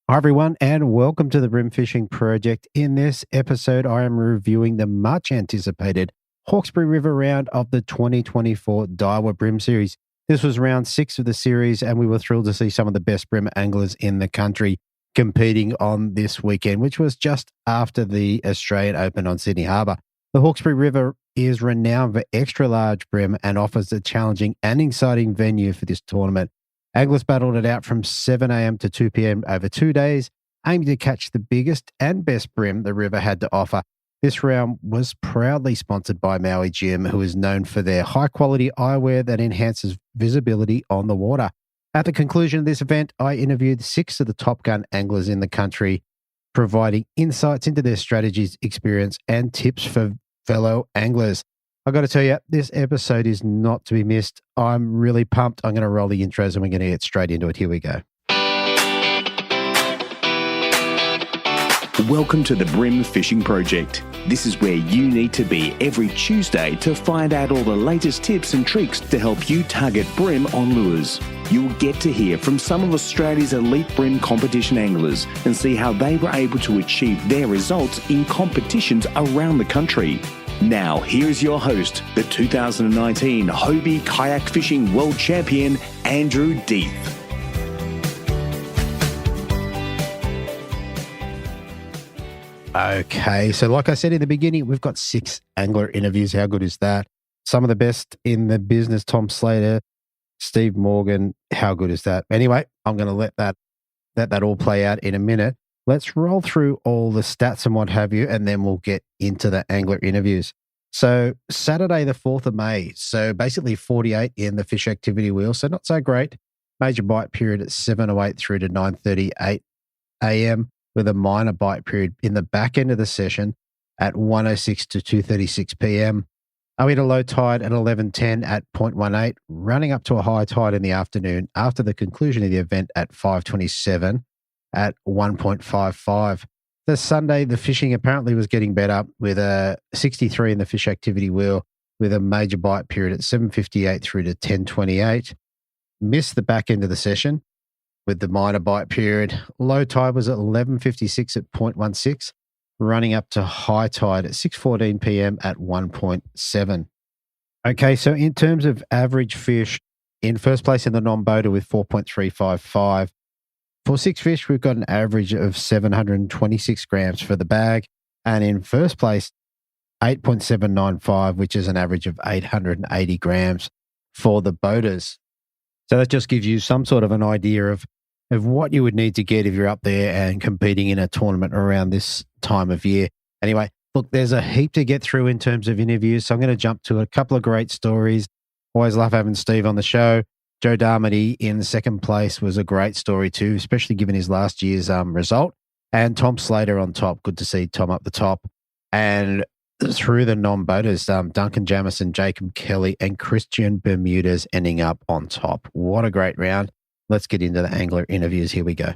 Hi, everyone, and welcome to the Brim Fishing Project. In this episode, I am reviewing the much anticipated Hawkesbury River round of the 2024 Daiwa Brim Series. This was round 6 of the series, and we were thrilled to see some of the best brim anglers in the country competing on this weekend, which was just after the Australian Open on Sydney Harbour. The Hawkesbury River is renowned for extra large brim and offers a challenging and exciting venue for this tournament. Anglers battled it out from 7 a.m. to 2 p.m. over 2 days, aiming to catch the biggest and best brim the river had to offer. This round was proudly sponsored by Maui Gym, who is known for their high-quality eyewear that enhances visibility on the water. At the conclusion of this event, I interviewed 6 of the top gun anglers in the country, providing insights into their strategies, experience, and tips for fellow anglers. I got to tell you, this episode is not to be missed. I'm really pumped. I'm going to roll the intros and we're going to get straight into it. Here we go. Welcome to the Brim Fishing Project. This is where you need to be every Tuesday to find out all the latest tips and tricks to help you target brim on lures. You'll get to hear from some of Australia's elite brim competition anglers and see how they were able to achieve their results in competitions around the country. Now, here's your host, the 2019 Hobie Kayak Fishing World Champion, Andrew Deeth. Okay, so like I said in the beginning, we've got 6 angler interviews. How good is that? Some of the best in the business, Tom Slater, Steve Morgan. How good is that? Anyway, I'm going to let that all play out in a minute. Let's roll through all the stats and what have you, and then we'll get into the angler interviews. So Saturday, the 4th of May. So basically 48 in the fish activity wheel. So not so great. Major bite period at 7:08 through to 9:38 a.m. with a minor bite period in the back end of the session at 1:06 to 2:36 p.m. We had a low tide at 11:10 at 0.18, running up to a high tide in the afternoon after the conclusion of the event at 5:27 at 1.55. The Sunday, the fishing apparently was getting better with a 63 in the fish activity wheel with a major bite period at 7:58 through to 10:28. Missed the back end of the session with the minor bite period. Low tide was at 11:56 at 0.16, running up to high tide at 6:14 p.m. at 1.7. Okay, so in terms of average fish, in first place in the non-boater with 4.355. For 6 fish, we've got an average of 726 grams for the bag. And in first place, 8.795, which is an average of 880 grams for the boaters. So that just gives you some sort of an idea of what you would need to get if you're up there and competing in a tournament around this time of year. Anyway, look, there's a heap to get through in terms of interviews. So I'm going to jump to a couple of great stories. Always love having Steve on the show. Joe Darmody in second place was a great story too, especially given his last year's result. And Tom Slater on top. Good to see Tom up the top. And through the non-boaters, Duncan Jamison, Jacob Kelly, and Christian Bermudez ending up on top. What a great round. Let's get into the angler interviews. Here we go.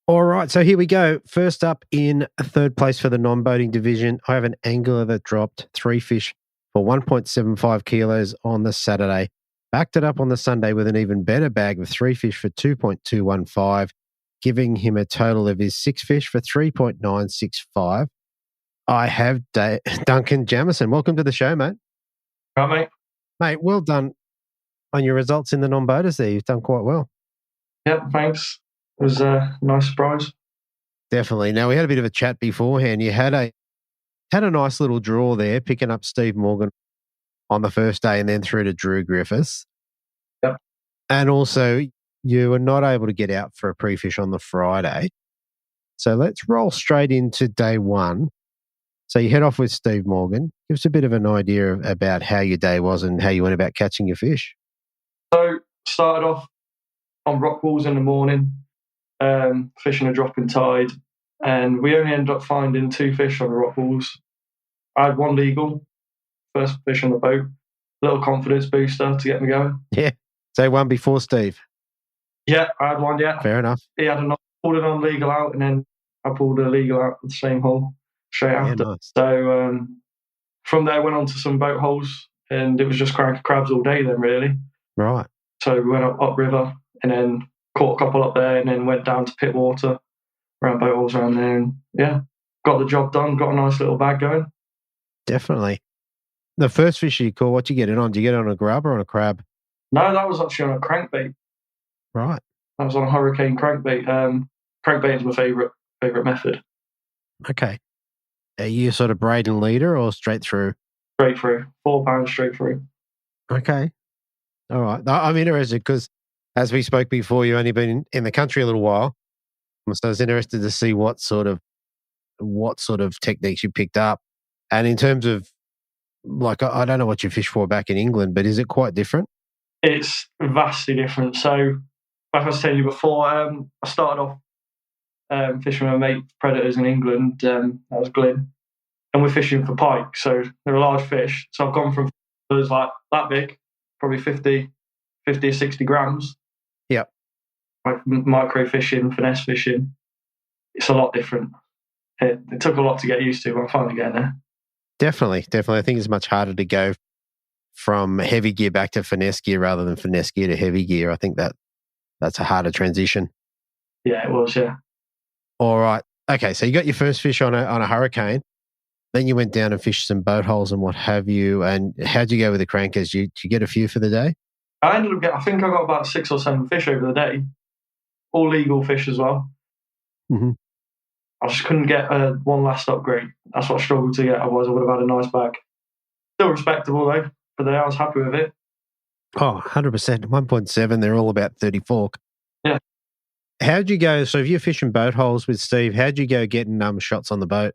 All right, so here we go. First up in third place for the non-boating division, I have an angler that dropped 3 fish for 1.75 kilos on the Saturday. Backed it up on the Sunday with an even better bag of 3 fish for 2.215, giving him a total of his 6 fish for 3.965. I have Duncan Jamison. Welcome to the show, mate. Right, mate. Mate, well done on your results in the non-boaters there. You've done quite well. Yep, thanks. It was a nice surprise. Definitely. Now, we had a bit of a chat beforehand. You had a nice little draw there, picking up Steve Morgan on the first day and then through to Drew Griffiths. Yep. And also, you were not able to get out for a pre-fish on the Friday. So let's roll straight into day one. So you head off with Steve Morgan. Give us a bit of an idea about how your day was and how you went about catching your fish. So started off on rock walls in the morning, fishing a dropping tide, and we only ended up finding 2 fish on the rock walls. I had 1 legal, first fish on the boat, little confidence booster to get me going. Yeah. Day one before Steve. Yeah, I had 1, yeah. Fair enough. He had pulled it on legal out, and then I pulled a legal out with the same hole straight after. Nice. So from there, went on to some boat holes, and it was just cranking crabs all day then, really. Right. So we went up river, and then caught a couple up there, and then went down to Pittwater, around boat holes around there, and yeah, got the job done. Got a nice little bag going. Definitely. The first fish you caught, what you get it on? Do you get it on a grub or on a crab? No, that was actually on a crankbait. Right. That was on a hurricane crankbait. Crankbait is my favourite method. Okay. Are you sort of braid and leader or straight through? Straight through, 4 pounds straight through. Okay. All right. I'm interested because, as we spoke before, you've only been in the country a little while, so I was interested to see what sort of techniques you picked up. And in terms of, like, I don't know what you fish for back in England, but is it quite different? It's vastly different. So, like I was telling you before, I started off fishing with my mate predators in England. That was Glyn, and we're fishing for pike. So they're a large fish. So I've gone from was like that big, probably 50 or 60 grams. Yep. Like micro fishing, finesse fishing. It's a lot different. It took a lot to get used to, but I'm finally getting there. Definitely. I think it's much harder to go from heavy gear back to finesse gear rather than finesse gear to heavy gear. I think that's a harder transition. Yeah, it was, yeah. All right. Okay, so you got your first fish on a hurricane. Then you went down and fished some boat holes and what have you. And how'd you go with the crankers? Did you get a few for the day? I think I got about 6 or 7 fish over the day. All legal fish as well. Mm-hmm. I just couldn't get one last upgrade. That's what I struggled to get. Otherwise, I would have had a nice bag. Still respectable, though. For the day, I was happy with it. Oh, 100%. 1.7, they're all about 30 fork. Yeah. How'd you go? So if you're fishing boat holes with Steve, how'd you go getting shots on the boat,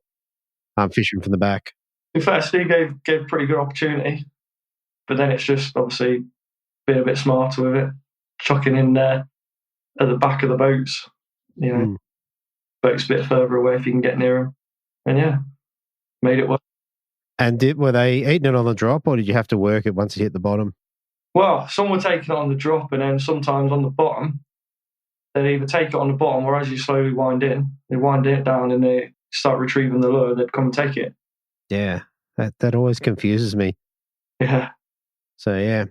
fishing from the back? In fact, Steve gave pretty good opportunity. But then it's just, obviously, being a bit smarter with it. Chucking in there at the back of the boats. You know, boats a bit further away if you can get near them. And yeah, made it work. And were they eating it on the drop, or did you have to work it once you hit the bottom? Well, some were taking it on the drop, and then sometimes on the bottom, they'd either take it on the bottom, or as you slowly wind in, they wind it down and they start retrieving the lure, they'd come and take it. Yeah, that always confuses me. Yeah. So, yeah.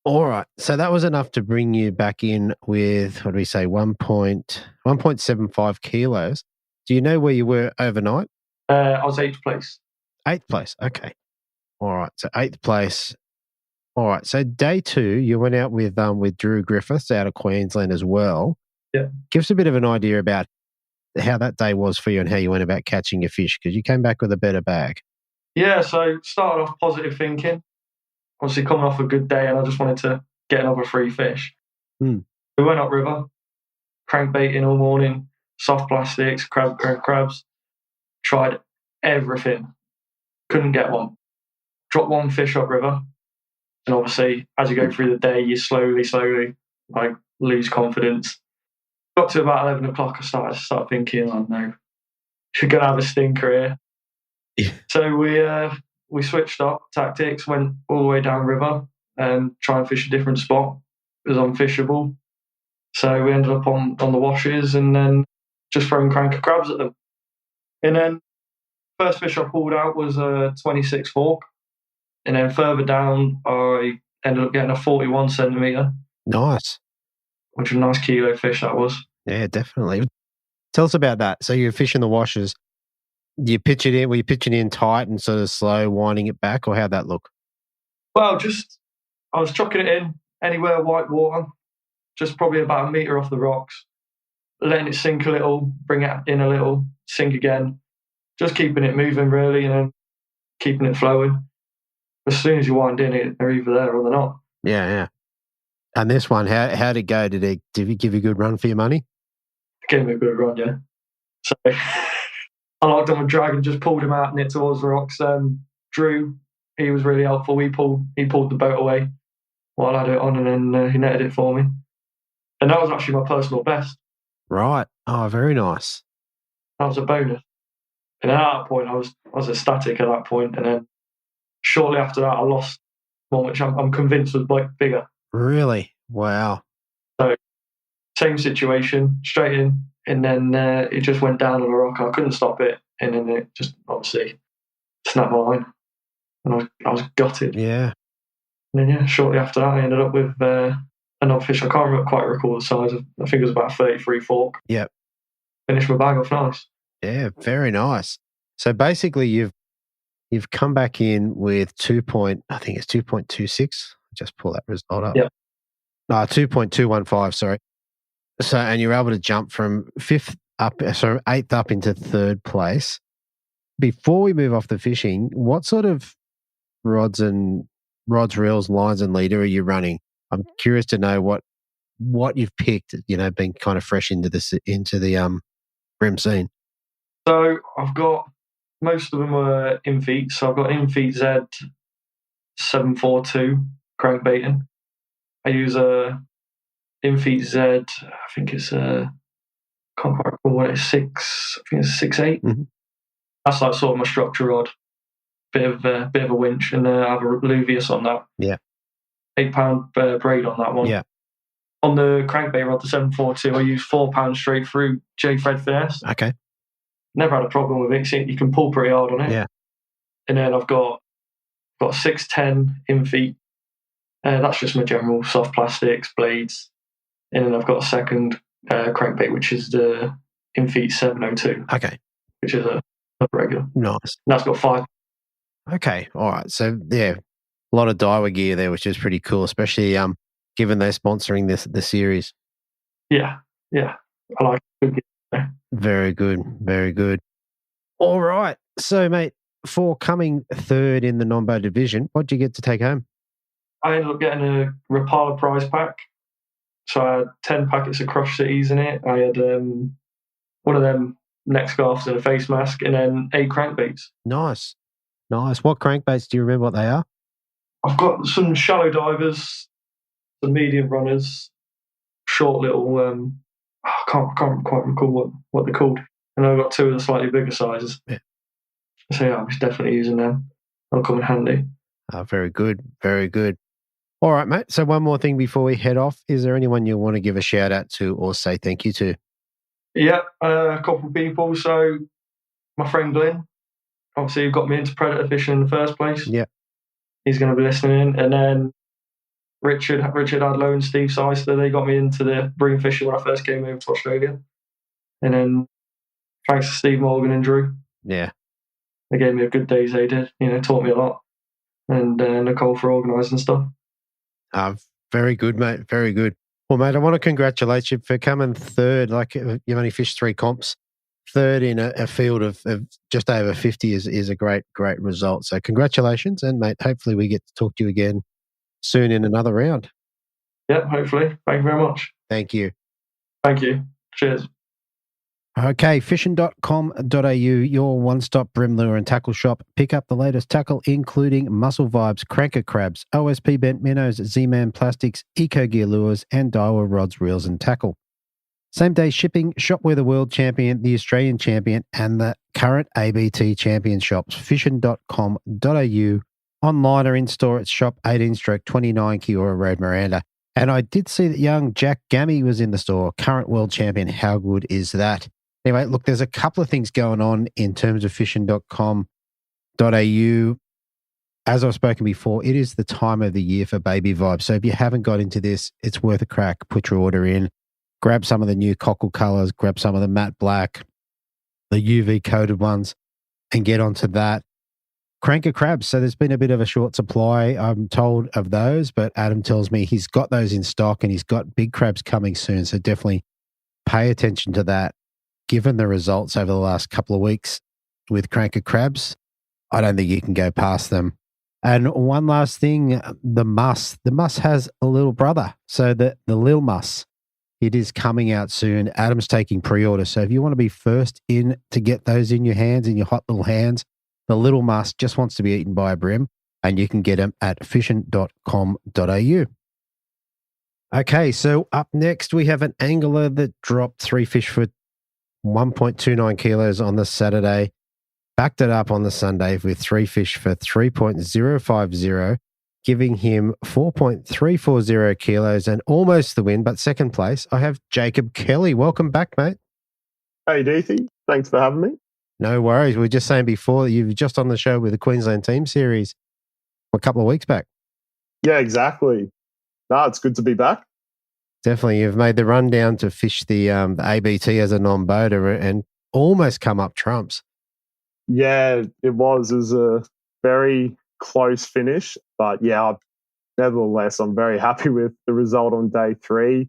All right. So that was enough to bring you back in with, what do we say, 1.75 kilos. Do you know where you were overnight? I was 8th place. 8th place. Okay. All right. So 8th place. All right. So day 2, you went out with Drew Griffiths out of Queensland as well. Yeah. Give us a bit of an idea about how that day was for you and how you went about catching your fish, because you came back with a better bag. Yeah. So started off positive thinking. Obviously coming off a good day, and I just wanted to get another 3 fish. We went upriver, crankbaiting all morning, soft plastics, crabs. Tried everything. Couldn't get one. Dropped 1 fish upriver. And obviously, as you go through the day, you slowly, like, lose confidence. Got to about 11 o'clock, I started thinking, oh no, you're going to have a stinker here. Yeah. So we switched up tactics, went all the way down river and try and fish a different spot. It was unfishable. So we ended up on the washes and then just throwing cranker crabs at them. And then first fish I pulled out was a 26 fork. And then further down, I ended up getting a 41 centimetre. Nice. Which was a nice kilo fish that was. Yeah, definitely. Tell us about that. So you're fishing the washes. Were you pitching in tight and sort of slow, winding it back, or how'd that look? Well, I was chucking it in anywhere white water, just probably about a metre off the rocks, letting it sink a little, bring it in a little, sink again, just keeping it moving really, and then keeping it flowing. As soon as you wind in, they're either there or they're not. Yeah. And this one, how'd it go? Did he give you a good run for your money? Gave me a good run, yeah. So I locked on a drag and just pulled him out and it towards the rocks. Drew, he was really helpful. He pulled the boat away while I had it on, and then he netted it for me. And that was actually my personal best. Right. Oh, very nice. That was a bonus. And at that point, I was ecstatic at that point. And then shortly after that, I lost one which I'm convinced was bigger. Really? Wow. So same situation, straight in, and then it just went down on a rock. I couldn't stop it, and then it just obviously snapped my line, and I was gutted. Yeah. And then shortly after that, I ended up with another fish. I can't quite recall the size. I think it was about 33 fork. Yep. Finished my bag off nice. Yeah, very nice. So basically, you've come back in with I think it's 2.26. Just pull that result up. Yeah. 2.215. Sorry. So, and you're able to jump from eighth up into third place. Before we move off the fishing, what sort of rods, reels, lines, and leader are you running? I'm curious to know what you've picked. Being kind of fresh into the brim scene. So I've got most of them were in feet. So I've got in feet Z 742 crankbaiting. I use a in feet Z. I think it's can't quite recall what it's 6. I think it's 6.8. Mm-hmm. That's like sort of my structure rod. Bit of a winch, and I have a Luvius on that. Yeah. 8-pound braid on that one. Yeah. On the crankbait rod, the 742, I use 4 pounds straight through J Fred Finesse. Okay. Never had a problem with it. You can pull pretty hard on it. Yeah. And then I've got 610 in feet. That's just my general soft plastics, blades. And then I've got a second crankbait, which is the in feet 702. Okay. Which is a regular. Nice. And that's got 5. Okay. All right. So yeah, a lot of Daiwa gear there, which is pretty cool, especially given they're sponsoring the series. Yeah. I like it. Very good. Very good. All right. So, mate, for coming third in the non-bow division, what did you get to take home? I ended up getting a Rapala prize pack. So I had 10 packets of Crush Cities in it. I had one of them neck scarves and a face mask, and then 8 crankbaits. Nice. What crankbaits do you remember what they are? I've got some shallow divers, some medium runners, short little... I can't quite recall what they're called. And I've got 2 of the slightly bigger sizes. Yeah. So yeah, I was definitely using them. They'll come in handy. Very good. Very good. All right, mate. So one more thing before we head off. Is there anyone you want to give a shout out to or say thank you to? Yeah, a couple of people. So my friend Glyn, obviously who got me into predator fishing in the first place. Yeah. He's going to be listening. And then Richard Adlow and Steve Seister, they got me into the bream fishing when I first came over to Australia. And then thanks to Steve Morgan and Drew. Yeah. They gave me a good days, they did. Taught me a lot. And Nicole for organising stuff. Very good, mate. Very good. Well, mate, I want to congratulate you for coming third. Like, you've only fished 3 comps. Third in a field of just over 50 is a great result. So congratulations. And, mate, hopefully we get to talk to you again soon in another round. Yeah, hopefully. Thank you very much. Thank you. Thank you. Cheers. Okay, fishing.com.au, your one-stop brim lure and tackle shop. Pick up the latest tackle, including Muscle Vibes, Cranker Crabs, OSP Bent Minnows, Z-Man Plastics, Eco Gear Lures, and Daiwa Rods, Reels, and Tackle. Same-day shipping, shop where the world champion, the Australian champion, and the current ABT champion shops. Fishing.com.au, online or in-store at shop 18/29 Kiora Road, Miranda. And I did see that young Jack Gammy was in the store, current world champion. How good is that? Anyway, look, there's a couple of things going on in terms of fishing.com.au. As I've spoken before, it is the time of the year for baby vibes. So if you haven't got into this, it's worth a crack. Put your order in. Grab some of the new cockle colors. Grab some of the matte black, the UV coated ones, and get onto that. Cranker crabs. So there's been a bit of a short supply, I'm told, of those, but Adam tells me he's got those in stock and he's got big crabs coming soon. So definitely pay attention to that. Given the results over the last couple of weeks with cranker crabs, I don't think you can go past them. And one last thing, the muss. The muss has a little brother. So the Lil Muss, it is coming out soon. Adam's taking pre-order. So if you want to be first in to get those in your hands, in your hot little hands, the little muss just wants to be eaten by a brim, and you can get them at fishing.com.au. Okay, so up next we have an angler that dropped 3 fish for 1.29 kilos on the Saturday, backed it up on the Sunday with 3 fish for 3.050, giving him 4.340 kilos and almost the win, but second place. I have Jacob Kelly. Welcome back, mate. Hey, DC. Thanks for having me. No worries. We were just saying before that you were just on the show with the Queensland Team Series a couple of weeks back. Yeah, exactly. No, it's good to be back. Definitely. You've made the run down to fish the ABT as a non-boater and almost come up trumps. Yeah, it was. It was a very close finish. But yeah, nevertheless, I'm very happy with the result on day 3.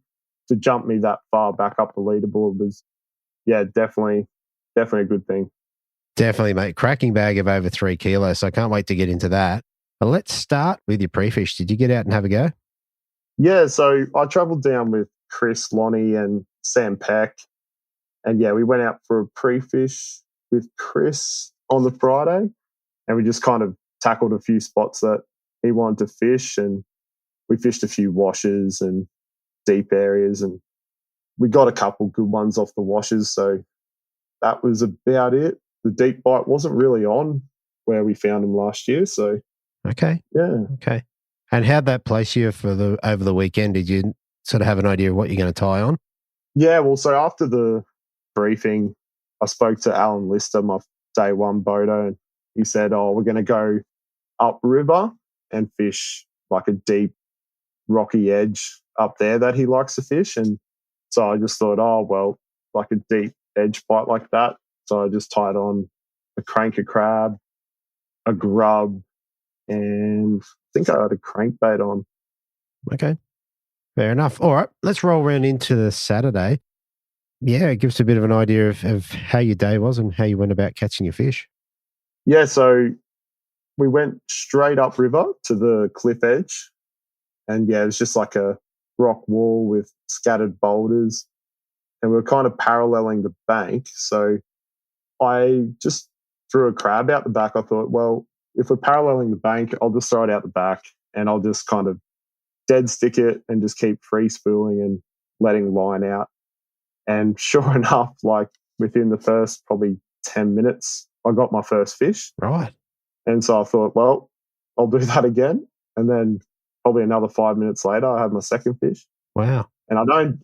To jump me that far back up the leaderboard was, yeah, definitely a good thing. Definitely, mate. Cracking bag of over 3 kilos. So I can't wait to get into that. But let's start with your pre-fish. Did you get out and have a go? Yeah, so I travelled down with Chris, Lonnie, and Sam Peck. And yeah, we went out for a pre-fish with Chris on the Friday. And we just kind of tackled a few spots that he wanted to fish. And we fished a few washes and deep areas. And we got a couple good ones off the washes. So that was about it. The deep bite wasn't really on where we found him last year. So, okay. Yeah. Okay. And how'd that place you for over the weekend? Did you sort of have an idea of what you're going to tie on? Yeah, well, so after the briefing, I spoke to Alan Lister, my day 1 boater, and he said, we're going to go upriver and fish like a deep rocky edge up there that he likes to fish. And so I just thought, like a deep edge bite like that. So I just tied on a cranker crab, a grub, and I think I had a crankbait on. Okay. Fair enough. All right. Let's roll around into the Saturday. Yeah, it gives a bit of an idea of how your day was and how you went about catching your fish. Yeah, so we went straight upriver to the cliff edge. And yeah, it was just like a rock wall with scattered boulders. And we were kind of paralleling the bank. So I just threw a crab out the back. I thought, well, if we're paralleling the bank, I'll just throw it out the back and I'll just kind of dead stick it and just keep free spooling and letting line out. And sure enough, like within the first probably 10 minutes, I got my first fish. Right. And so I thought, well, I'll do that again. And then probably another 5 minutes later, I had my second fish. Wow. And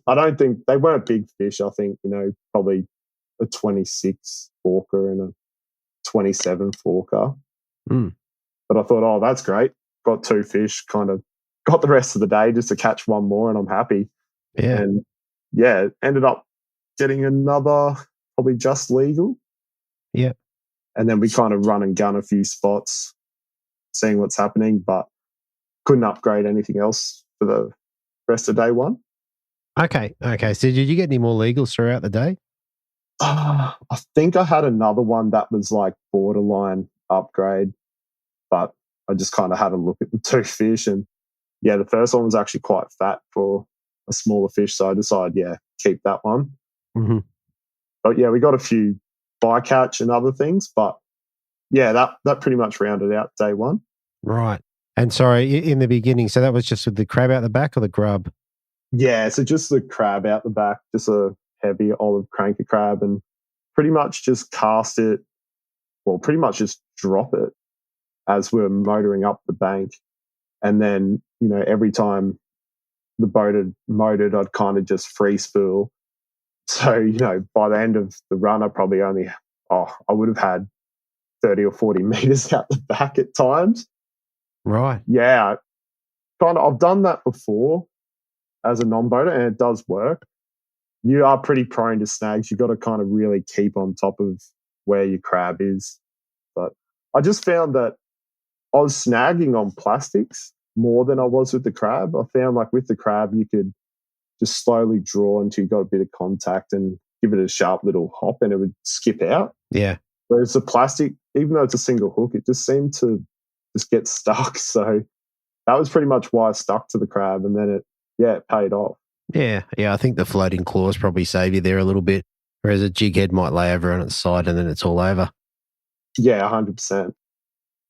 I don't think they weren't big fish. I think, probably a 26 forker and a 27 forker. Mm. But I thought, that's great. Got 2 fish, kind of got the rest of the day just to catch one more, and I'm happy. Yeah. And yeah, ended up getting another probably just legal. Yeah. And then we kind of run and gun a few spots, seeing what's happening, but couldn't upgrade anything else for the rest of day 1. Okay. So did you get any more legals throughout the day? I think I had another one that was like borderline upgrade, but I just kind of had a look at the 2 fish, and yeah, the first one was actually quite fat for a smaller fish, so I decided, keep that one. Mm-hmm. But yeah, we got a few bycatch and other things, but yeah, that pretty much rounded out day 1. Right. And sorry, in the beginning, so that was just with the crab out the back or the grub? Yeah, so just the crab out the back, just a heavy olive cranker crab, and pretty much just cast it, well, pretty much just drop it as we're motoring up the bank. And then, every time the boat had motored, I'd kind of just free spool. So, by the end of the run, I probably I would have had 30 or 40 meters out the back at times. Right. Yeah. I've done that before as a non-boater, and it does work. You are pretty prone to snags. You've got to kind of really keep on top of where your crab is. But I just found that I was snagging on plastics more than I was with the crab. I found like with the crab, you could just slowly draw until you got a bit of contact and give it a sharp little hop and it would skip out. Yeah. Whereas the plastic, even though it's a single hook, it just seemed to just get stuck. So that was pretty much why I stuck to the crab, and then it paid off. Yeah. I think the floating claws probably save you there a little bit, whereas a jig head might lay over on its side and then it's all over. Yeah, 100%.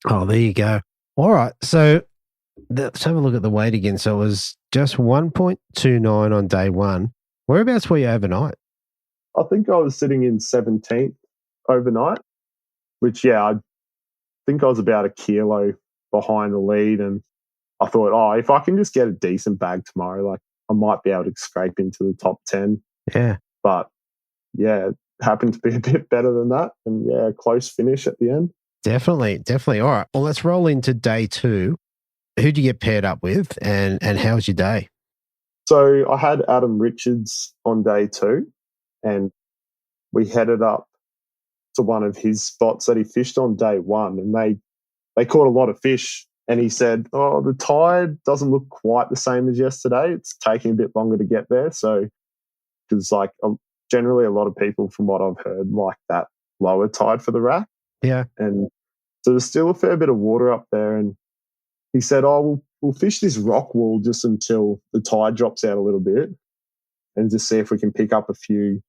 Oh, there you go. All right. So let's have a look at the weight again. So it was just 1.29 on day 1. Whereabouts were you overnight? I think I was sitting in 17th overnight, which, I think I was about a kilo behind the lead. And I thought, if I can just get a decent bag tomorrow, like I might be able to scrape into the top 10. Yeah. But it happened to be a bit better than that. And a close finish at the end. Definitely. All right. Well, let's roll into day 2. Who'd you get paired up with and how was your day? So I had Adam Richards on day 2, and we headed up to one of his spots that he fished on day 1, and they caught a lot of fish. And he said, "Oh, the tide doesn't look quite the same as yesterday. It's taking a bit longer to get there." So, because like generally a lot of people, from what I've heard, like that lower tide for the rack. Yeah. And so there's still a fair bit of water up there. And he said, "Oh, we'll fish this rock wall just until the tide drops out a little bit, and just see if we can pick up a few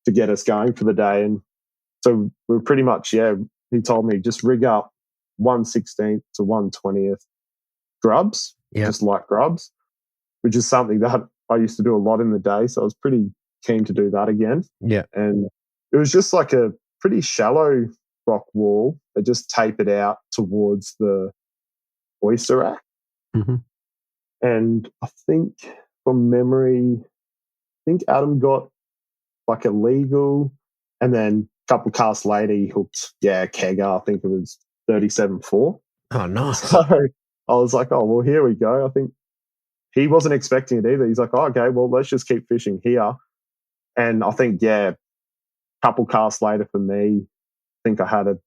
to get us going for the day." And so we're pretty much, he told me just rig up 1/16 to 1/20 grubs, just like grubs, which is something that I used to do a lot in the day. So I was pretty keen to do that again. Yeah. And it was just like a pretty shallow rock wall that just tapered out towards the oyster rack. Mm-hmm. And I think from memory, Adam got like a legal, and then a couple casts later he hooked, a kegger. I think it was 37.4. Oh, nice. So I was like, oh, well, here we go. I think he wasn't expecting it either. He's like, oh, okay, well, let's just keep fishing here. And I think, a couple casts later for me, I think I had a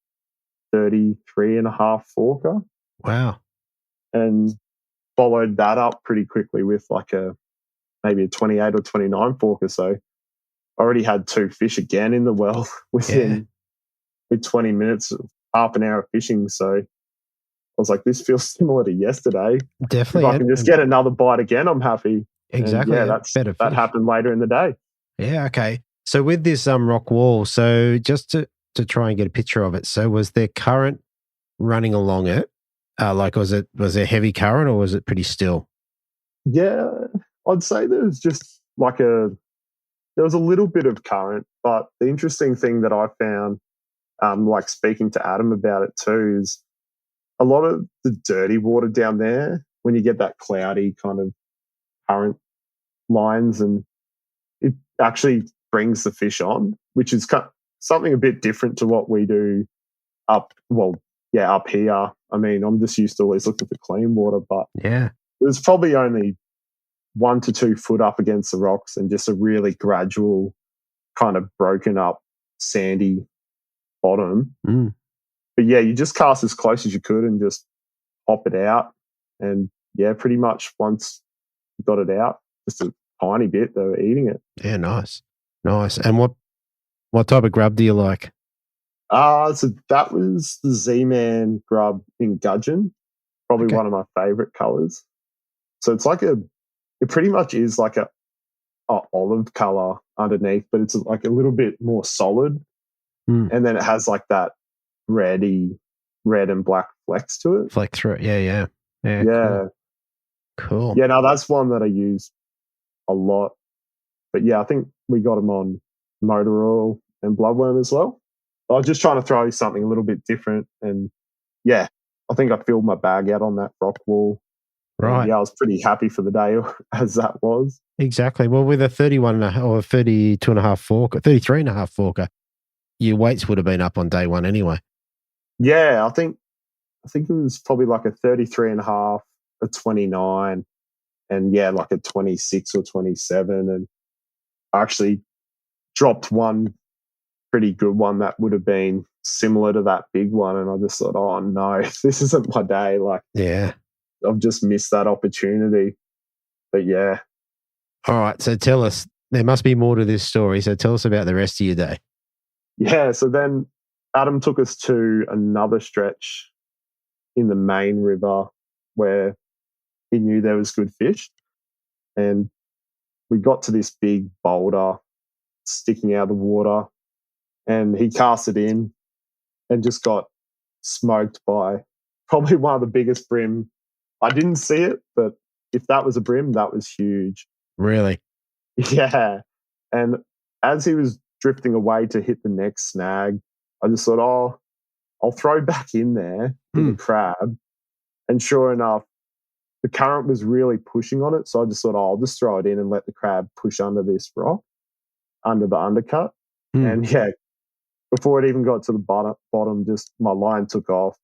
33.5 forker. Wow. And followed that up pretty quickly with like maybe a 28 or 29 forker. So I already had 2 fish again in the well within 20 minutes, half an hour of fishing. So I was like, this feels similar to yesterday. Definitely. If I can just get another bite again, I'm happy. Exactly. And that's better. That happened later in the day. Yeah. Okay. So with this rock wall, so just to try and get a picture of it, so was there current running along it? Was there heavy current, or was it pretty still? Yeah, I'd say there was just there was a little bit of current, but the interesting thing that I found, like speaking to Adam about it too, is a lot of the dirty water down there, when you get that cloudy kind of current lines, and it actually brings the fish on, which is something a bit different to what we do up here. I mean, I'm just used to always looking for clean water, but it was probably only 1 to 2 foot up against the rocks and just a really gradual kind of broken up sandy bottom. Mm. But you just cast as close as you could and just hop it out. And pretty much once you got it out, just a tiny bit, they were eating it. Yeah, nice. And what type of grub do you like? So that was the Z-Man grub in gudgeon, probably one of my favorite colors. So it's like it pretty much is like a olive color underneath, but it's like a little bit more solid. And then it has like that red and black flecks to it. Fleck through it. Yeah. Cool. Yeah, no, that's one that I use a lot. But I think we got them on motor oil and bloodworm as well. I was just trying to throw something a little bit different. And I think I filled my bag out on that rock wall. Right. And I was pretty happy for the day as that was. Exactly. Well, with a 31 or 32.5 forker, 33.5 forker, your weights would have been up on day 1 anyway. Yeah, I think it was probably like a 33.5, a 29, and like a 26 or 27. And I actually dropped one pretty good one that would have been similar to that big one. And I just thought, oh no, this isn't my day. Like, I've just missed that opportunity. But All right. So tell us, there must be more to this story. So tell us about the rest of your day. Yeah. So then Adam took us to another stretch in the main river where he knew there was good fish. And we got to this big boulder sticking out of the water, and he cast it in and just got smoked by probably one of the biggest brim. I didn't see it, but if that was a brim, that was huge. Really? Yeah. And as he was drifting away to hit the next snag, I just thought, oh, I'll throw back in there with the crab. And sure enough, the current was really pushing on it. So I just thought, oh, I'll just throw it in and let the crab push under this rock, under the undercut. And before it even got to the bottom, just my line took off.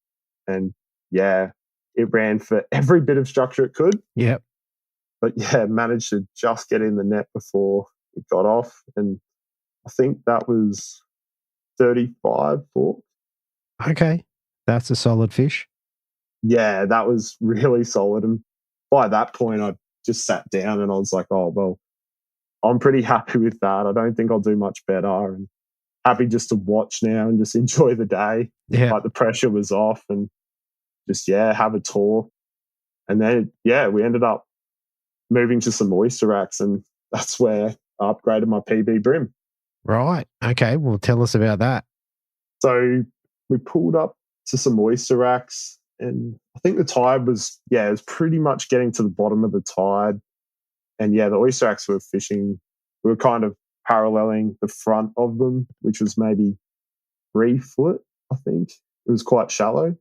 And it ran for every bit of structure it could. Yep. but yeah, managed to just get in the net before it got off. And I think that was 35 fork. Okay. That's a solid fish. Yeah, that was really solid. And by that point, I just sat down and I was like, oh, well, I'm pretty happy with that. I don't think I'll do much better. And happy just to watch now and just enjoy the day. Yeah. Like the pressure was off and just, yeah, have a tour. And then, yeah, we ended up moving to some oyster racks, and that's where I upgraded my PB brim. Right. Okay. Well, tell us about that. So we pulled up to some oyster racks, and I think the tide was, it was pretty much getting to the bottom of the tide. And yeah, the oyster racks were fishing. We were kind of paralleling the front of them, which was maybe 3 foot, I think. It was quite shallow.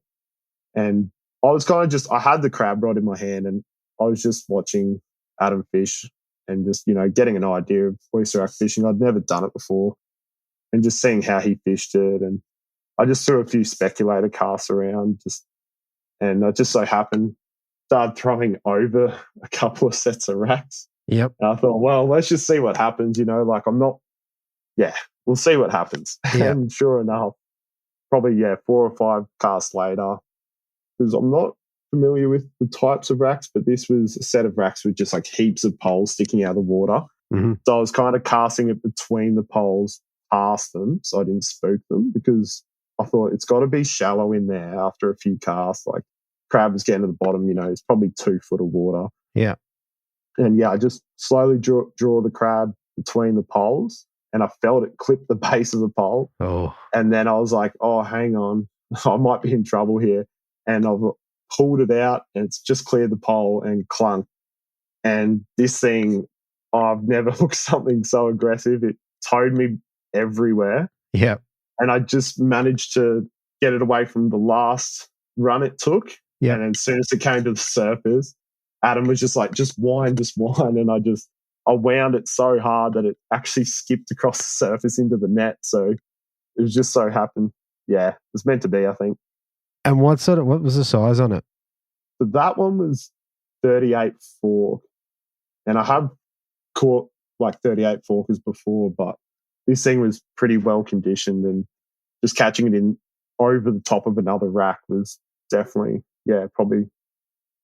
And I was kind of just, I had the crab rod in my hand and I was just watching Adam fish and just, getting an idea of oyster rack fishing. I'd never done it before, and just seeing how he fished it. And I just threw a few speculator casts around, and I just so happened started throwing over a couple of sets of racks. Yep. And I thought, well, let's just see what happens. Like we'll see what happens. Yep. And sure enough, probably 4 or 5 casts later, because I'm not familiar with the types of racks, but this was a set of racks with just like heaps of poles sticking out of the water. Mm-hmm. So I was kind of casting it between the poles past them so I didn't spook them, because I thought it's got to be shallow in there after a few casts. Like crab is getting to the bottom, it's probably 2 foot of water. Yeah. And I just slowly draw the crab between the poles, and I felt it clip the base of the pole. Oh. And then I was like, oh, hang on, I might be in trouble here. And I've pulled it out, and it's just cleared the pole and clunk. And this thing, I've never looked something so aggressive. It towed me everywhere. Yeah. And I just managed to get it away from the last run it took. Yeah. And then as soon as it came to the surface, Adam was just like, just whine. And I wound it so hard that it actually skipped across the surface into the net. So it was just so happened. Yeah, it was meant to be, I think. And what was the size on it? So that one was 38 fork. And I have caught like 38 forkers before, but this thing was pretty well conditioned, and just catching it in over the top of another rack was definitely, probably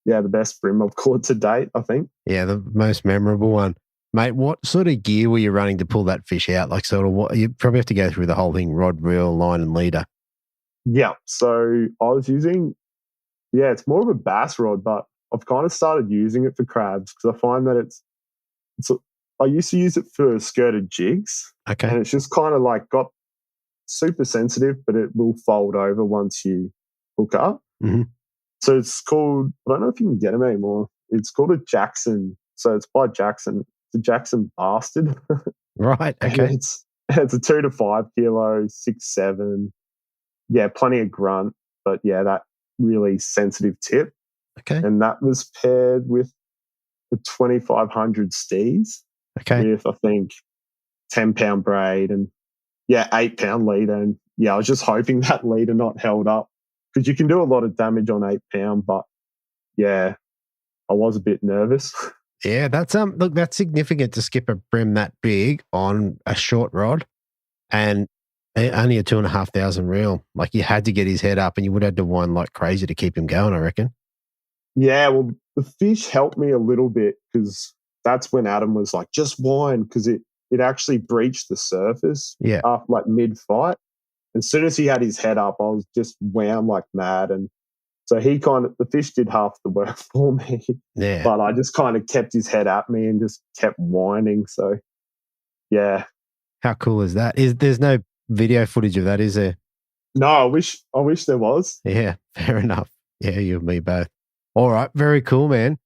the best brim I've caught to date, I think. Yeah, the most memorable one. Mate, what sort of gear were you running to pull that fish out? Like sort of what, you probably have to go through the whole thing, rod, reel, line and leader. Yeah, so I was using, it's more of a bass rod, but I've kind of started using it for crabs because I find that I used to use it for skirted jigs. Okay. And it's just kind of like got super sensitive, but it will fold over once you hook up. Mm-hmm. So it's called, I don't know if you can get them anymore. It's called a Jackson. So it's by Jackson. It's a Jackson Bastard. Right. Okay. It's a 2 to 5 kilo, 6, 7. Yeah, plenty of grunt, but that really sensitive tip. Okay. And that was paired with the 2500 Steez. Okay. With, I think, 10-pound braid and 8-pound leader. And I was just hoping that leader not held up, because you can do a lot of damage on 8-pound, but I was a bit nervous. Yeah, that's look, that's significant to skip a brim that big on a short rod, and only a 2,500 reel. Like you had to get his head up, and you would have to whine like crazy to keep him going, I reckon. Yeah, well, the fish helped me a little bit, because that's when Adam was like, just whine, because it actually breached the surface after like mid-fight. And as soon as he had his head up, I was just wound like mad. And so the fish did half the work for me. Yeah. But I just kind of kept his head at me and just kept whining. So, yeah. How cool is that? There's no video footage of that, is there? No, I wish there was. Yeah, fair enough. Yeah, you and me both. All right, very cool, man.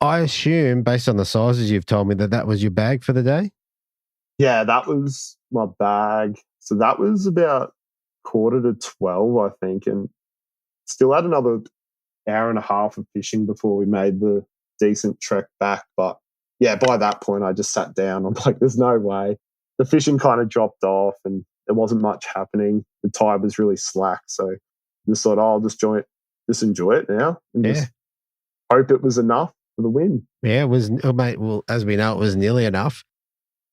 I assume, based on the sizes you've told me, that was your bag for the day? Yeah, that was my bag. So that was about 11:45, I think, and still had another hour and a half of fishing before we made the decent trek back. But by that point, I just sat down. I'm like, there's no way. The fishing kind of dropped off and there wasn't much happening. The tide was really slack. So I just thought, I'll just enjoy it now and just hope it was enough. for the win. Yeah, it was, mate. Well, as we know, it was nearly enough.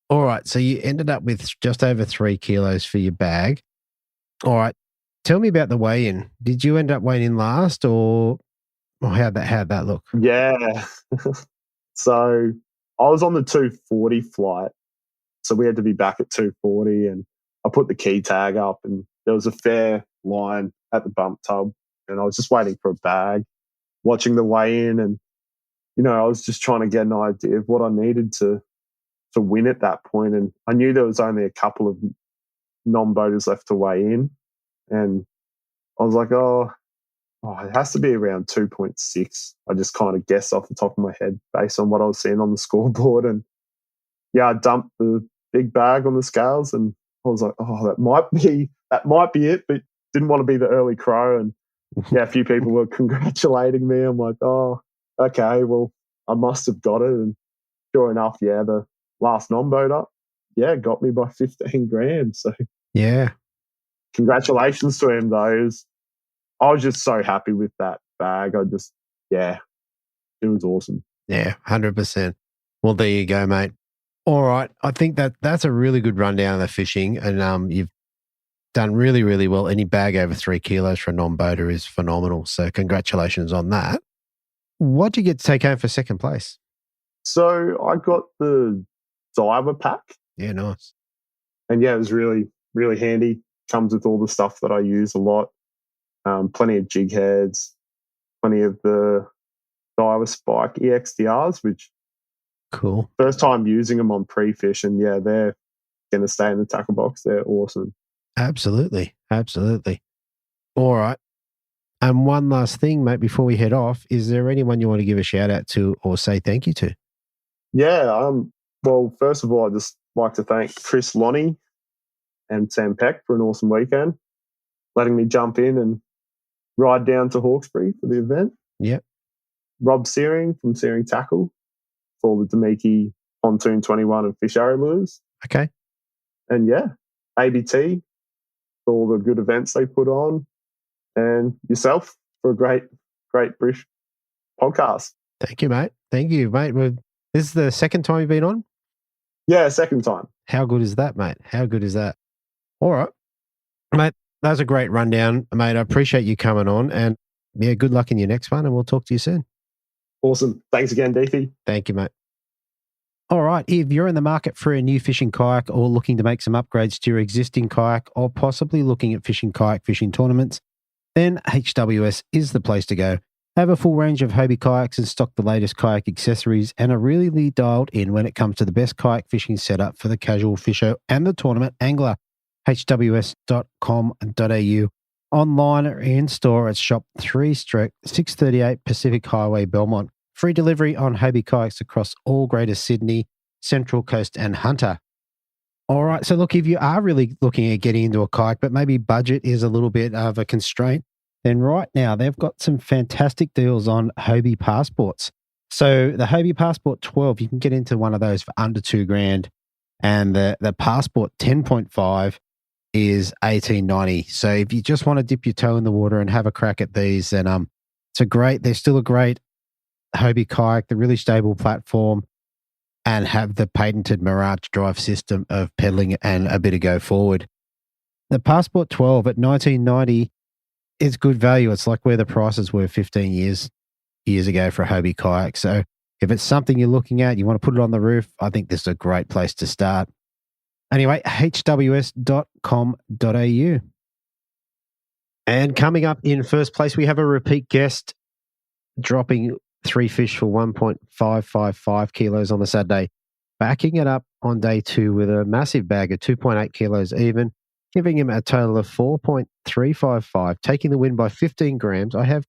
All right. So you ended up with just over 3 kilos for your bag. All right. Tell me about the weigh-in. Did you end up weighing in last, or how'd that look? Yeah. So I was on the 240 flight. So we had to be back at 240, and I put the key tag up, and there was a fair line at the bump tub, and I was just waiting for a bag, watching the weigh-in, and I was just trying to get an idea of what I needed to win at that point. And I knew there was only a couple of non-boaters left to weigh in, and I was like, oh, it has to be around 2.6. I just kind of guessed off the top of my head based on what I was seeing on the scoreboard. And yeah, I dumped the big bag on the scales, and I was like, oh, that might be it, but didn't want to be the early crow. And yeah, a few people were congratulating me. I'm like, oh, okay, well, I must have got it. And sure enough, yeah, the last non-boater, yeah, got me by 15 grams. So yeah, congratulations to him, though. I was just so happy with that bag. It was awesome. Yeah, 100%. Well, there you go, mate. All right. I think that's a really good rundown of the fishing, and you've done really, really well. Any bag over 3 kilos for a non-boater is phenomenal. So congratulations on that. What did you get to take home for second place? So I got the diver pack. Yeah, nice. And yeah, it was really, really handy. Comes with all the stuff that I use a lot. Plenty of jig heads, plenty of the diver spike EXDRs, which cool. First time using them on pre-fish, and yeah, they're going to stay in the tackle box. They're awesome. Absolutely. Absolutely. All right. And one last thing, mate, before we head off, is there anyone you want to give a shout out to or say thank you to? Yeah. Well, first of all, I'd just like to thank Chris Lonnie and Sam Peck for an awesome weekend, letting me jump in and ride down to Hawkesbury for the event. Yep. Rob Searing from Searing Tackle for the Demiki Pontoon 21 and Fish Arrow lures. Okay. And yeah, ABT for all the good events they put on, and yourself for a great British podcast. Thank you, mate. Thank you, mate. This is the second time you've been on? Yeah, second time. How good is that, mate? How good is that? All right. Mate, that was a great rundown, mate. I appreciate you coming on, and yeah, good luck in your next one, and we'll talk to you soon. Awesome. Thanks again, Deethy. Thank you, mate. All right. If you're in the market for a new fishing kayak or looking to make some upgrades to your existing kayak, or possibly looking at fishing kayak fishing tournaments, then HWS is the place to go. They have a full range of Hobie kayaks and stock the latest kayak accessories, and are really dialed in when it comes to the best kayak fishing setup for the casual fisher and the tournament angler. hws.com.au. Online or in store at Shop 3/638 Pacific Highway, Belmont. Free delivery on Hobie kayaks across all Greater Sydney, Central Coast and Hunter. All right, so look, if you are really looking at getting into a kayak, but maybe budget is a little bit of a constraint, then right now they've got some fantastic deals on Hobie passports. So the Hobie Passport 12, you can get into one of those for under $2,000, and the Passport 10.5 is $18.90. So if you just want to dip your toe in the water and have a crack at these, then they're still a great Hobie kayak, the really stable platform, and have the patented Mirage drive system of pedaling and a bit of go forward. The Passport 12 at $19.90 is good value. It's like where the prices were 15 years ago for a Hobie kayak. So if it's something you're looking at, you want to put it on the roof, I think this is a great place to start. Anyway, hws.com.au. And coming up in first place, we have a repeat guest dropping 3 fish for 1.555 kilos on the Saturday, backing it up on day 2 with a massive bag of 2.8 kilos even, giving him a total of 4.355, taking the win by 15 grams. I have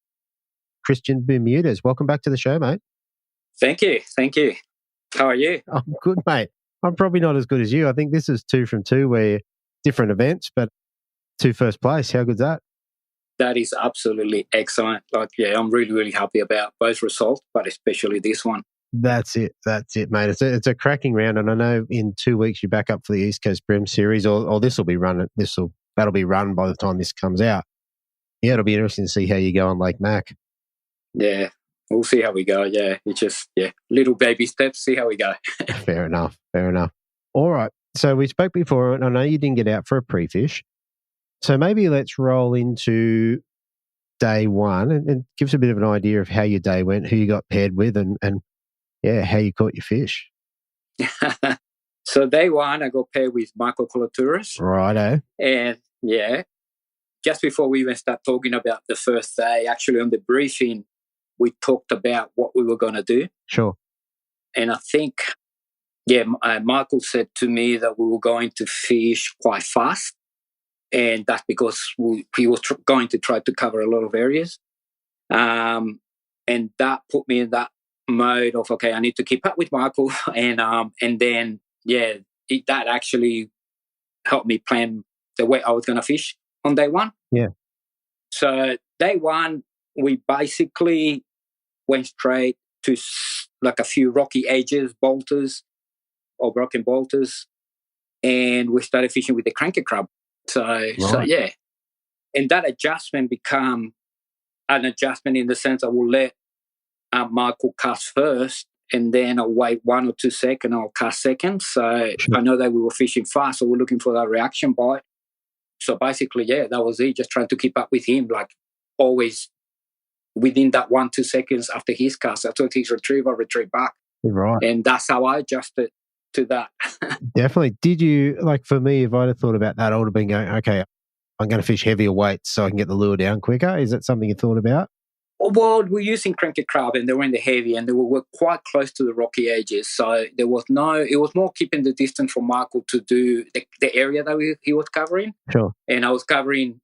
Christian Bermudez. Welcome back to the show, mate. Thank you. How are you? I'm good, mate. I'm probably not as good as you. I think this is 2 from 2, where different events, but 2 first place. How good's that? That is absolutely excellent. I'm really, really happy about both results, but especially this one. That's it, mate. It's a cracking round, and I know in 2 weeks you're back up for the East Coast Brim Series, or this will be run. That'll be run by the time this comes out. Yeah, it'll be interesting to see how you go on Lake Mac. Yeah, we'll see how we go. Yeah, it's just little baby steps. See how we go. Fair enough. All right. So we spoke before, and I know you didn't get out for a pre-fish. So maybe let's roll into day one and give us a bit of an idea of how your day went, who you got paired with, and how you caught your fish. So day one, I got paired with Michael Colatouris. Righto. And just before we even start talking about the first day, actually on the briefing, we talked about what we were going to do. Sure. And I think, Michael said to me that we were going to fish quite fast. And that's because he was going to try to cover a lot of areas. And that put me in that mode of, okay, I need to keep up with Michael. And then, that actually helped me plan the way I was going to fish on day one. Yeah. So day one, we basically went straight to like a few rocky edges, bolters or broken bolters, and we started fishing with the cranky crab. So and that adjustment become an adjustment in the sense I will let Michael cast first, and then I'll wait 1 or 2 seconds, I'll cast second. So Sure. I know that we were fishing fast, so we're looking for that reaction bite. So basically, that was it, just trying to keep up with him, like always within that 1-2 seconds after his cast. I took his retrieve back. Right. And that's how I adjusted to that. Definitely. Did you, like for me, if I'd have thought about that, I would have been going, okay, I'm going to fish heavier weights so I can get the lure down quicker. Is that something you thought about? Well, we're using cranky crab and they were in the heavy and they were quite close to the rocky edges. So it was more keeping the distance from Michael to do the area that he was covering. Sure. And I was covering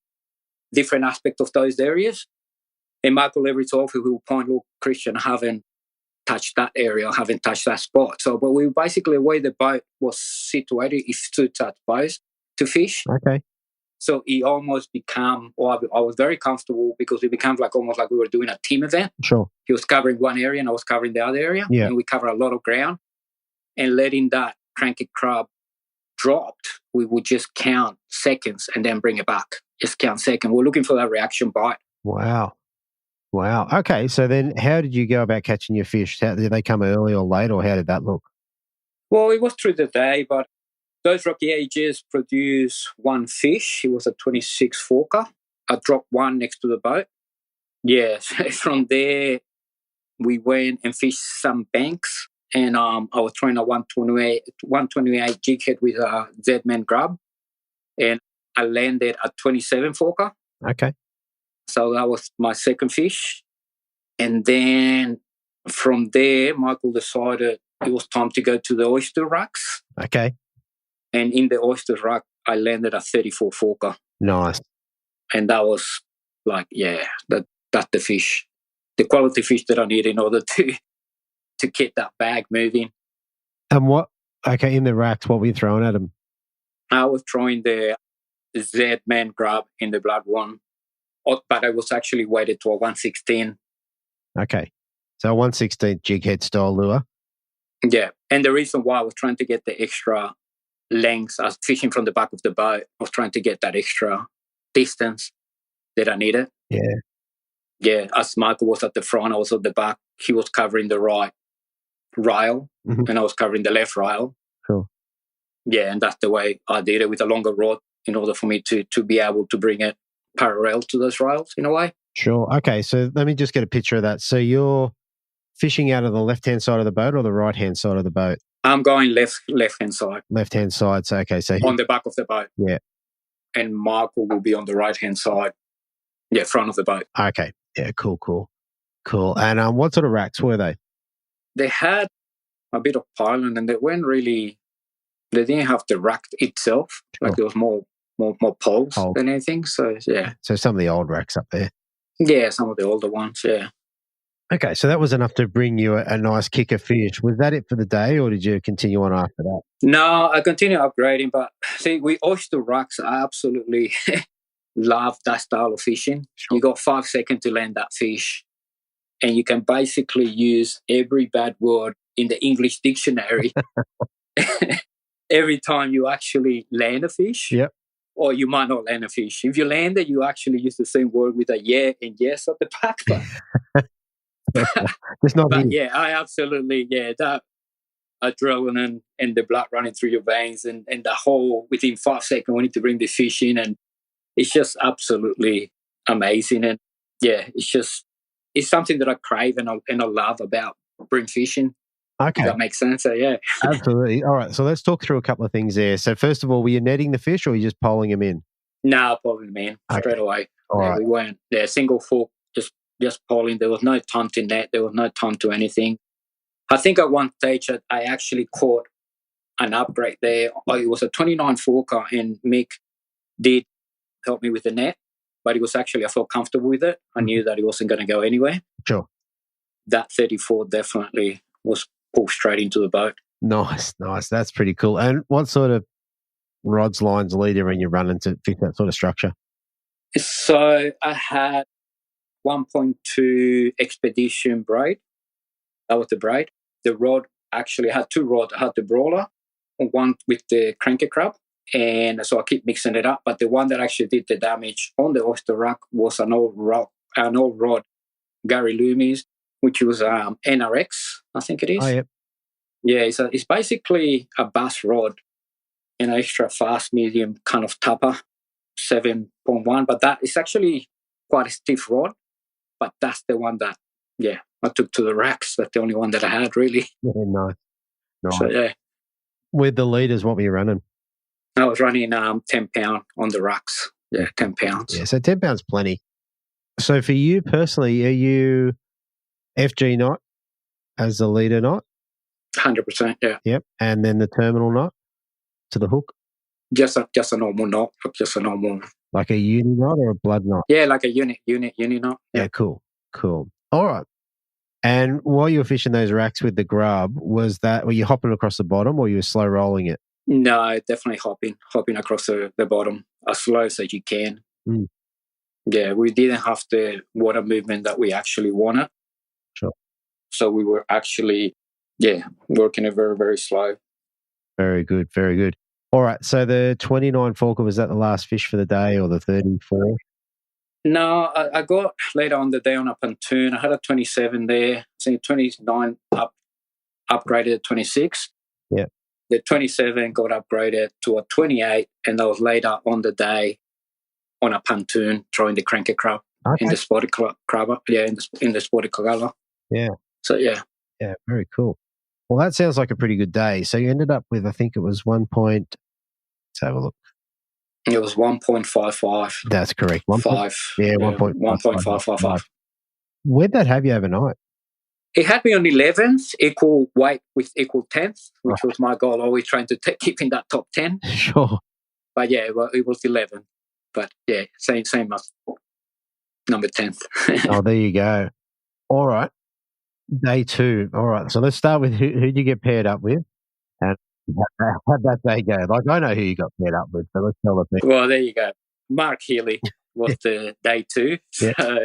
different aspects of those areas. And Michael, every so often, he will point, look, Christian, I haven't touched that area, I haven't touched that spot. So, but we basically, the way the boat was situated, it suits us both to fish. Okay. So it almost became, I was very comfortable because it became almost like we were doing a team event. Sure. He was covering one area and I was covering the other area. Yeah. And we covered a lot of ground. And letting that cranky crab dropped, we would just count seconds and then bring it back. Just count seconds. We're looking for that reaction bite. Wow. Okay. So then how did you go about catching your fish? Did they come early or late, or how did that look? Well, it was through the day, but those rocky edges produce one fish. It was a 26 forker. I dropped one next to the boat. Yeah, from there, we went and fished some banks. And I was throwing a 128 jig head with a Z-Man grub. And I landed a 27 forker. Okay. So that was my second fish. And then from there, Michael decided it was time to go to the oyster racks. Okay. And in the oyster rack, I landed a 34 forker. Nice. And that was that's the fish, the quality fish that I need in order to get that bag moving. And in the racks, what were you throwing at them? I was throwing the Z-Man grub in the blood one, but I was actually weighted to a 116. Okay. So a 116 jig head style lure. Yeah. And the reason why I was trying to get the extra length, I was fishing from the back of the boat. I was trying to get that extra distance that I needed. Yeah. Yeah. As Michael was at the front, I was at the back. He was covering the right rail and I was covering the left rail. Cool. Yeah. And that's the way I did it, with a longer rod in order for me to be able to bring it parallel to those rails in a way. Sure. Okay. So let me just get a picture of that. So you're fishing out of the left-hand side of the boat or the right-hand side of the boat? I'm going left-hand side. Left-hand side. So, okay. So on the back of the boat. Yeah. And Michael will be on the right-hand side. Yeah, front of the boat. Okay. Yeah, cool. And what sort of racks were they? They had a bit of pylon and they didn't have the rack itself. Sure. Like there was more poles than anything. So, yeah. So some of the old racks up there. Yeah, some of the older ones, yeah. Okay, so that was enough to bring you a nice kicker fish. Was that it for the day, or did you continue on after that? No, I continue upgrading, but see, with oyster racks, I absolutely love that style of fishing. Sure. You got 5 seconds to land that fish, and you can basically use every bad word in the English dictionary every time you actually land a fish. Yep. Or you might not land a fish. If you land it, you actually use the same word with a yeah and yes at the back. Just not But here. yeah, I absolutely, that adrenaline and the blood running through your veins and the whole within 5 seconds we need to bring the fish in, and it's just absolutely amazing. And yeah, it's something that I crave and I love about brim fishing. Okay. If that makes sense. So yeah. Absolutely. All right. So let's talk through a couple of things there. So first of all, were you netting the fish or were you just poling them in? No, polling, man, straight away. All right. We weren't there. Single fork, just polling. There was no time to net. There was no time to anything. I think at one stage I actually caught an upgrade there. It was a 29 forker, and Mick did help me with the net, but it was actually, I felt comfortable with it. I knew that it wasn't going to go anywhere. Sure. That 34 definitely was pulled straight into the boat. Nice. That's pretty cool. And what sort of rods, lines, leader when you run into fit that sort of structure? So I had 1.2 Expedition braid. That was the braid. The rod, actually, I had two rods. I had the brawler, one with the cranky crab, and so I keep mixing it up. But the one that actually did the damage on the oyster rack was an old rod, Gary Loomis, which was NRX, I think it is. Oh, yep. Yeah, it's basically a bass rod, an extra fast medium kind of tupper, 7.1. But that is actually quite a stiff rod. But that's the one that, I took to the racks. That's the only one that I had, really. Yeah, nice. So, yeah. With the leaders, what were you running? I was running 10 pound on the racks. Yeah, 10 pounds. Yeah, so 10 pounds plenty. So for you personally, are you FG knot as the leader knot? 100%, yeah. Yep. And then the terminal knot to the hook? Just a normal knot, just a normal. Like a uni knot or a blood knot? Yeah, like a uni knot. Yeah, cool. All right. And while you were fishing those racks with the grub, were you hopping across the bottom or you were slow rolling it? No, definitely hopping across the bottom as slow as you can. Mm. Yeah, we didn't have the water movement that we actually wanted. Sure. So we were actually, working it very, very slow. Very good, very good. All right, so the 29 forker, was that the last fish for the day or the 34? No, I got later on the day on a pontoon. I had a 27 there. So 29 upgraded to 26. Yeah. The 27 got upgraded to a 28, and that was later on the day on a pontoon throwing the cranky crab in the spotted crab. Yeah, in the spotted color. Yeah. So, yeah. Yeah, very cool. Well, that sounds like a pretty good day. So you ended up with, I think it was let's have a look. It was 1.55. That's correct. 1.555. Where'd that have you overnight? It had me on 11th, equal weight with equal 10th, which was my goal, always trying to keep in that top 10. Sure. But yeah, well, it was 11. But yeah, same as number 10th. Oh, there you go. All right. Day 2. All right. So let's start with who'd you get paired up with? And how'd that day go? Like, I know who you got paired up with, so let's tell the people. Well, there you go. Mark Healy was the day 2. Yeah. So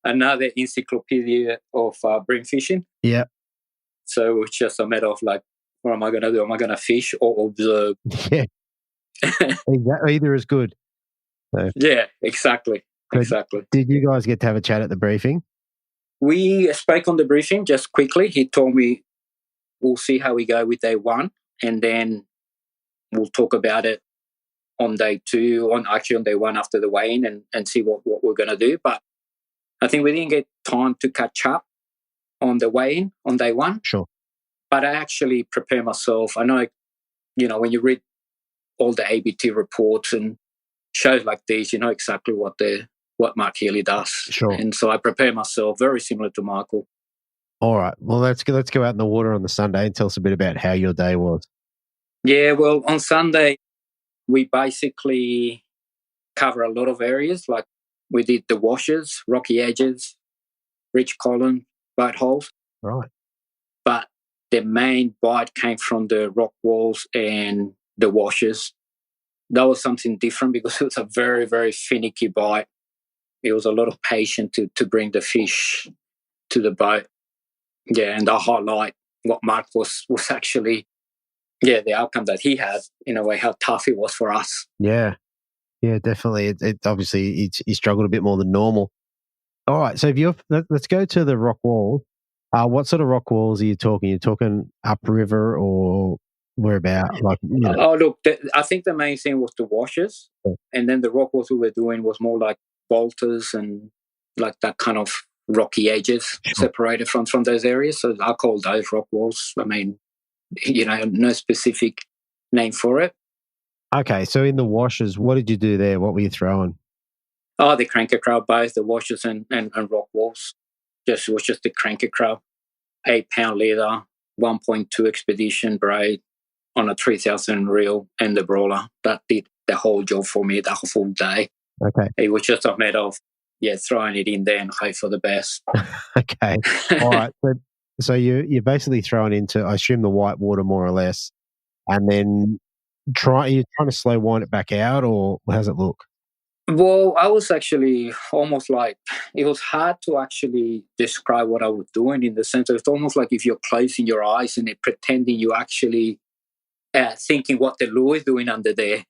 another encyclopedia of brim fishing. Yeah. So it was just a matter of like, what am I going to do? Am I going to fish or observe? Yeah. Exactly. Either is good. So, yeah, exactly. Exactly. Did you guys get to have a chat at the briefing? We spoke on the briefing just quickly. He told me we'll see how we go with day 1, and then we'll talk about it on day 2, on day 1 after the weigh-in, and see what we're going to do. But I think we didn't get time to catch up on the weigh-in on day 1. Sure. But I actually prepare myself. I know, when you read all the ABT reports and shows like these, you know exactly what Mark Healy does. Sure. And so I prepare myself very similar to Michael. All right. Well, let's go out in the water on the Sunday and tell us a bit about how your day was. Yeah, well, on Sunday, we basically cover a lot of areas. Like we did the washes, rocky edges, ridge column, bite holes. Right. But the main bite came from the rock walls and the washes. That was something different because it was a very, very finicky bite. It was a lot of patience to bring the fish to the boat. Yeah, and I highlight what Mark was actually, the outcome that he had, in a way, how tough it was for us. Yeah, definitely. It obviously he struggled a bit more than normal. All right. So let's go to the rock wall. What sort of rock walls are you talking? You're talking upriver or whereabout? Like, Oh, look, I think the main thing was the washes. Yeah. And then the rock walls we were doing was more like bolters and like that kind of rocky edges separated from those areas. So I call those rock walls. I mean, no specific name for it. Okay. So in the washes, what did you do there? What were you throwing? Oh, the cranker crab, both the washes and rock walls. It was just the cranker crab, 8-pound leader, 1.2 expedition braid on a 3,000 reel and the brawler. That did the whole job for me the whole full day. Okay. It was just a matter of throwing it in there and hope for the best. Okay. All right. So you're basically throwing into, I assume, the white water more or less, and then you're trying to slow wind it back out, or how's it look? Well, I was actually almost like, it was hard to actually describe what I was doing, in the sense of it's almost like if you're closing your eyes and pretending you actually thinking what the lure is doing under there.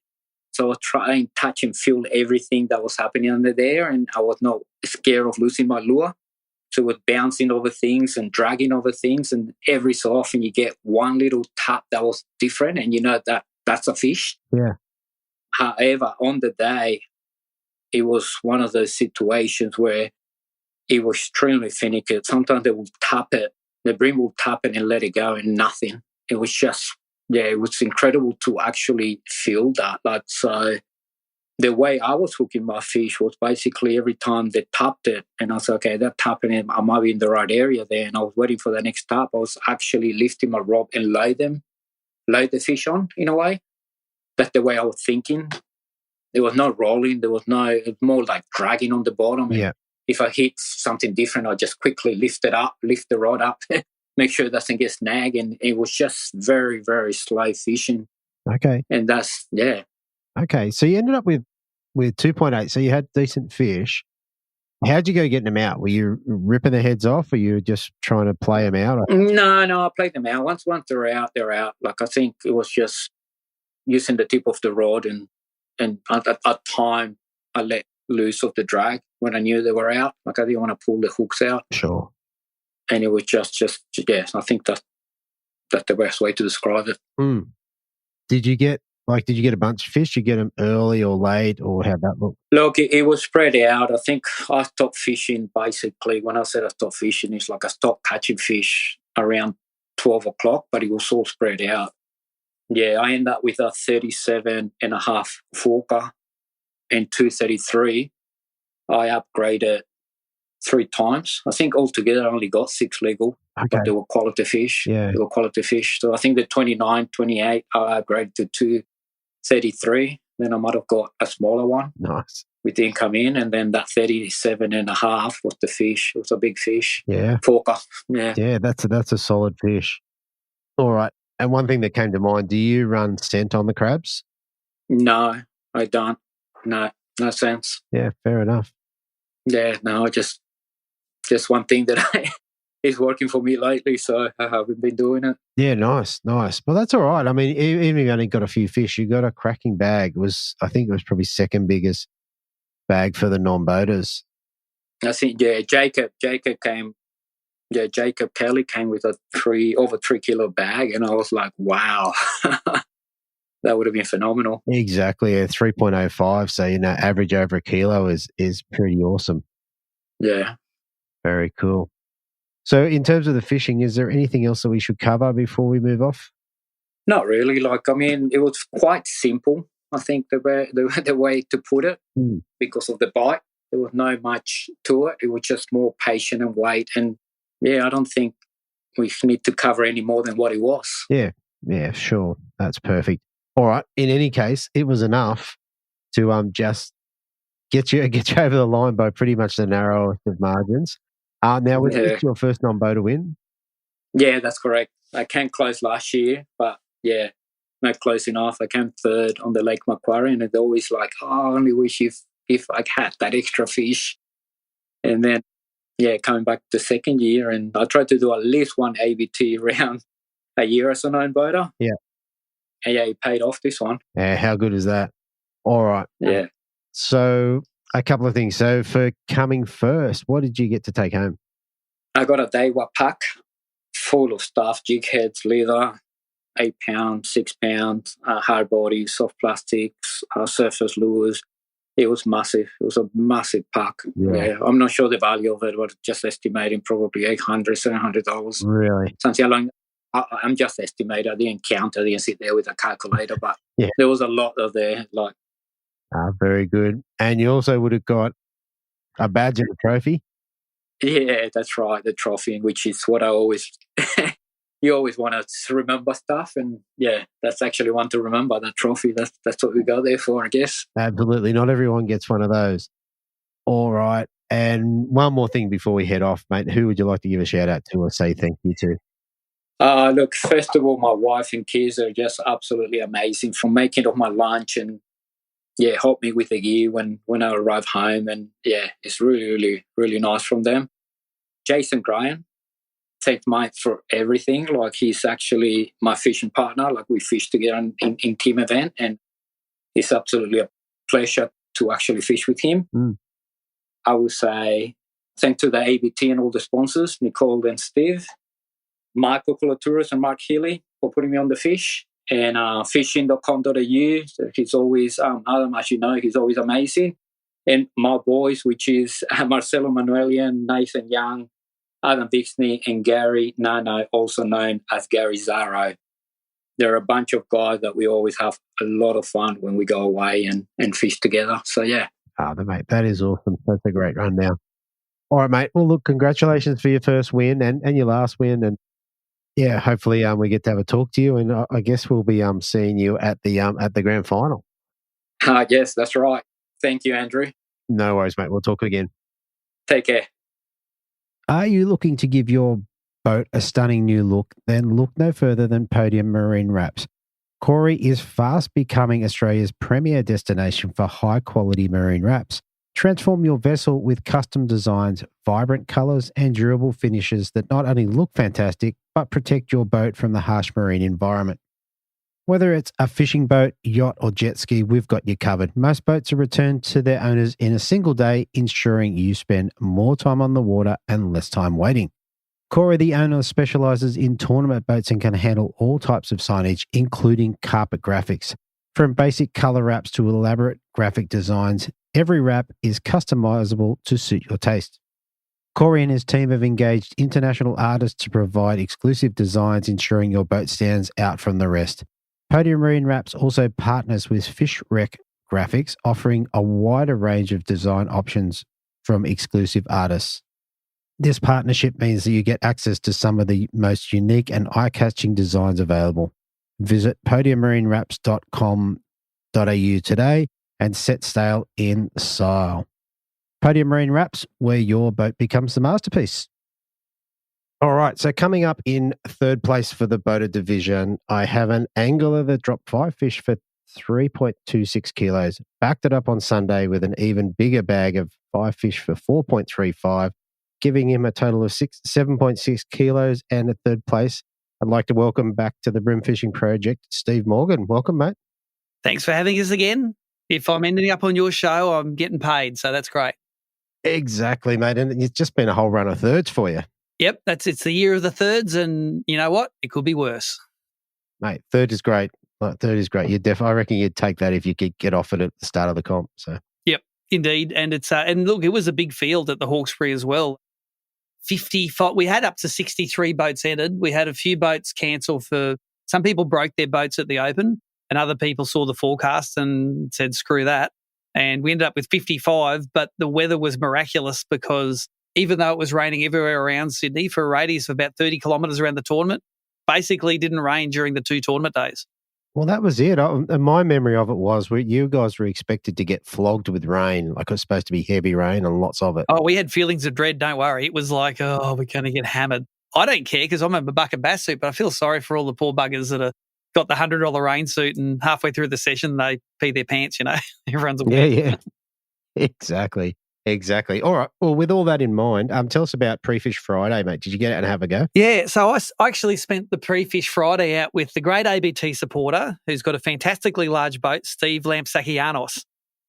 So I was trying, touch and feel everything that was happening under there, and I was not scared of losing my lure. So it was bouncing over things and dragging over things, and every so often you get one little tap that was different, and that's a fish. Yeah. However, on the day, it was one of those situations where it was extremely finicky. Sometimes they would tap it, the bream will tap it and let it go, and nothing. It was just, it was incredible to actually feel that. Like, so the way I was hooking my fish was basically every time they tapped it, and I was okay, they're tapping it, I might be in the right area there, and I was waiting for the next tap. I was actually lifting my rod and load the fish on, in a way. That's the way I was thinking. There was no rolling. It was more like dragging on the bottom. Yeah. If I hit something different, I just quickly lift the rod up, make sure it doesn't get snagged. And it was just very, very slow fishing. Okay. And that's, Okay. So you ended up with 2.8. So you had decent fish. How'd you go getting them out? Were you ripping their heads off, or you were just trying to play them out? No, I played them out. Once they're out, they're out. Like, I think it was just using the tip of the rod, and at time I let loose of the drag when I knew they were out. Like, I didn't want to pull the hooks out. Sure. And it was just I think that's the best way to describe it. Mm. Did you get a bunch of fish? Did you get them early or late, or how'd that look? Look, it was spread out. I think I stopped fishing, basically. When I said I stopped fishing, it's like I stopped catching fish around 12 o'clock, but it was all spread out. Yeah, I ended up with a 37.5 forker and 233. I upgraded 3 times. I think altogether I only got 6 legal, but they were quality fish. Yeah. They were quality fish. So I think the 29, 28, I upgraded to 233. Then I might have got a smaller one. Nice. With the income in, and then that 37.5 was the fish. It was a big fish. Yeah. Forker. Yeah. Yeah, that's a solid fish. All right. And one thing that came to mind, do you run scent on the crabs? No, I don't. No sense. Yeah, fair enough. Yeah, no, just one thing that is working for me lately, so I haven't been doing it. Yeah, nice. Well, that's all right. I mean, even if you only got a few fish, you got a cracking bag. I think it was probably second biggest bag for the non-boaters. I think, Jacob came. Yeah, Jacob Kelly came with over 3 kilo bag, and I was like, wow, that would have been phenomenal. Exactly, 3.05. So average over a kilo is pretty awesome. Yeah, very cool. So, in terms of the fishing, is there anything else that we should cover before we move off? Not really. Like, I mean, it was quite simple. I think the way to put it, because of the bite, there was no much to it. It was just more patient and wait. And yeah, I don't think we need to cover any more than what it was. Yeah, sure. That's perfect. All right. In any case, it was enough to just get you over the line by pretty much the narrowest of margins. Now, was this your first non-boater win? Yeah, that's correct. I came close last year, but yeah, not close enough. I came third on the Lake Macquarie, and it's always like, I only wish if I had that extra fish. And then, coming back the second year, and I tried to do at least one ABT round a year as a non-boater. Yeah. And it paid off this one. Yeah, how good is that? All right. Yeah. So A couple of things. So for coming first, what did you get to take home? I got a Daiwa pack full of stuff, jig heads, leather, 8 pounds, 6 pounds, hard body, soft plastics, surface lures. It was massive. It was a massive pack. Yeah. I'm not sure the value of it, but just estimating probably $800, $700. Really? Something along. I'm just estimating. I didn't count. I didn't sit there with a calculator, but there was a lot of there. Like, very good. And you also would have got a badge and a trophy. Yeah, that's right. The trophy, which is what I always. You always want to remember stuff, and that's actually one to remember. That trophy. That's what we go there for, I guess. Absolutely, not everyone gets one of those. All right, and one more thing before we head off, mate. Who would you like to give a shout out to or say thank you to? Look, first of all, my wife and kids are just absolutely amazing for making it my lunch and help me with the gear when I arrive home, and it's really, really, really nice from them. Jason Graham. Thank Mike for everything. Like, he's actually my fishing partner. Like, we fish together in team event, and it's absolutely a pleasure to actually fish with him. I would say thank to the ABT and all the sponsors, Nicole and Steve, Michael Colatourus and Mark Healy for putting me on the fish, and fishing.com.au. So he's always, Adam, as you know, he's always amazing. And my boys, which is Marcelo Manuelian, Nathan Young, Adam Bixney, and Gary Nano, also known as Gary Zaro. There are a bunch of guys that we always have a lot of fun when we go away and fish together. So, mate, that is awesome. That's a great rundown. All right, mate. Well, look, congratulations for your first win and your last win. And, hopefully we get to have a talk to you. And I guess we'll be seeing you at the grand final. Yes, that's right. Thank you, Andrew. No worries, mate. We'll talk again. Take care. Are you looking to give your boat a stunning new look? Then look no further than Podium Marine Wraps. Corey is fast becoming Australia's premier destination for high-quality marine wraps. Transform your vessel with custom designs, vibrant colours and durable finishes that not only look fantastic, but protect your boat from the harsh marine environment. Whether it's a fishing boat, yacht or jet ski, we've got you covered. Most boats are returned to their owners in a single day, ensuring you spend more time on the water and less time waiting. Corey, the owner, specialises in tournament boats and can handle all types of signage, including carpet graphics. From basic colour wraps to elaborate graphic designs, every wrap is customisable to suit your taste. Corey and his team have engaged international artists to provide exclusive designs, ensuring your boat stands out from the rest. Podium Marine Wraps also partners with Fish Rec Graphics, offering a wider range of design options from exclusive artists. This partnership means that you get access to some of the most unique and eye-catching designs available. Visit podiummarinerapps.com.au today and set sail in style. Podium Marine Wraps, where your boat becomes the masterpiece. All right, so coming up in third place for the boater division, I have an angler that dropped 5 fish for 3.26 kilos, backed it up on Sunday with an even bigger bag of 5 fish for 4.35, giving him a total of 7.6 kilos and a third place. I'd like to welcome back to the Brim Fishing Project, Steve Morgan. Welcome, mate. Thanks for having us again. If I'm ending up on your show, I'm getting paid, so that's great. Exactly, mate, and it's just been a whole run of thirds for you. Yep, it's the year of the thirds, and you know what? It could be worse. Mate, third is great. Third is great. I reckon you'd take that if you could get offered at the start of the comp. So. Yep, indeed. And it's and look, it was a big field at the Hawkesbury as well. 55. We had up to 63 boats entered. We had a few boats cancel for some people broke their boats at the Open, and other people saw the forecast and said screw that. And we ended up with 55, but the weather was miraculous because even though it was raining everywhere around Sydney for a radius of about 30 kilometres around the tournament, basically didn't rain during the 2 tournament days. Well, that was it. My memory of it was you guys were expected to get flogged with rain, like it was supposed to be heavy rain and lots of it. Oh, we had feelings of dread, don't worry. It was like, oh, we're going to get hammered. I don't care because I'm in a bucket bass suit, but I feel sorry for all the poor buggers that have got the $100 rain suit and halfway through the session they pee their pants, you know. Everyone's aware. Yeah. Exactly. All right. Well, with all that in mind, tell us about Pre-Fish Friday, mate. Did you get out and have a go? Yeah. So I actually spent the Pre-Fish Friday out with the great ABT supporter who's got a fantastically large boat, Steve Lampsakianos.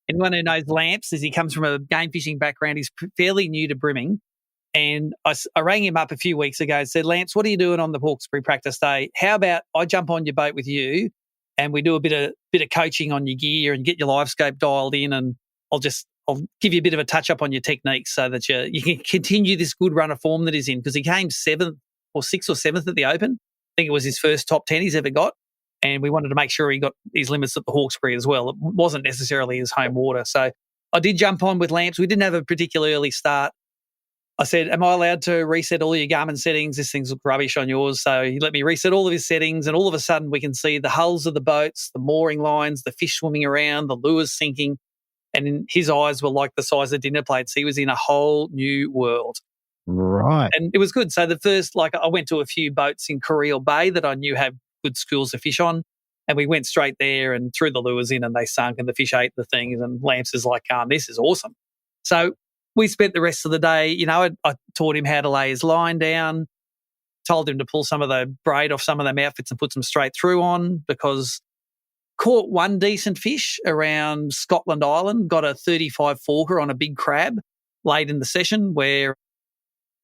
Anyone who knows Lamps, as he comes from a game fishing background, he's fairly new to brimming. And I rang him up a few weeks ago and said, Lance, what are you doing on the Hawkesbury practice day? How about I jump on your boat with you and we do a bit of coaching on your gear and get your live scope dialed in, and I'll give you a bit of a touch up on your techniques so that you can continue this good run of form that he's in, because he came 6th or 7th at the Open. I think it was his first top 10 he's ever got. And we wanted to make sure he got his limits at the Hawkesbury as well. It wasn't necessarily his home water. So I did jump on with Lamps. We didn't have a particularly early start. I said, am I allowed to reset all your Garmin settings? This thing's look rubbish on yours. So he let me reset all of his settings, and all of a sudden we can see the hulls of the boats, the mooring lines, the fish swimming around, the lures sinking. And his eyes were like the size of dinner plates. He was in a whole new world. Right. And it was good. So the first, I went to a few boats in Cooreel Bay that I knew had good schools to fish on. And we went straight there and threw the lures in, and they sunk and the fish ate the things. And Lamps is like, this is awesome. So we spent the rest of the day, I taught him how to lay his line down, told him to pull some of the braid off some of them outfits and put some straight through on, because caught one decent fish around Scotland Island, got a 35 forker on a big crab late in the session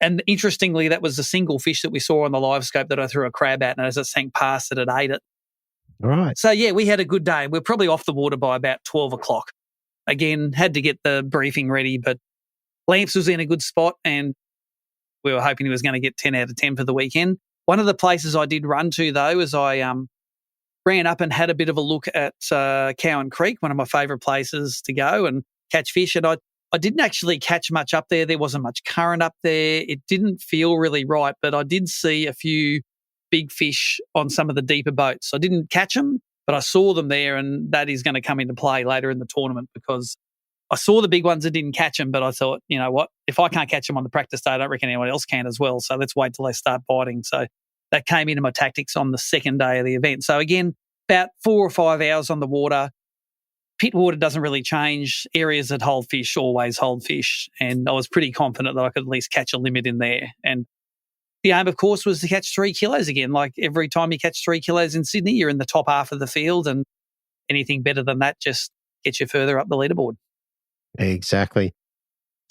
and interestingly, that was a single fish that we saw on the live scope that I threw a crab at, and as it sank past it ate it. Right. So, yeah, we had a good day. We're probably off the water by about 12 o'clock. Again, had to get the briefing ready, but Lamps was in a good spot, and we were hoping he was going to get 10 out of 10 for the weekend. One of the places I did run to, though, is I ran up and had a bit of a look at Cowan Creek, one of my favourite places to go and catch fish. And I didn't actually catch much up there. There wasn't much current up there. It didn't feel really right, but I did see a few big fish on some of the deeper boats. I didn't catch them, but I saw them there, and that is going to come into play later in the tournament, because I saw the big ones and didn't catch them, but I thought, you know what, if I can't catch them on the practice day, I don't reckon anyone else can as well. So let's wait till they start biting. So that came into my tactics on the second day of the event. So again, about 4 or 5 hours on the water. Pit water doesn't really change. Areas that hold fish always hold fish. And I was pretty confident that I could at least catch a limit in there. And the aim, of course, was to catch 3 kilos again. Like every time you catch 3 kilos in Sydney, you're in the top half of the field, and anything better than that just gets you further up the leaderboard. Exactly.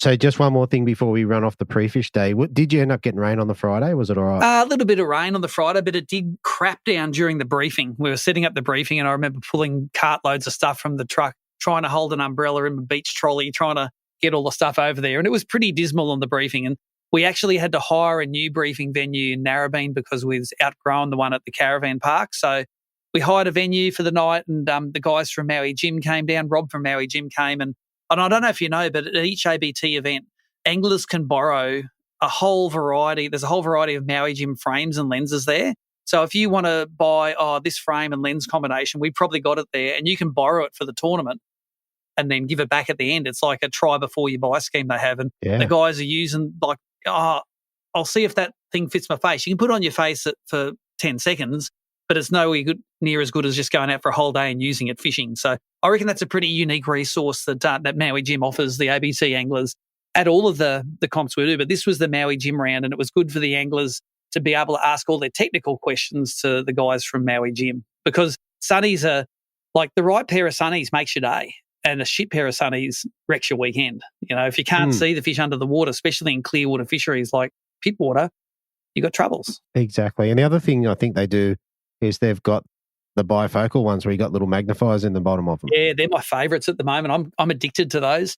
So just one more thing before we run off the pre-fish day. Did you end up getting rain on the Friday? Was it all right? A little bit of rain on the Friday, but it did crap down during the briefing. We were setting up the briefing, and I remember pulling cartloads of stuff from the truck, trying to hold an umbrella in a beach trolley, trying to get all the stuff over there. And it was pretty dismal on the briefing. And we actually had to hire a new briefing venue in Narrabeen because we'd outgrown the one at the caravan park. So we hired a venue for the night, and the guys from Maui Gym came down. Rob from Maui Gym came, and I don't know if you know, but at each ABT event, anglers can borrow a whole variety. There's a whole variety of Maui Gym frames and lenses there. So if you want to buy this frame and lens combination, we probably got it there, and you can borrow it for the tournament and then give it back at the end. It's like a try before you buy scheme they have. And the guys are using I'll see if that thing fits my face. You can put it on your face for 10 seconds, but it's nowhere near as good as just going out for a whole day and using it fishing. So I reckon that's a pretty unique resource that Maui Gym offers the ABC anglers at all of the comps we do. But this was the Maui Gym round, and it was good for the anglers to be able to ask all their technical questions to the guys from Maui Gym, because sunnies are like the right pair of sunnies makes your day, and a shit pair of sunnies wrecks your weekend. You know, if you can't see the fish under the water, especially in clear water fisheries like pit water, you got troubles. Exactly. And the other thing I think they do is they've got the bifocal ones where you got little magnifiers in the bottom of them. Yeah, they're my favourites at the moment. I'm addicted to those.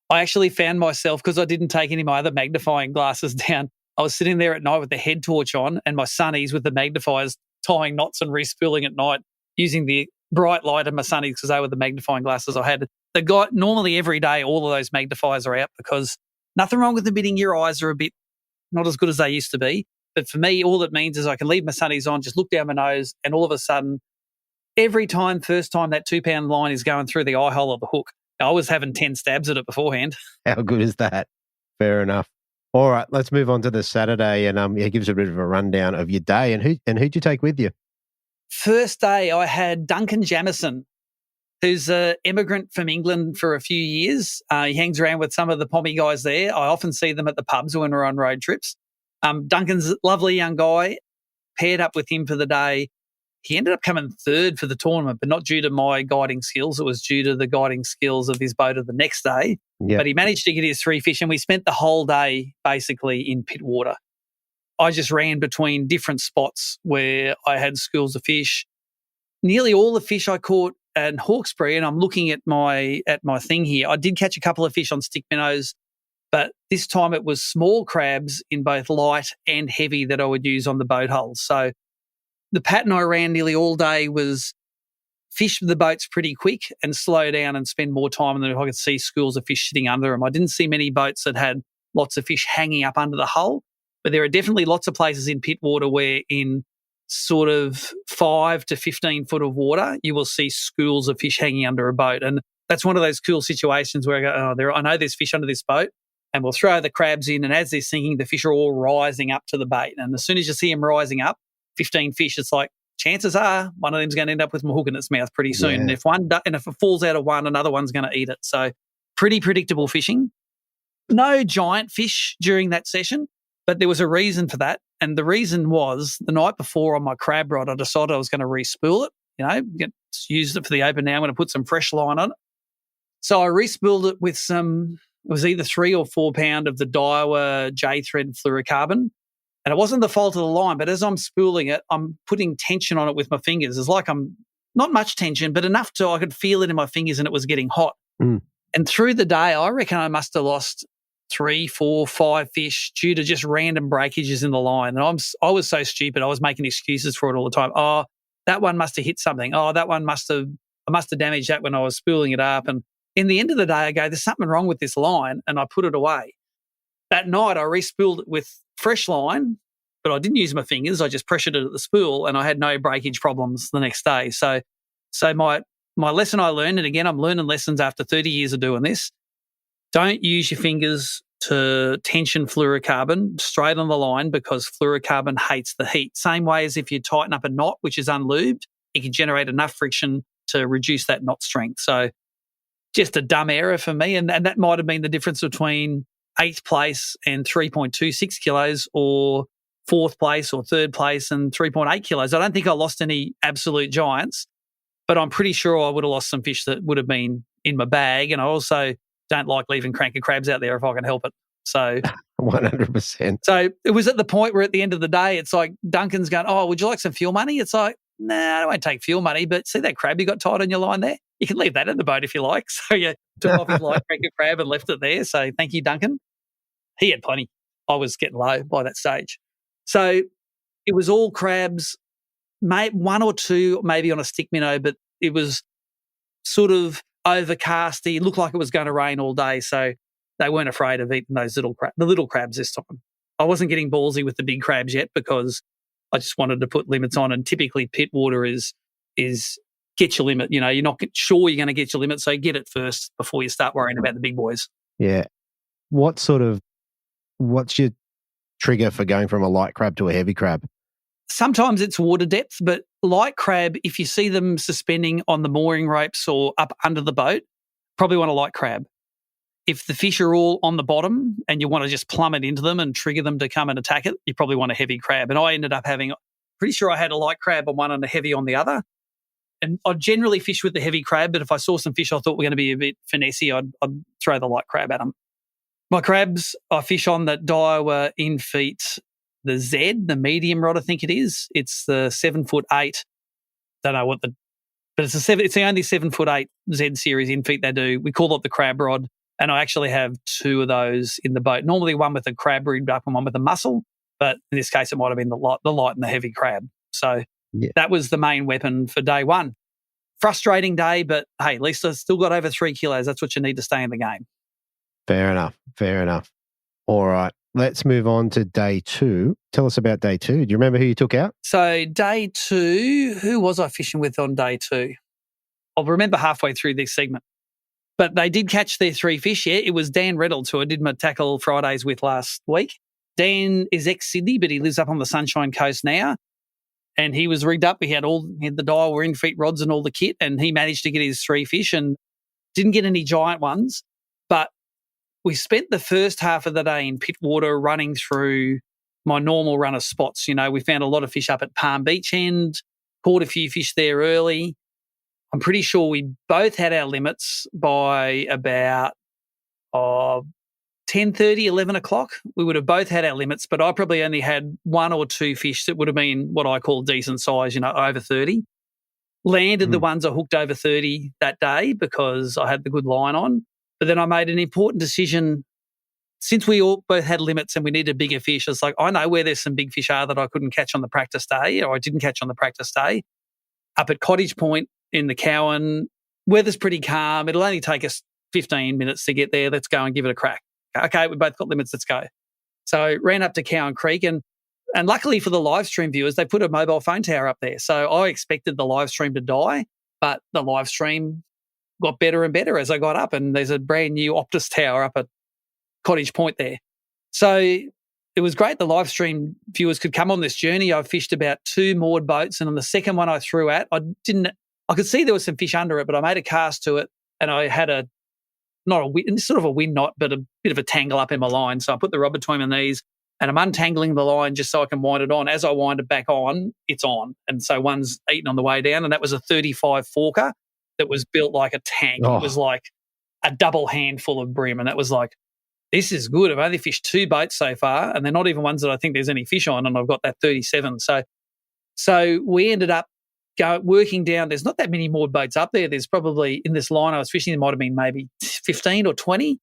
I actually found myself, because I didn't take any of my other magnifying glasses down, I was sitting there at night with the head torch on and my sunnies with the magnifiers tying knots and respooling at night using the bright light of my sunnies because they were the magnifying glasses I had. The guy, normally every day, all of those magnifiers are out, because nothing wrong with admitting your eyes are a bit not as good as they used to be. But for me, all it means is I can leave my sunnies on, just look down my nose, and all of a sudden, first time that 2-pound line is going through the eye hole of the hook. I was having 10 stabs at it beforehand. How good is that? Fair enough. All right, let's move on to the Saturday, and give us a bit of a rundown of your day. And who'd you take with you? First day, I had Duncan Jamieson, who's an immigrant from England for a few years. He hangs around with some of the Pommy guys there. I often see them at the pubs when we're on road trips. Duncan's a lovely young guy. Paired up with him for the day. He ended up coming third for the tournament, but not due to my guiding skills. It was due to the guiding skills of his boater the next day. Yep. But he managed to get his 3 fish, and we spent the whole day basically in pit water. I just ran between different spots where I had schools of fish. Nearly all the fish I caught at Hawkesbury, and I'm looking at my thing here, I did catch a couple of fish on stick minnows, but this time it was small crabs in both light and heavy that I would use on the boat hulls. So the pattern I ran nearly all day was fish the boats pretty quick and slow down and spend more time, and then I could see schools of fish sitting under them. I didn't see many boats that had lots of fish hanging up under the hull, but there are definitely lots of places in pit water where in sort of 5 to 15 foot of water, you will see schools of fish hanging under a boat. And that's one of those cool situations where I go, I know there's fish under this boat, and we'll throw the crabs in, and as they're sinking, the fish are all rising up to the bait. And as soon as you see them rising up, 15 fish, it's like, chances are one of them's going to end up with my hook in its mouth pretty soon. Yeah. And if it falls out of one, another one's going to eat it. So pretty predictable fishing. No giant fish during that session, but there was a reason for that. And the reason was the night before on my crab rod, I decided I was going to re-spool it, used it for the open now. I'm going to put some fresh line on it. So I re-spooled it with it was either 3 or 4 pound of the Daiwa J-thread fluorocarbon. And it wasn't the fault of the line, but as I'm spooling it, I'm putting tension on it with my fingers. It's like I'm not much tension, but enough I could feel it in my fingers, and it was getting hot. Mm. And through the day, I reckon I must have lost 3, 4, 5 fish due to just random breakages in the line. And I was so stupid. I was making excuses for it all the time. Oh, that one must have hit something. Oh, I must have damaged that when I was spooling it up. And in the end of the day, I go, there's something wrong with this line, and I put it away. That night, I re-spooled it with fresh line, but I didn't use my fingers. I just pressured it at the spool, and I had no breakage problems the next day. So my lesson I learned, and again, I'm learning lessons after 30 years of doing this, don't use your fingers to tension fluorocarbon straight on the line, because fluorocarbon hates the heat. Same way as if you tighten up a knot, which is unlubed, it can generate enough friction to reduce that knot strength. So just a dumb error for me, and that might have been the difference between 8th place and 3.26 kilos, or 4th place or 3rd place and 3.8 kilos. I don't think I lost any absolute giants, but I'm pretty sure I would have lost some fish that would have been in my bag. And I also don't like leaving cranker crabs out there if I can help it. So 100%. So it was at the point where at the end of the day, it's like Duncan's going, oh, would you like some fuel money? It's like, nah, I won't take fuel money, but see that crab you got tied on your line there? You can leave that in the boat if you like. So you took off his light cranker crab and left it there. So thank you, Duncan. He had plenty. I was getting low by that stage. So it was all crabs, 1 or 2 maybe on a stick minnow, but it was sort of overcasty. It looked like it was going to rain all day, so they weren't afraid of eating those the little crabs this time. I wasn't getting ballsy with the big crabs yet because I just wanted to put limits on, and typically pit water is get your limit. You know, you're not sure you're going to get your limit, so get it first before you start worrying about the big boys. Yeah. What's your trigger for going from a light crab to a heavy crab? Sometimes it's water depth, but light crab, if you see them suspending on the mooring ropes or up under the boat, probably want a light crab. If the fish are all on the bottom and you want to just plummet into them and trigger them to come and attack it, you probably want a heavy crab. And I ended up pretty sure I had a light crab on one and a heavy on the other. And I generally fish with the heavy crab, but if I saw some fish I thought were going to be a bit finessey, I'd throw the light crab at them. My crabs, I fish on that Daiwa in feet, the Z, the medium rod, I think it is. It's the 7'8". Don't know what but it's the only 7'8" Z series in feet they do. We call it the crab rod, and I actually have 2 of those in the boat. Normally one with a crab rigged up and one with a mussel, but in this case it might have been the light and the heavy crab. So That was the main weapon for day one. Frustrating day, but hey, at least I still got over 3 kilos. That's what you need to stay in the game. Fair enough. All right. Let's move on to day 2. Tell us about day 2. Do you remember who you took out? So day 2, who was I fishing with on day 2? I'll remember halfway through this segment. But they did catch their 3 fish. Yeah, it was Dan Reynolds, who I did my Tackle Fridays with last week. Dan is ex-Sydney, but he lives up on the Sunshine Coast now. And he was rigged up. He had the Daiwa in feet rods and all the kit, and he managed to get his 3 fish and didn't get any giant ones. But we spent the first half of the day in pit water running through my normal run of spots. You know, we found a lot of fish up at Palm Beach End. caught a few fish there early. I'm pretty sure we both had our limits by about 10:30, 11 o'clock. We would have both had our limits, but I probably only had one or two fish that would have been what I call decent size, over 30. Landed the ones I hooked over 30 that day because I had the good line on. But then I made an important decision. Since we all both had limits and we needed bigger fish, it's like, I know where there's some big fish are that I couldn't catch on the practice day, or I didn't catch on the practice day. Up at Cottage Point in the Cowan, weather's pretty calm. It'll only take us 15 minutes to get there. Let's go and give it a crack. Okay, we both got limits. Let's go. So ran up to Cowan Creek and luckily for the live stream viewers, they put a mobile phone tower up there. So I expected the live stream to die, but the live stream got better and better as I got up, and there's a brand new Optus tower up at Cottage Point there. So it was great. The live stream viewers could come on this journey. I fished about 2 moored boats, and on the second one I threw at, I could see there was some fish under it, but I made a cast to it, and I had sort of a wind knot, but a bit of a tangle up in my line. So I put the rod between my knees and I'm untangling the line just so I can wind it on. As I wind it back on, it's on. And so one's eaten on the way down, and that was a 35 forker that was built like a tank. It was like a double handful of brim, and that was like, this is good. I've only fished 2 boats so far, and they're not even ones that I think there's any fish on, and I've got that 37. So we ended up working down. There's not that many moored boats up there. There's probably, in this line I was fishing, there might have been maybe 15 or 20.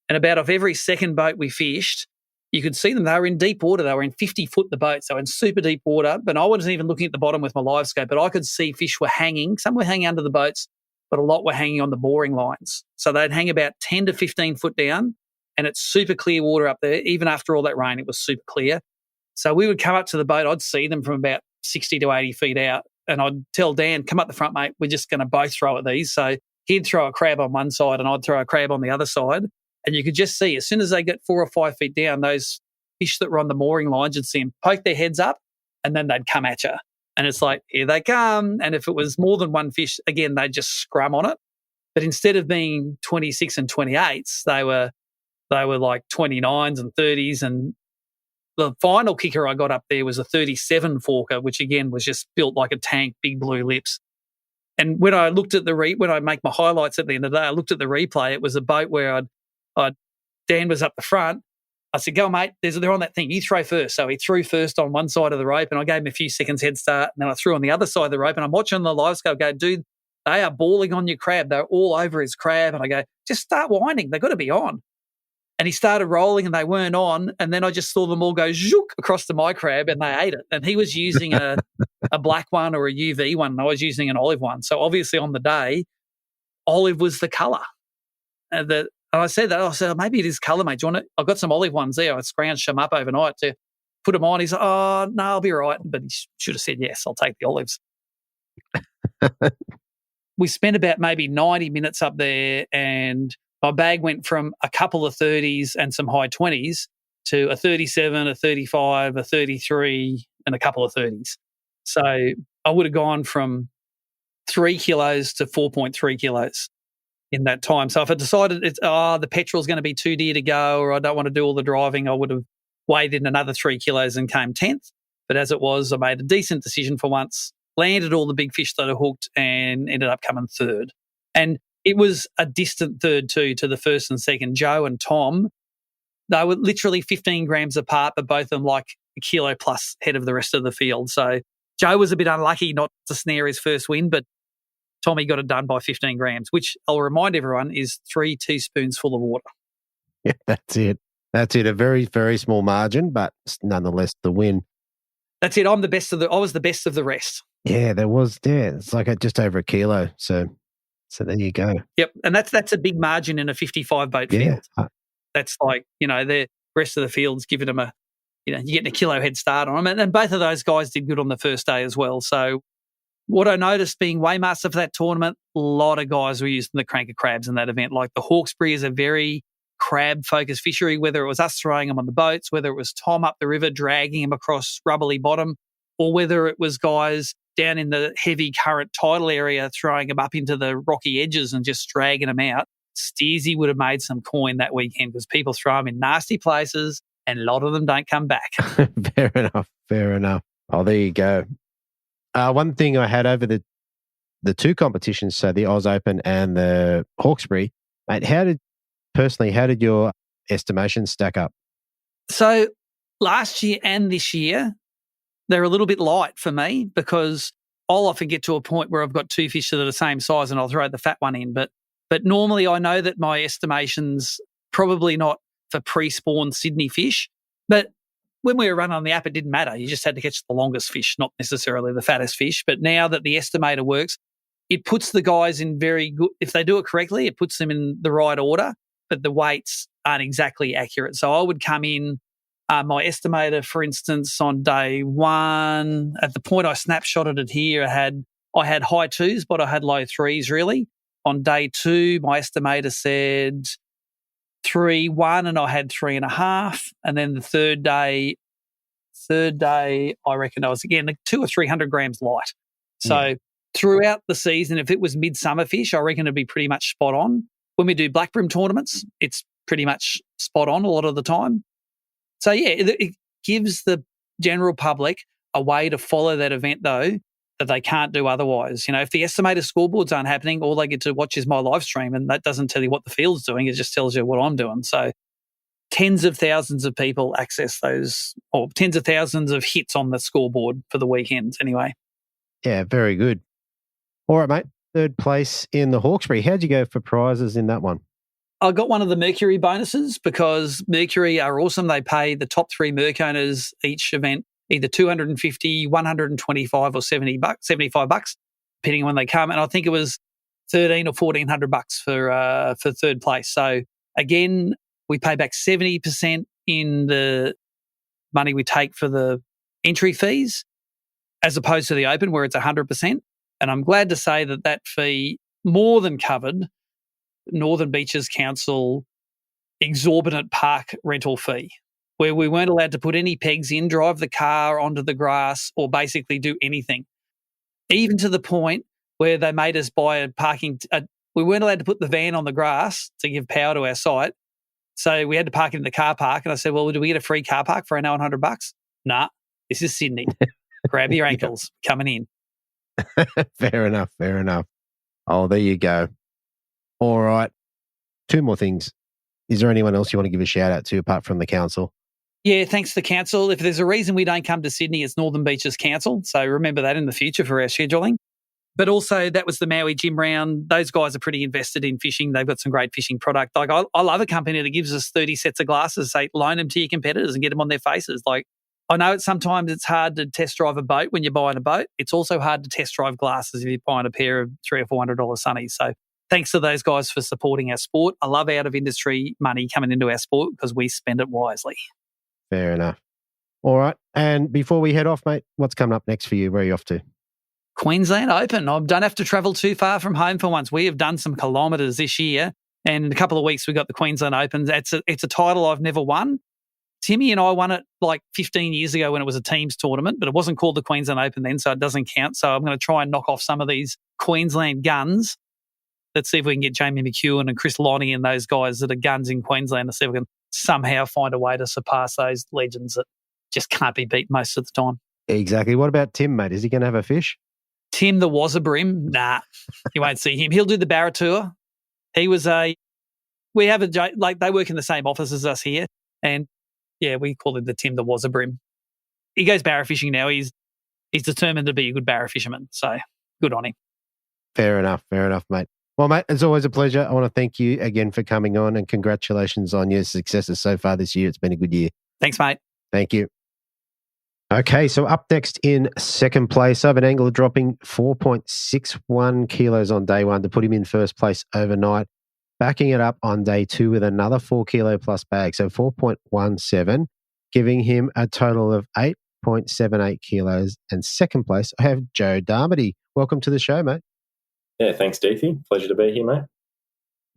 And about off every second boat we fished, you could see them. They were in deep water. They were in 50 foot, the boats. They were in super deep water. But I wasn't even looking at the bottom with my live scope, but I could see fish were hanging. Some were hanging under the boats, but a lot were hanging on the mooring lines. So they'd hang about 10 to 15 foot down, and it's super clear water up there. Even after all that rain, it was super clear. So we would come up to the boat. I'd see them from about 60 to 80 feet out. And I'd tell Dan, come up the front, mate, we're just going to both throw at these. So he'd throw a crab on one side and I'd throw a crab on the other side. And you could just see, as soon as they get 4 or 5 feet down, those fish that were on the mooring lines, you'd see them poke their heads up and then they'd come at you. And it's like, here they come. And if it was more than one fish, again, they'd just scrum on it. But instead of being 26 and 28s, they were like 29s and 30s. And the final kicker I got up there was a 37 forker, which again was just built like a tank, big blue lips. And when I looked at when I make my highlights at the end of the day, I looked at the replay. It was a boat where Dan was up the front. I said, go on, mate, they're on that thing. You throw first. So he threw first on one side of the rope and I gave him a few seconds head start. And then I threw on the other side of the rope and I'm watching the live scope go, dude, they are bawling on your crab. They're all over his crab. And I go, just start winding. They've got to be on. And he started rolling and they weren't on. And then I just saw them all go zook across to my crab and they ate it. And he was using a black one or a UV one and I was using an olive one. So obviously on the day, olive was the colour. And I said, maybe it is colour, mate. Do you want it? I've got some olive ones there. I scrounged them up overnight to put them on. He's like, oh, no, I'll be all right. But he should have said, yes, I'll take the olives. We spent about maybe 90 minutes up there and my bag went from a couple of 30s and some high 20s to a 37, a 35, a 33 and a couple of 30s. So I would have gone from 3 kilos to 4.3 kilos in that time. So if I decided the petrol's going to be too dear to go or I don't want to do all the driving, I would have weighed in another 3 kilos and came 10th. But as it was, I made a decent decision for once, landed all the big fish that I hooked and ended up coming third. And it was a distant third too to the first and second. Joe and Tom, they were literally 15 grams apart, but both of them like a kilo plus ahead of the rest of the field. So Joe was a bit unlucky not to snare his first win, but Tommy got it done by 15 grams, which I'll remind everyone is 3 teaspoons full of water. Yeah, that's it. A very, very small margin, but nonetheless the win. That's it. I was the best of the rest. Yeah, it's like just over a kilo. So there you go. Yep. And that's a big margin in a 55 boat field. That's like, the rest of the field's giving them you're getting a kilo head start on them. And both of those guys did good on the first day as well. So what I noticed being weighmaster for that tournament, a lot of guys were using the cranker crabs in that event. Like the Hawkesbury is a very crab-focused fishery, whether it was us throwing them on the boats, whether it was Tom up the river dragging them across rubbly bottom, or whether it was guys down in the heavy current tidal area throwing them up into the rocky edges and just dragging them out. Steersy would have made some coin that weekend because people throw them in nasty places and a lot of them don't come back. Fair enough. Oh, there you go. One thing I had over the two competitions, so the Oz Open and the Hawkesbury, mate, how did your estimations stack up? So last year and this year, they're a little bit light for me because I'll often get to a point where I've got two fish that are the same size and I'll throw the fat one in. But normally I know that my estimations probably not for pre-spawn Sydney fish. But when we were running on the app, it didn't matter. You just had to catch the longest fish, not necessarily the fattest fish. But now that the estimator works, it puts the guys in very good, if they do it correctly, it puts them in the right order, but the weights aren't exactly accurate. So I would come in, my estimator, for instance, on day one, at the point I snapshotted it here, I had high twos, but I had low threes really. On day two, my estimator said 3.1 and I had 3.5. And then the third day, I reckon I was again 200 or 300 grams light. So throughout the season, if it was midsummer fish, I reckon it'd be pretty much spot on. When we do black brim tournaments, it's pretty much spot on a lot of the time. So, yeah, it gives the general public a way to follow that event, though, that they can't do otherwise. You know, if the estimated scoreboards aren't happening, all they get to watch is my live stream, and that doesn't tell you what the field's doing. It just tells you what I'm doing. So tens of thousands of people access those, or tens of thousands of hits on the scoreboard for the weekends anyway. Yeah, very good. All right, mate. Third place in the Hawkesbury. How'd you go for prizes in that one? I got one of the Mercury bonuses because Mercury are awesome. They pay the top three Merc owners each event either $250, $125 or $75, depending on when they come. And I think it was $1,300 or $1,400 for third place. So again, we pay back 70% in the money we take for the entry fees, as opposed to the Open where it's 100%. And I'm glad to say that fee more than covered Northern Beaches Council exorbitant park rental fee, where we weren't allowed to put any pegs in, drive the car onto the grass, or basically do anything. Even to the point where they made us buy a parking. We weren't allowed to put the van on the grass to give power to our site, so we had to park it in the car park. And I said, "Well, do we get a free car park for our $100?" Nah, this is Sydney. Grab your ankles, coming in. Fair enough. Oh, there you go. All right. Two more things. Is there anyone else you want to give a shout out to apart from the council? Yeah, thanks to the council. If there's a reason we don't come to Sydney, it's Northern Beaches Council. So remember that in the future for our scheduling. But also that was the Maui Gym round. Those guys are pretty invested in fishing. They've got some great fishing product. Like I love a company that gives us 30 sets of glasses, say loan them to your competitors and get them on their faces. Like I know sometimes it's hard to test drive a boat when you're buying a boat. It's also hard to test drive glasses if you're buying a pair of $300 or $400 sunnies. So thanks to those guys for supporting our sport. I love out of industry money coming into our sport because we spend it wisely. Fair enough. All right. And before we head off, mate, what's coming up next for you? Where are you off to? Queensland Open. I don't have to travel too far from home for once. We have done some kilometres this year, and in a couple of weeks we got the Queensland Open. It's a title I've never won. Timmy and I won it like 15 years ago when it was a teams tournament, but it wasn't called the Queensland Open then, so it doesn't count. So I'm going to try and knock off some of these Queensland guns. Let's see if we can get Jamie McEwen and Chris Lonnie and those guys that are guns in Queensland to see if we can somehow find a way to surpass those legends that just can't be beat most of the time. Exactly. What about Tim, mate? Is he going to have a fish? Tim the Wasabrim? Nah, you won't see him. He'll do the Barra Tour. We have like they work in the same office as us here, and yeah, we call him the Tim the Wasabrim. He goes barra fishing now. He's determined to be a good barra fisherman, so good on him. Fair enough, mate. Well, mate, it's always a pleasure. I want to thank you again for coming on and congratulations on your successes so far this year. It's been a good year. Thanks, mate. Thank you. Okay, so up next in second place, I have an angler dropping 4.61 kilos on day one to put him in first place overnight, backing it up on day two with another 4 kilo plus bag, so 4.17, giving him a total of 8.78 kilos. And second place, I have Joe Darmody. Welcome to the show, mate. Yeah, thanks, Deethy. Pleasure to be here, mate.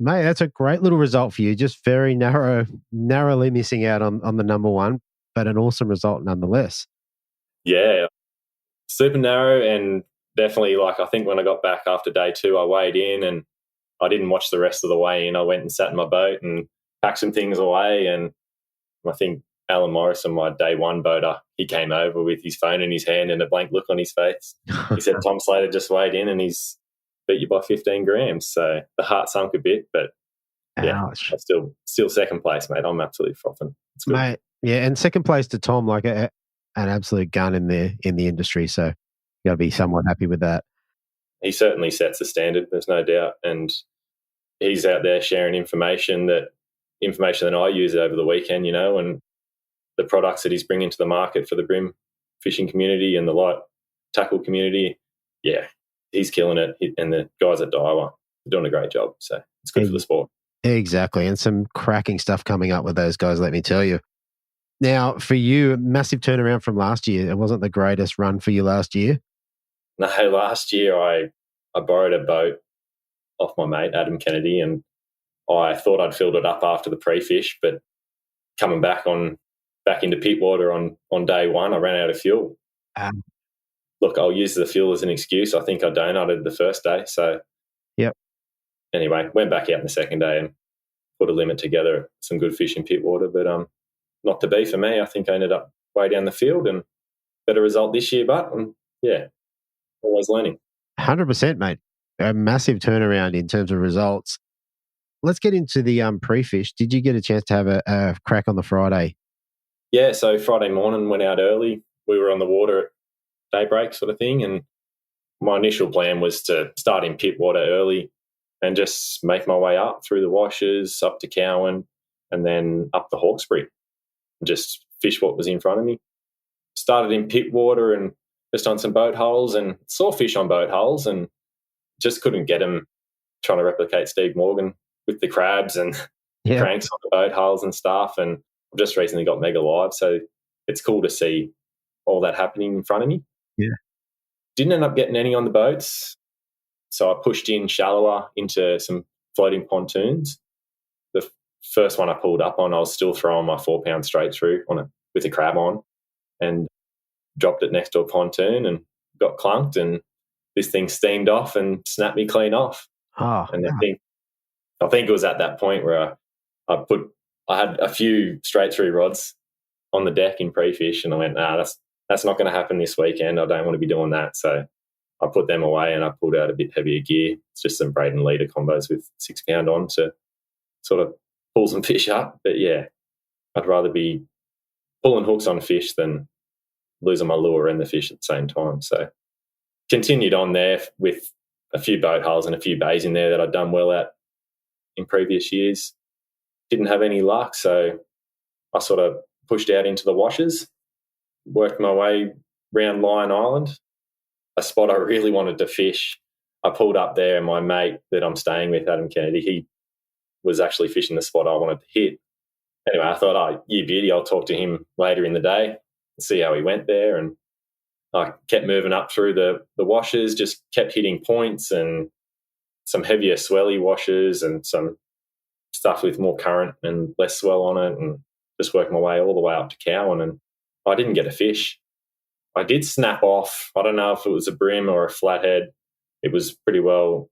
Mate, that's a great little result for you. Just very narrowly missing out on the number one, but an awesome result nonetheless. Yeah, super narrow, and definitely, like, I think when I got back after day two, I weighed in and I didn't watch the rest of the weigh in. I went and sat in my boat and packed some things away, and I think Alan Morrison, my day one boater, he came over with his phone in his hand and a blank look on his face. He said, Tom Slater just weighed in and he's beat you by 15 grams. So the heart sunk a bit, but yeah, I'm still second place, mate. I'm absolutely frothing. It's good. Mate, yeah, and second place to Tom, like an absolute gun in the industry. So you got to be somewhat happy with that. He certainly sets the standard, there's no doubt. And he's out there sharing information that I use over the weekend, and the products that he's bringing to the market for the brim fishing community and the light tackle community. Yeah, he's killing it. And the guys at Daiwa are doing a great job. So it's good for the sport. Exactly. And some cracking stuff coming up with those guys, let me tell you. Now, for you, massive turnaround from last year. It wasn't the greatest run for you last year. No, last year I borrowed a boat off my mate, Adam Kennedy, and I thought I'd filled it up after the pre-fish, but coming back into pit water on day one, I ran out of fuel. Look, I'll use the fuel as an excuse. I think I donated the first day. So, yep. Anyway, went back out the second day and put a limit together, some good fish in pit water, but not to be for me. I think I ended up way down the field and better result this year, but yeah, always learning. 100%, mate. A massive turnaround in terms of results. Let's get into the pre-fish. Did you get a chance to have a crack on the Friday? Yeah, so Friday morning, went out early. We were on the water at daybreak sort of thing, and my initial plan was to start in pit water early and just make my way up through the washes, up to Cowan, and then up the Hawkesbury. Just fish what was in front of me. Started in pit water and just on some boat holes and saw fish on boat holes and just couldn't get them, trying to replicate Steve Morgan with the crabs and cranks on the boat holes and stuff. And I've just recently got mega live, so it's cool to see all that happening in front of me. Yeah. Didn't end up getting any on the boats, so I pushed in shallower into some floating pontoons. The first one I pulled up on, I was still throwing my 4-pound straight through on it with a crab on, and dropped it next to a pontoon and got clunked, and this thing steamed off and snapped me clean off. And I think it was at that point where I had a few straight through rods on the deck in pre-fish, and I went, that's not going to happen this weekend. I don't want to be doing that. So I put them away and I pulled out a bit heavier gear. It's just some braid and leader combos with 6-pound on to sort of pull some fish up. But yeah, I'd rather be pulling hooks on fish than losing my lure and the fish at the same time. So continued on there with a few boat hulls and a few bays in there that I'd done well at in previous years. Didn't have any luck, so I sort of pushed out into the washes, worked my way round Lion Island, a spot I really wanted to fish. I pulled up there and my mate that I'm staying with, Adam Kennedy, he was actually fishing the spot I wanted to hit. Anyway, I thought, you beauty, I'll talk to him later in the day and see how he went there. And I kept moving up through the washes, just kept hitting points and some heavier swelly washes and some stuff with more current and less swell on it, and just worked my way all the way up to Cowan, and I didn't get a fish. I did snap off. I don't know if it was a brim or a flathead. It was pretty well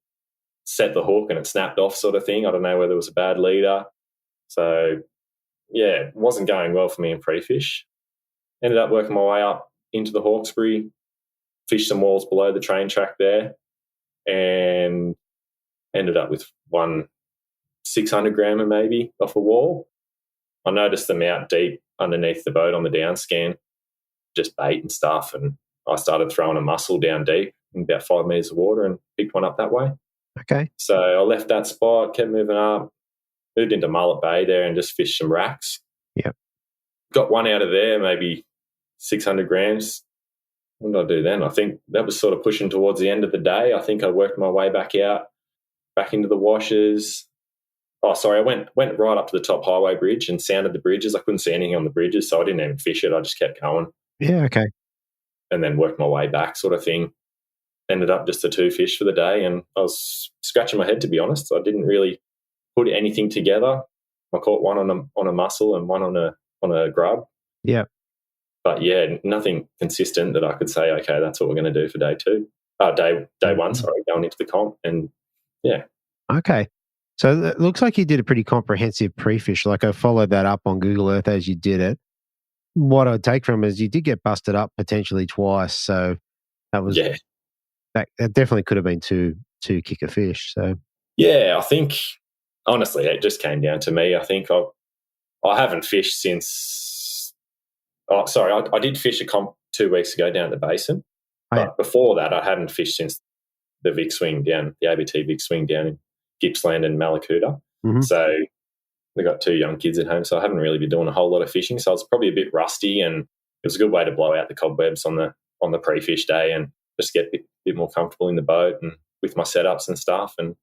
set the hook and it snapped off sort of thing. I don't know whether it was a bad leader. So, yeah, it wasn't going well for me in pre-fish. Ended up working my way up into the Hawkesbury, fished some walls below the train track there, and ended up with one 600 grammer maybe off a wall. I noticed them out deep underneath the boat on the down scan, just bait and stuff, and I started throwing a mussel down deep in about 5 metres of water and picked one up that way. Okay. So I left that spot, kept moving up, moved into Mullet Bay there and just fished some racks. Yep. Got one out of there, maybe 600 grams. What did I do then? I think that was sort of pushing towards the end of the day. I think I worked my way back out, back into the washes. Oh, sorry, I went right up to the top highway bridge and sounded the bridges. I couldn't see anything on the bridges, so I didn't even fish it. I just kept going. Yeah, okay. And then worked my way back sort of thing. Ended up just the 2 fish for the day, and I was scratching my head, to be honest. I didn't really put anything together. I caught one on a mussel and one on a grub. Yeah. But, yeah, nothing consistent that I could say, okay, that's what we're going to do for day one, going into the comp. And, yeah. Okay. So it looks like you did a pretty comprehensive pre-fish. Like I followed that up on Google Earth as you did it. what I'd take from it is you did get busted up potentially twice. So that was that definitely could have been two kicker fish. So yeah, I think honestly it just came down to me. I think I haven't fished since. Oh, sorry, I did fish a comp 2 weeks ago down at the basin, but before that I hadn't fished since the Vic Swing down, the ABT Vic Swing down in Gippsland and Malakuta. So we got 2 young kids at home, so I haven't really been doing a whole lot of fishing. So I was probably a bit rusty, and it was a good way to blow out the cobwebs on the pre-fish day and just get a bit more comfortable in the boat and with my setups and stuff. And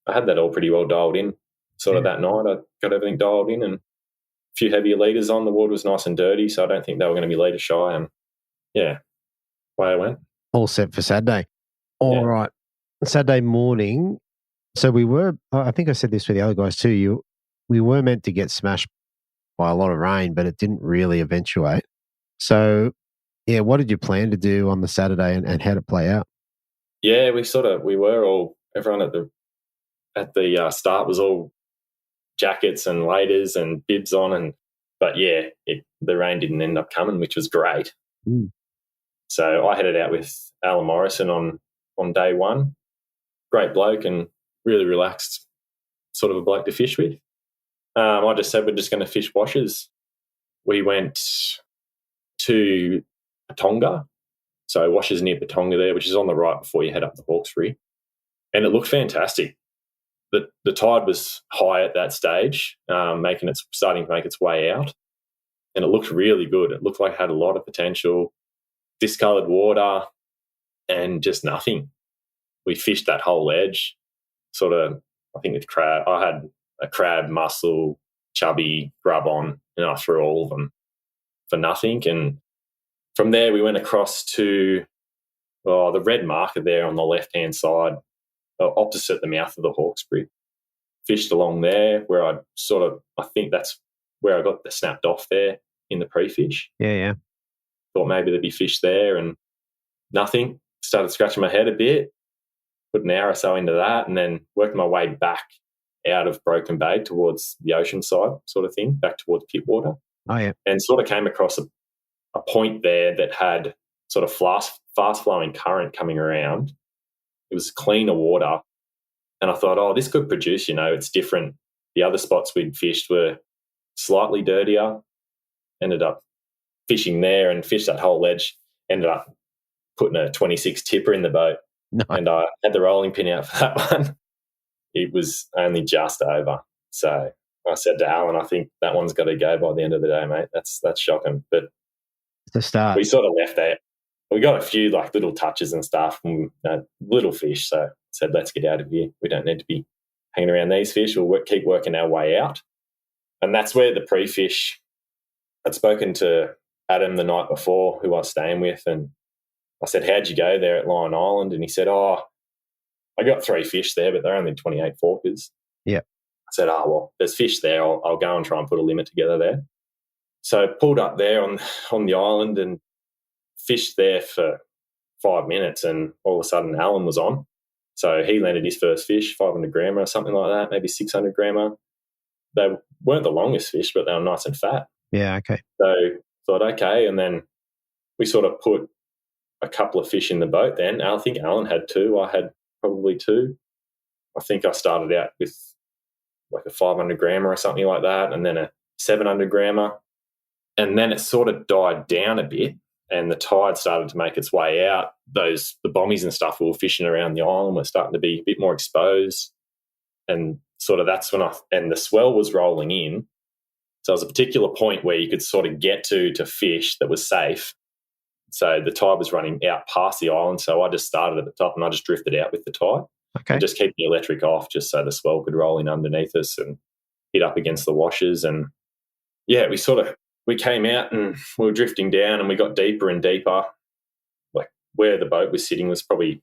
I had that all pretty well dialed in. Sort of that night, I got everything dialed in and a few heavier leaders on. The water was nice and dirty, so I don't think they were going to be leader shy. And yeah, away I went. All set for Saturday. All right, Saturday morning. So we were. I think I said this for the other guys too. We were meant to get smashed by a lot of rain, but it didn't really eventuate. So, yeah, what did you plan to do on the Saturday and how did it play out? Yeah, everyone at the start was all jackets and waders and bibs on, but yeah, the rain didn't end up coming, which was great. So I headed out with Alan Morrison on day one. Great bloke and really relaxed sort of a bloke to fish with. I just said we're just going to fish washes. We went to Patonga. So washes near Patonga there, which is on the right before you head up the Hawkesbury. And it looked fantastic. The tide was high at that stage, starting to make its way out. And it looked really good. It looked like it had a lot of potential, discoloured water, and just nothing. We fished that whole edge, sort of, I think with crab. I had a crab, mussel, chubby, grub on, and I threw all of them for nothing. And from there, we went across to the red marker there on the left-hand side, opposite the mouth of the Hawkesbury. Fished along there where I think that's where I got the snapped off there in the pre-fish. Yeah. Thought maybe there'd be fish there and nothing. Started scratching my head a bit, put an hour or so into that, and then worked my way back out of Broken Bay towards the ocean side sort of thing, back towards Pittwater. Oh, yeah. And sort of came across a point there that had sort of fast-flowing current coming around. It was cleaner water. And I thought, this could produce, it's different. The other spots we'd fished were slightly dirtier. Ended up fishing there and fished that whole ledge. Ended up putting a 26 tipper in the boat. No. And I had the rolling pin out for that one. It was only just over. So I said to Alan, I think that one's got to go by the end of the day, mate. That's shocking. But it's a start. We sort of left there. We got a few little touches and stuff from little fish. So I said, let's get out of here. We don't need to be hanging around these fish. We'll keep working our way out. And that's where the pre-fish, I'd spoken to Adam the night before, who I was staying with, and I said, how'd you go there at Lion Island? And he said, I got 3 fish there, but they're only 28 forkers. Yeah. I said, well, there's fish there. I'll go and try and put a limit together there. So pulled up there on the island and fished there for 5 minutes, and all of a sudden Alan was on. So he landed his first fish, 500 grammer or something like that, maybe 600 grammer. They weren't the longest fish, but they were nice and fat. Yeah, okay. So thought, okay, and then we sort of put a couple of fish in the boat then. I think Alan had 2. I had probably 2. I think I started out with like a 500 grammer or something like that, and then a 700 grammer. And then it sort of died down a bit, and the tide started to make its way out. The bommies and stuff we were fishing around the island were starting to be a bit more exposed. And sort of that's when and the swell was rolling in. So there was a particular point where you could sort of get to fish that was safe. So the tide was running out past the island. So I just started at the top and I just drifted out with the tide. Okay. And just keep the electric off just so the swell could roll in underneath us and hit up against the washes. And yeah, we came out and we were drifting down and we got deeper and deeper. Like where the boat was sitting was probably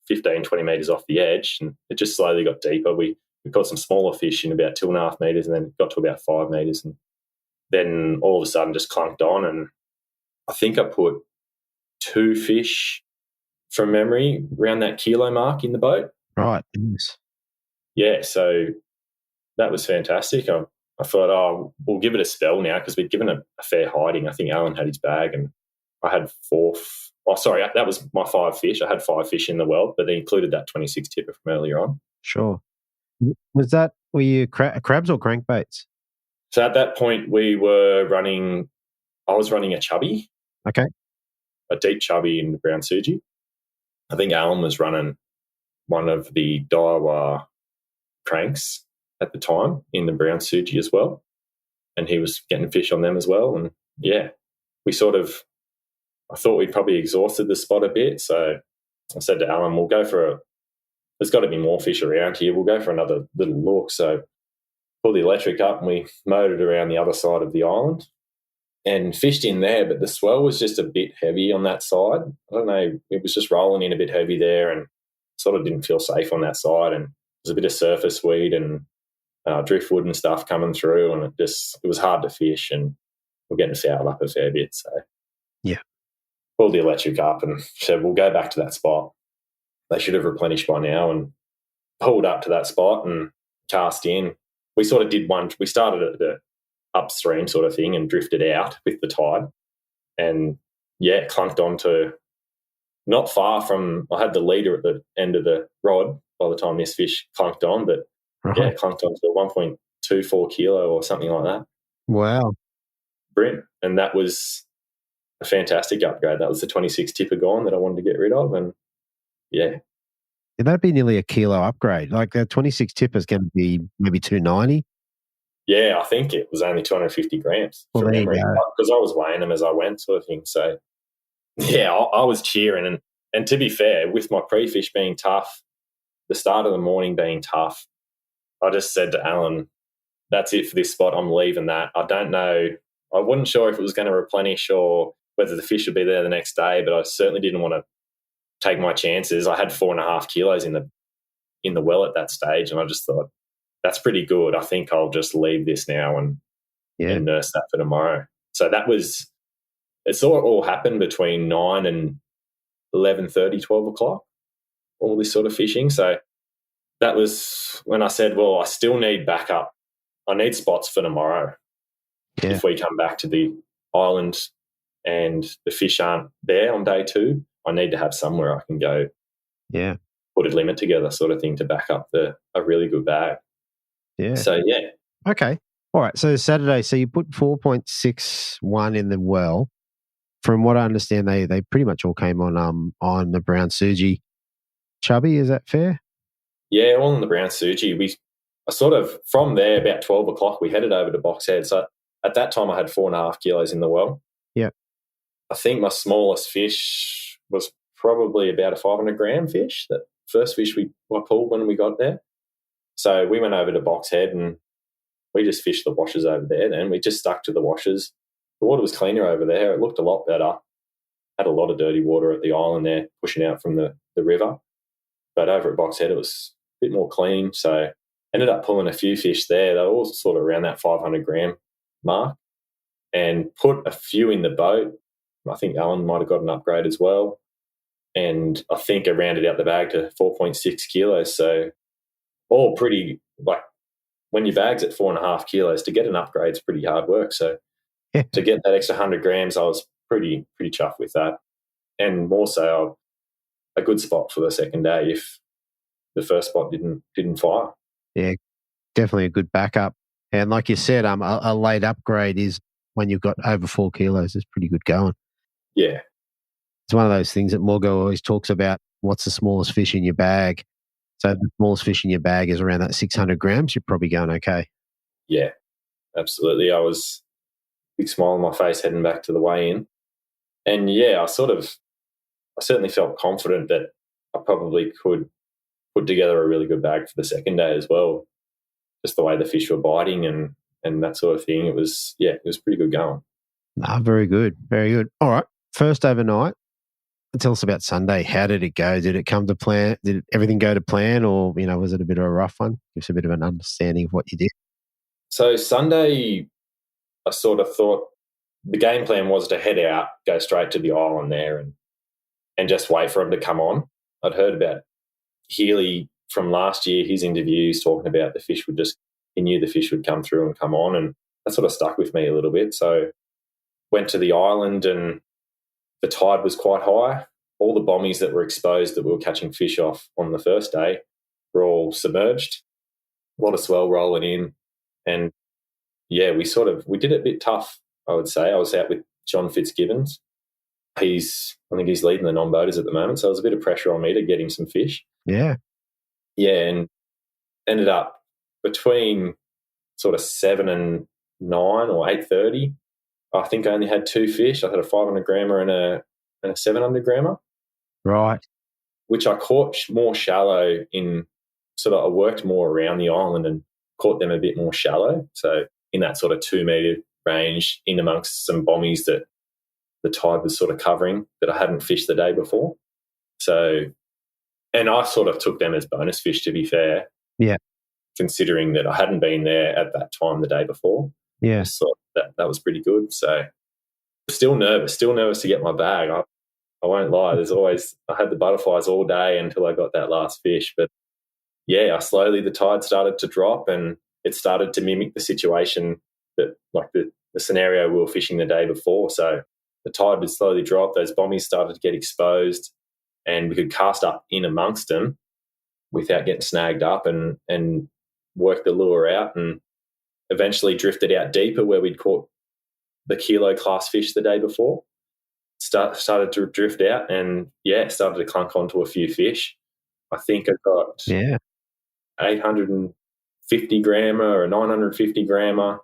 15, 20 metres off the edge, and it just slowly got deeper. We caught some smaller fish in about 2.5 metres, and then it got to about 5 metres, and then all of a sudden just clunked on. And I think I put 2 fish from memory around that kilo mark in the boat. Right. Yes. Yeah, so that was fantastic. I I thought, oh, we'll give it a spell now because we'd given a fair hiding. I think Alan had his bag and I had that was my 5 fish. I had 5 fish in the world, but they included that 26 tipper from earlier on. Sure. Were you crabs or crankbaits? So at that point, I was running a chubby. Okay. A deep chubby in the brown suji. I think Alan was running one of the Daiwa cranks at the time in the brown suji as well. And he was getting fish on them as well. And yeah, I thought we'd probably exhausted the spot a bit. So I said to Alan, we'll go there's got to be more fish around here. We'll go for another little look. So pulled the electric up and we motored around the other side of the island and fished in there, but the swell was just a bit heavy on that side. I don't know, it was just rolling in a bit heavy there and sort of didn't feel safe on that side. And there's a bit of surface weed and driftwood and stuff coming through, and it was hard to fish, and we're getting fouled up a fair bit. So yeah, pulled the electric up and said, we'll go back to that spot. They should have replenished by now, and pulled up to that spot and cast in. We sort of did we started at the upstream sort of thing and drifted out with the tide, and yeah, clunked onto not far from, I had the leader at the end of the rod by the time this fish clunked on, but yeah, clunked onto 1.24 kilo or something like that. Wow. Brilliant. And that was a fantastic upgrade. That was the 26 tipper gone that I wanted to get rid of, and yeah. That'd be nearly a kilo upgrade. Like the 26 tipper is going to be maybe 290. Yeah, I think it was only 250 grams well, from memory, because I was weighing them as I went, sort of thing. So yeah, I was cheering, and to be fair, with my pre-fish being tough, the start of the morning being tough, I just said to Alan, that's it for this spot. I'm leaving that. I don't know. I wasn't sure if it was going to replenish or whether the fish would be there the next day, but I certainly didn't want to take my chances. I had 4.5 kilos in the well at that stage, and I just thought, that's pretty good. I think I'll just leave this now and nurse that for tomorrow. So it all happened between 9 and 11:30, 12 o'clock, all this sort of fishing. So that was when I said, well, I still need backup. I need spots for tomorrow. Yeah. If we come back to the island and the fish aren't there on day 2, I need to have somewhere I can go put a limit together, sort of thing, to back up a really good bag. Yeah. So, yeah. Okay. All right. So Saturday, so you put 4.61 in the well. From what I understand, they pretty much all came on the brown suji chubby. Is that fair? Yeah, all on the brown suji. I sort of, from there, about 12 o'clock, we headed over to Box Head. So at that time, I had 4.5 kilos in the well. Yeah. I think my smallest fish was probably about a 500-gram fish, that first fish I pulled when we got there. So we went over to Box Head and we just fished the washes over there then. We just stuck to the washes. The water was cleaner over there. It looked a lot better. Had a lot of dirty water at the island there pushing out from the river. But over at Box Head, it was a bit more clean. So ended up pulling a few fish there. They were all sort of around that 500-gram mark, and put a few in the boat. I think Alan might have got an upgrade as well. And I think I rounded out the bag to 4.6 kilos. So all pretty, like, when your bag's at 4.5 kilos, to get an upgrade is pretty hard work. So to get that extra 100 grams, I was pretty chuffed with that. And more so, a good spot for the second day if the first spot didn't fire. Yeah, definitely a good backup. And like you said, a late upgrade is when you've got over 4 kilos. It's pretty good going. Yeah. It's one of those things that Morgo always talks about. What's the smallest fish in your bag? So if the smallest fish in your bag is around that 600 grams, you're probably going okay. Yeah, absolutely. I was big smile on my face heading back to the weigh-in. And yeah, I certainly felt confident that I probably could put together a really good bag for the second day as well. Just the way the fish were biting and that sort of thing. It was pretty good going. Very good. Very good. All right. First overnight. Tell us about Sunday. How did it go? Did it come to plan? Did everything go to plan, or was it a bit of a rough one? Give us a bit of an understanding of what you did. So Sunday, I sort of thought the game plan was to head out, go straight to the island there, and just wait for him to come on. I'd heard about Healy from last year, his interviews talking about the fish would just he knew the fish would come through and come on, and that sort of stuck with me a little bit. So went to the island and the tide was quite high. All the bommies that were exposed that we were catching fish off on the first day were all submerged. A lot of swell rolling in. And, yeah, we did it a bit tough, I would say. I was out with John Fitzgibbons. I think he's leading the non-boaters at the moment, so there was a bit of pressure on me to get him some fish. Yeah. Yeah, and ended up between sort of 7 and 9 or 8:30. I think I only had 2 fish. I had a 500 grammer and a 700 grammer. Right. Which I caught more shallow in sort of, I worked more around the island and caught them a bit more shallow. So in that sort of 2 metre range, in amongst some bommies that the tide was sort of covering that I hadn't fished the day before. So, and I sort of took them as bonus fish, to be fair. Yeah. Considering that I hadn't been there at that time the day before. Yeah. So that was pretty good. So still nervous to get my bag. I won't lie. I had the butterflies all day until I got that last fish. But yeah, the tide started to drop and it started to mimic the situation that, like the scenario we were fishing the day before. So the tide would slowly drop. Those bommies started to get exposed and we could cast up in amongst them without getting snagged up and work the lure out, and eventually drifted out deeper where we'd caught the kilo class fish the day before. Started to drift out and, yeah, started to clunk onto a few fish. I think I got 850 grammer or 950 grammer.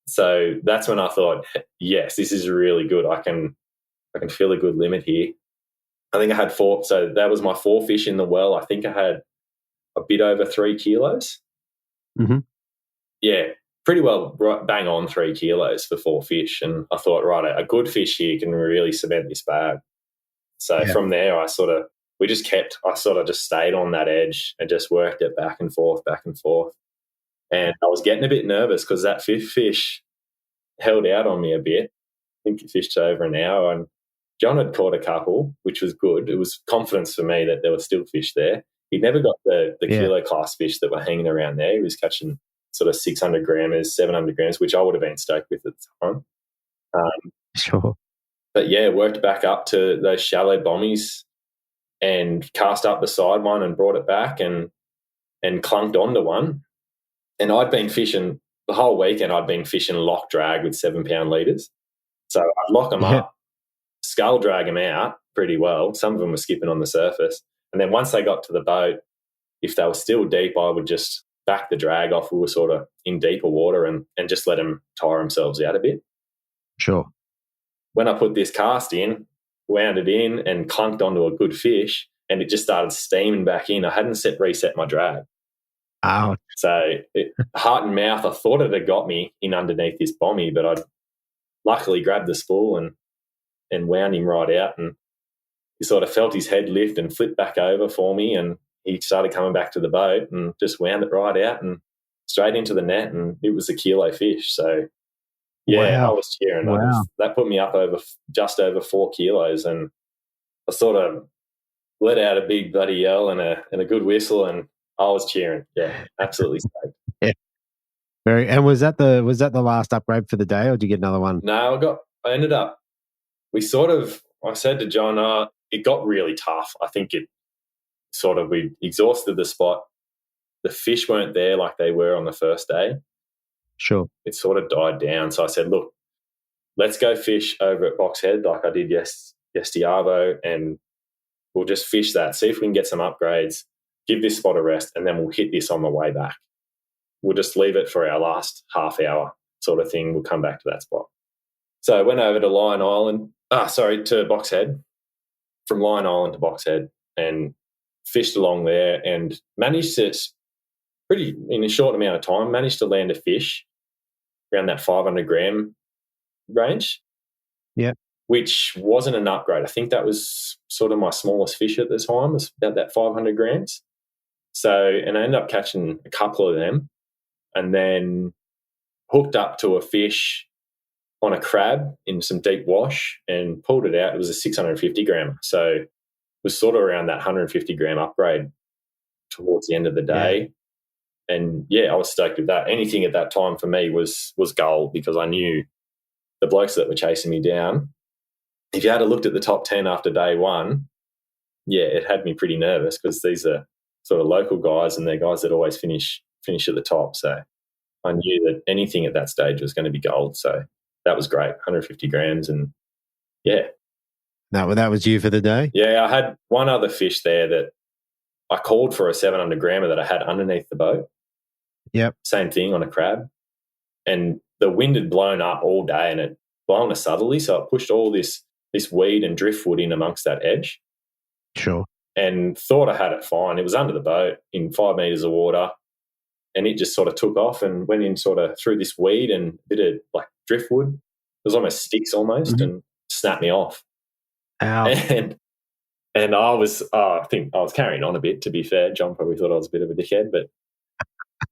So that's when I thought, yes, this is really good. I can feel a good limit here. I think I had 4. So that was my 4 fish in the well. I think I had a bit over 3 kilos. Mm-hmm. Yeah, pretty well bang on 3 kilos for 4 fish. And I thought, right, a good fish here can really cement this bag. So from there, I sort of just stayed on that edge and just worked it back and forth. And I was getting a bit nervous because that 5th fish held out on me a bit. I think it fished over an hour, and John had caught a couple, which was good. It was confidence for me that there were still fish there. He never got the kilo class fish that were hanging around there. He was catching sort of 600 grammers, 700 grams, which I would have been stoked with at the time. Sure. But, yeah, worked back up to those shallow bommies and cast up beside one and brought it back and clunked onto one. And I'd been fishing the whole weekend. I'd been fishing lock drag with 7-pound leaders. So I'd lock them up, scull drag them out pretty well. Some of them were skipping on the surface. And then once they got to the boat, if they were still deep, I would just back the drag off. We were sort of in deeper water and just let them tire themselves out a bit. Sure. When I put this cast in, wound it in and clunked onto a good fish, and it just started steaming back in. I hadn't reset my drag. Ouch. So heart and mouth, I thought it had got me in underneath this bommy, but I luckily grabbed the spool and wound him right out, and he sort of felt his head lift and flip back over for me, and he started coming back to the boat and just wound it right out and straight into the net, and it was a kilo fish. So, yeah, wow. I was cheering. Wow. That put me up just over 4 kilos, and I sort of let out a big bloody yell and a good whistle, and I was cheering. Yeah, absolutely stoked. Yeah. Very. And was that the last upgrade for the day, or did you get another one? No, I ended up. I said to John, it got really tough. I think we exhausted the spot. The fish weren't there like they were on the first day. Sure. It sort of died down. So I said, look, let's go fish over at Box Head like I did yesterday, and we'll just fish that, see if we can get some upgrades, give this spot a rest, and then we'll hit this on the way back. We'll just leave it for our last half hour sort of thing. We'll come back to that spot. So I went over to Box Head, from Lion Island to Box Head, and fished along there and managed to, in a short amount of time, land a fish around that 500 gram range. Yeah. Which wasn't an upgrade. I think that was sort of my smallest fish at the time, was about that 500 grams. So, and I ended up catching a couple of them and then hooked up to a fish on a crab in some deep wash and pulled it out. It was a 650 gram. So it was sort of around that 150 gram upgrade towards the end of the day. And yeah, I was stoked with that. Anything at that time for me was gold, because I knew the blokes that were chasing me down, if you had looked at the top 10 after day one, yeah, it had me pretty nervous, because these are sort of local guys and they're guys that always finish at the top. So I knew that anything at that stage was going to be gold. So that was great, 150 grams. And yeah. That was you for the day? Yeah, I had one other fish there that I called for a 700 grammer that I had underneath the boat. Yep. Same thing on a crab. And the wind had blown up all day and it blown a southerly, so it pushed all this weed and driftwood in amongst that edge. Sure. And thought I had it fine. It was under the boat in 5 metres of water, and it just sort of took off and went in sort of through this weed and a bit of like driftwood. It was almost sticks almost, and snapped me off. Ow. And I think I was carrying on a bit, to be fair. John probably thought I was a bit of a dickhead, but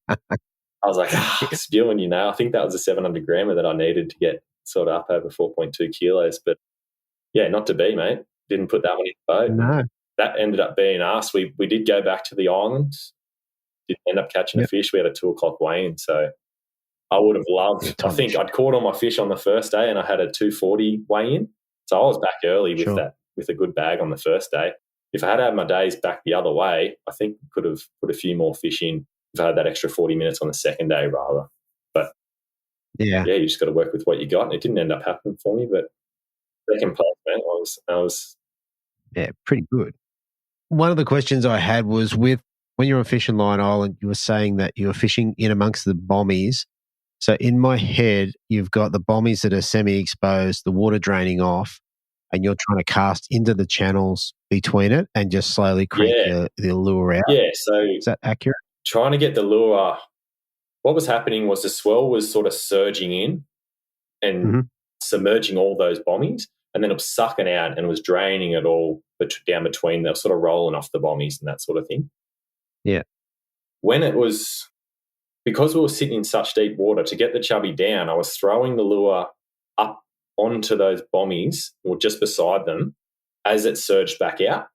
I was like, spewing, you know. I think that was a 700 grammer that I needed to get sort of up over 4.2 kilos. But yeah, not to be, mate. Didn't put that one in the boat. No. That ended up being us. We did go back to the island. Didn't end up catching a fish. We had a 2 o'clock weigh-in. So I would have loved, I think I'd caught all my fish on the first day and I had a 240 weigh-in. So I was back early with a good bag on the first day. If I had my days back the other way, I think we could have put a few more fish in if I had that extra 40 minutes on the second day rather. But yeah, you just got to work with what you got. And it didn't end up happening for me, but second place, man, I was pretty good. One of the questions I had was when you're on Fishing Line Island, you were saying that you were fishing in amongst the bommies. So in my head, you've got the bommies that are semi-exposed, the water draining off, and you're trying to cast into the channels between it and just slowly crank the lure out. Yeah, so is that accurate? Trying to get the lure, what was happening was the swell was sort of surging in and submerging all those bommies, and then it was sucking out and was draining it all down between. They were sort of rolling off the bommies and that sort of thing. Yeah. When it was, because we were sitting in such deep water, to get the chubby down, I was throwing the lure up onto those bommies or just beside them as it surged back out.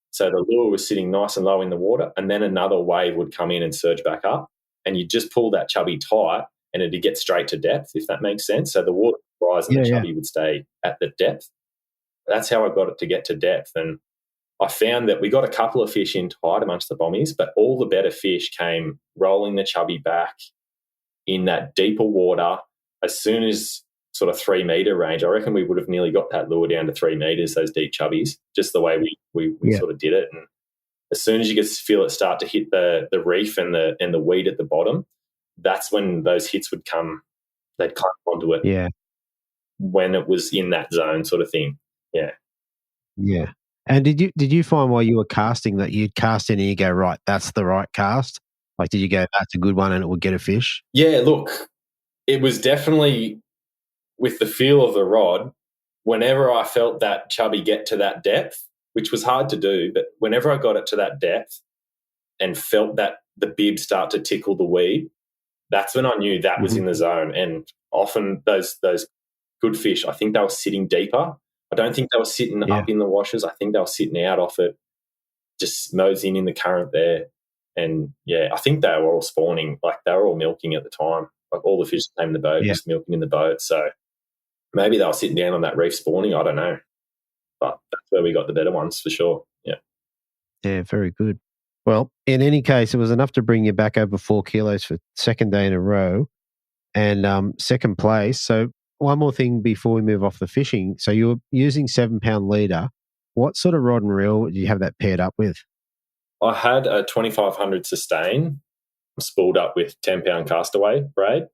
So the lure was sitting nice and low in the water, and then another wave would come in and surge back up, and you just pull that chubby tight and it'd get straight to depth, if that makes sense. So the water would rise and the chubby would stay at the depth. That's how I got it to get to depth. And I found that we got a couple of fish in tight amongst the bommies, but all the better fish came rolling the chubby back in that deeper water as soon as sort of 3 metre range. I reckon we would have nearly got that lure down to 3 metres, those deep chubbies, just the way we sort of did it. And as soon as you could feel it start to hit the reef and the weed at the bottom, that's when those hits would come. They'd climb onto it. Yeah. When it was in that zone sort of thing. Yeah. Yeah. And did you find while you were casting that you'd cast in and you go, right, that's the right cast? Like, did you go, that's a good one and it would get a fish? Yeah, look, it was definitely with the feel of the rod. Whenever I felt that chubby get to that depth, which was hard to do, but whenever I got it to that depth and felt that the bib start to tickle the weed, that's when I knew that was in the zone. And often those good fish, I think they were sitting deeper. I don't think they were sitting up in the washes. I think they were sitting out off it, just moseying in the current there. And, yeah, I think they were all spawning. Like, they were all milking at the time. Like, all the fish that came in the boat just milking in the boat. So maybe they were sitting down on that reef spawning. I don't know. But that's where we got the better ones for sure. Yeah. Yeah, very good. Well, in any case, it was enough to bring you back over 4 kilos for second day in a row and second place. So one more thing before we move off the fishing. So you were using 7-pound leader. What sort of rod and reel did you have that paired up with? I had a 2500 sustain spooled up with 10-pound castaway braid,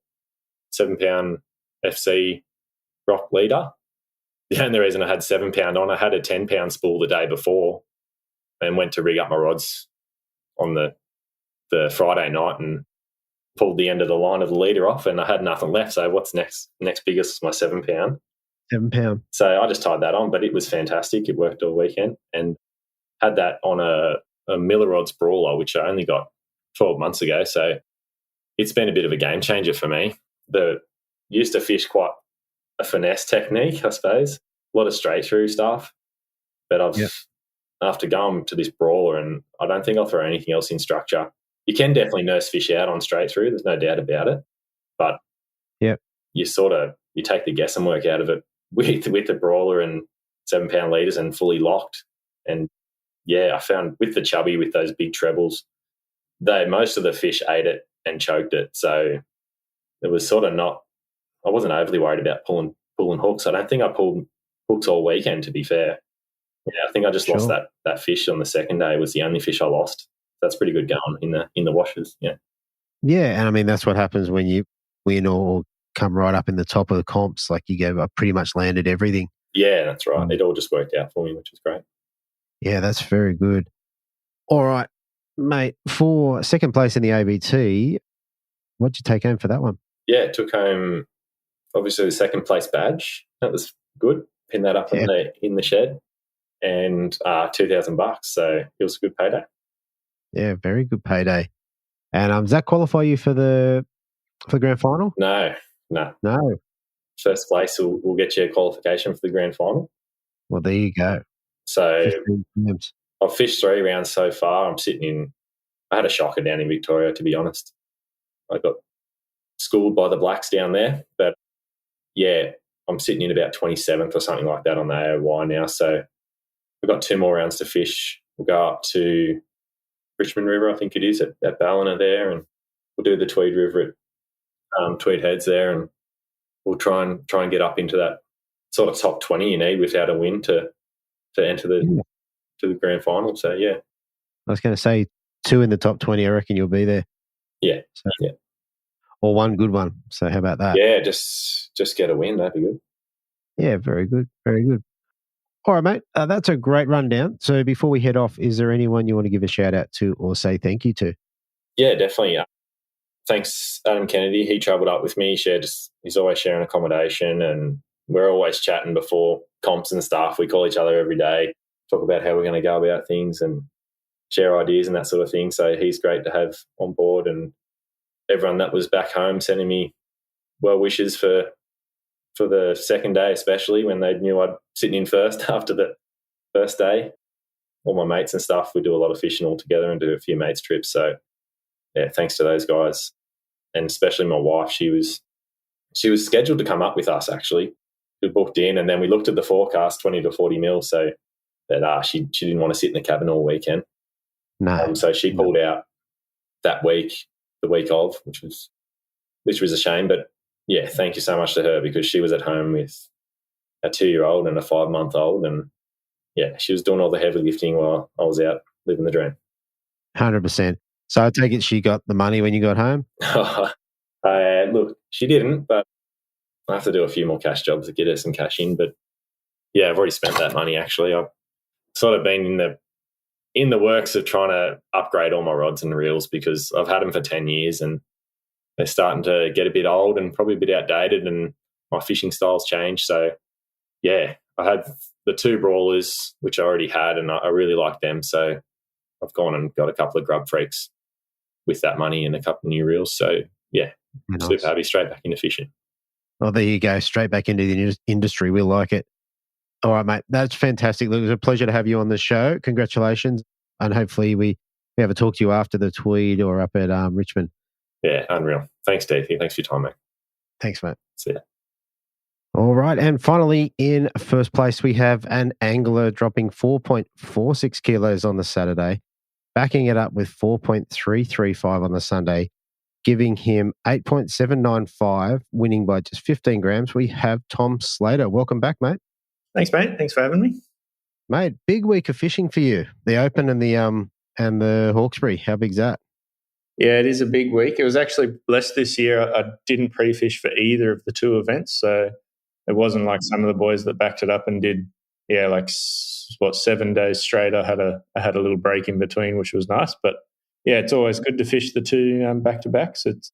7-pound FC rock leader. The only reason I had 7-pound on, I had a 10-pound spool the day before and went to rig up my rods on the Friday night and pulled the end of the line of the leader off, and I had nothing left. So what's next? Next biggest was my 7-pound. 7-pound. So I just tied that on, but it was fantastic. It worked all weekend, and had that on a Miller Rods Brawler, which I only got 12 months ago. So it's been a bit of a game changer for me. Used to fish quite a finesse technique, I suppose, a lot of straight through stuff. But after going to this Brawler, and I don't think I'll throw anything else in structure. you can definitely nurse fish out on straight through. There's no doubt about it. But you take the guessing work out of it with the brawler and 7 pound leaders and fully locked. And I found with the chubby, with those big trebles, most of the fish ate it and choked it. So it was sort of I wasn't overly worried about pulling hooks. I don't think I pulled hooks all weekend, to be fair. Yeah, I think I just lost that fish on the second day. It was the only fish I lost. That's pretty good going in the washes. Yeah. Yeah, and I mean that's what happens when you win or come right up in the top of the comps. Like I pretty much landed everything. Yeah, that's right. It all just worked out for me, which is great. Yeah, that's very good. All right, mate. For second place in the ABT, what'd you take home for that one? Yeah, took home obviously the second place badge. That was good. Pinned that up in the shed, and $2,000. So it was a good payday. Yeah, very good payday. And does that qualify you for the grand final? No. First place will get you a qualification for the grand final. Well, there you go. So I've fished 3 rounds so far. I had a shocker down in Victoria, to be honest. I got schooled by the Blacks down there. But, yeah, I'm sitting in about 27th or something like that on the AOY now. So we've got 2 more rounds to fish. We'll go up to Richmond River, I think it is, at Ballina there, and we'll do the Tweed River at Tweed Heads there, and we'll try and get up into that sort of top 20 you need without a win to enter to the grand final. So, yeah. I was going to say 2 in the top 20, I reckon you'll be there. Yeah, Or 1 good one. So how about that? Yeah, just get a win. That'd be good. Yeah, very good. Very good. All right, mate. That's a great rundown. So before we head off, is there anyone you want to give a shout out to or say thank you to? Yeah, definitely. Thanks, Adam Kennedy. He travelled up with me. He's always sharing accommodation, and we're always chatting before comps and stuff. We call each other every day, talk about how we're going to go about things and share ideas and that sort of thing. So he's great to have on board, and everyone that was back home sending me well wishes for the second day, especially when they knew I'd sitting in first after the first day. All my mates and stuff, we do a lot of fishing all together and do a few mates trips. So yeah, thanks to those guys, and especially my wife. She was scheduled to come up with us, actually. We booked in, and then we looked at the forecast, 20 to 40 mil. So that she didn't want to sit in the cabin all weekend. No. So she pulled out that week, the week of, which was a shame. But yeah, thank you so much to her, because she was at home with a 2-year-old and a 5-month-old, and yeah, she was doing all the heavy lifting while I was out living the dream. 100%. So I take it she got the money when you got home? Look, she didn't, but I have to do a few more cash jobs to get her some cash in. But yeah, I've already spent that money, actually. I've sort of been in the works of trying to upgrade all my rods and reels, because I've had them for 10 years and they're starting to get a bit old and probably a bit outdated, and my fishing style's changed. So yeah, I had the 2 brawlers, which I already had, and I really like them. So I've gone and got a couple of grub freaks with that money and a couple of new reels. So yeah, nice. Super happy, straight back into fishing. Well, there you go, straight back into the industry. We like it. All right, mate, that's fantastic. Look, it was a pleasure to have you on the show. Congratulations. And hopefully we have a talk to you after the Tweed or up at Richmond. Yeah, unreal. Thanks, Dave. Thanks for your time, mate. Thanks, mate. See ya. All right. And finally, in first place, we have an angler dropping 4.46 kilos on the Saturday, backing it up with 4.335 on the Sunday, giving him 8.795, winning by just 15 grams. We have Tom Slater. Welcome back, mate. Thanks, mate. Thanks for having me. Mate, big week of fishing for you. The Open and the Hawkesbury. How big's that? Yeah, it is a big week. It was actually blessed this year. I didn't pre-fish for either of the 2 events, so it wasn't like some of the boys that backed it up and did, 7 days straight. I had a little break in between, which was nice. But yeah, it's always good to fish the 2 back-to-backs. It's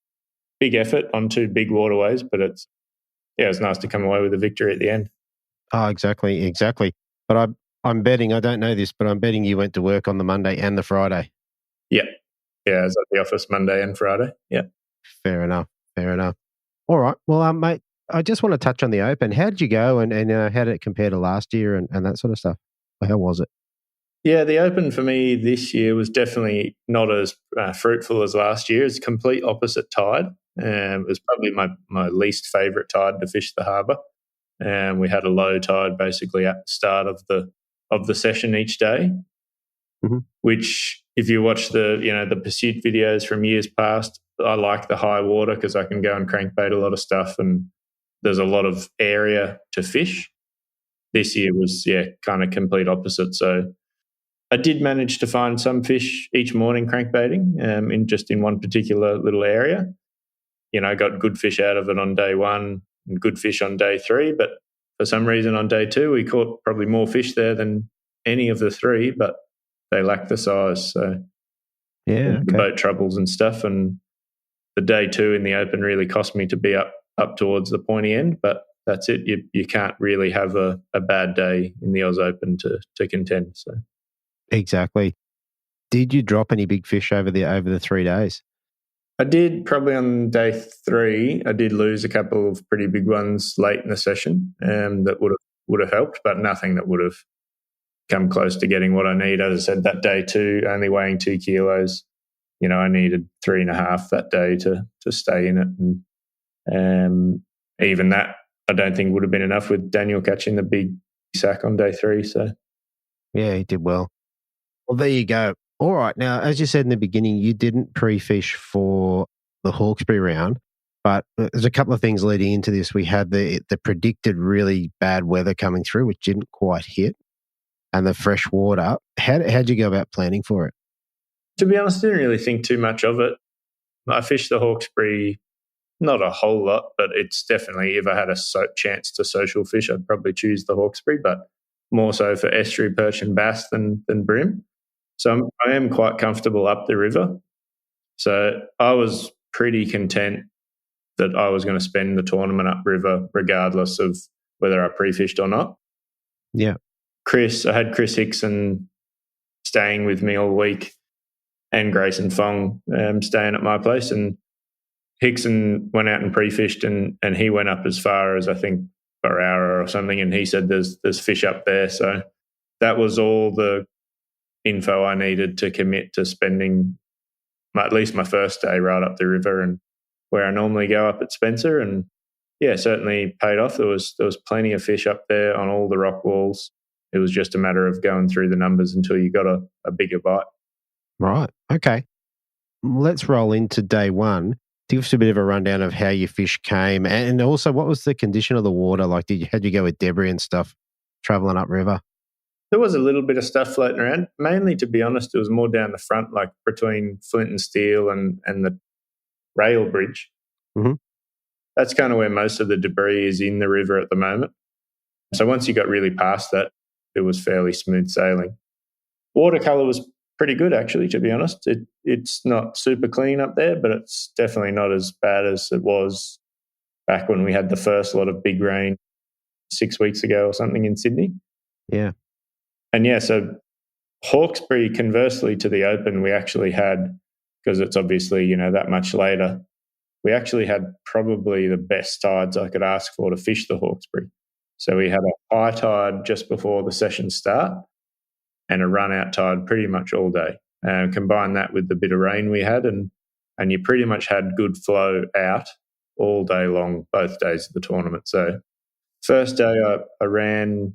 big effort on 2 big waterways, but it was nice to come away with a victory at the end. Oh, exactly. But I'm betting, I don't know this, but I'm betting you went to work on the Monday and the Friday. Yeah. Yeah, I was at the office Monday and Friday. Yeah. Fair enough. All right. Well, mate, I just want to touch on the Open. How did you go and how did it compare to last year and that sort of stuff? How was it? Yeah, the Open for me this year was definitely not as fruitful as last year. It's complete opposite tide. It was probably my least favourite tide to fish the harbour. We had a low tide basically at the start of the session each day, which if you watch the pursuit videos from years past, I like the high water because I can go and crankbait a lot of stuff and there's a lot of area to fish. This year was, kind of complete opposite. So I did manage to find some fish each morning crankbaiting in one particular little area. I got good fish out of it on day one and good fish on day three, but for some reason on day two we caught probably more fish there than any of the three, but they lacked the size. So the boat troubles and stuff, and the day two in the Open really cost me to be up towards the pointy end, but that's it. You can't really have a bad day in the Oz Open to contend. So exactly. Did you drop any big fish over the 3 days? I did. Probably on day three, I did lose a couple of pretty big ones late in the session, that would have helped, but nothing that would have come close to getting what I need. As I said, that day two, only weighing 2 kilos, I needed 3.5 that day to stay in it, and even that I don't think would have been enough with Daniel catching the big sack on day three. So yeah, he did well. Well, there you go. All right. Now, as you said in the beginning, you didn't pre-fish for the Hawkesbury round, but there's a couple of things leading into this. We had the predicted really bad weather coming through, which didn't quite hit, and the fresh water. How'd you go about planning for it? To be honest, I didn't really think too much of it. I fished the Hawkesbury not a whole lot, but it's definitely, if I had a chance to social fish, I'd probably choose the Hawkesbury, but more so for estuary perch and bass than bream. So I am quite comfortable up the river. So I was pretty content that I was going to spend the tournament upriver regardless of whether I pre-fished or not. Yeah. I had Chris Hickson staying with me all week and Grayson Fong staying at my place, and Hickson went out and pre-fished and he went up as far as I think Barara or something, and he said there's fish up there. So that was all the info I needed to commit to spending at least my first day right up the river and where I normally go up at Spencer. And yeah, certainly paid off. There was plenty of fish up there on all the rock walls. It was just a matter of going through the numbers until you got a bigger bite. Right. Okay. Let's roll into day one. Give us a bit of a rundown of how your fish came, and also what was the condition of the water like? How'd you go with debris and stuff traveling upriver? There was a little bit of stuff floating around. Mainly, to be honest, it was more down the front, like between Flint and Steel and the rail bridge. Mm-hmm. That's kind of where most of the debris is in the river at the moment. So once you got really past that, it was fairly smooth sailing. Watercolour was pretty good, actually, to be honest. It's not super clean up there, but it's definitely not as bad as it was back when we had the first lot of big rain 6 weeks ago or something in Sydney. Yeah. And yeah, so Hawkesbury, conversely to the Open, we actually had, because it's obviously, that much later, we actually had probably the best tides I could ask for to fish the Hawkesbury. So we had a high tide just before the session start and a run-out tide pretty much all day. Combine that with the bit of rain we had, and you pretty much had good flow out all day long, both days of the tournament. So first day I ran,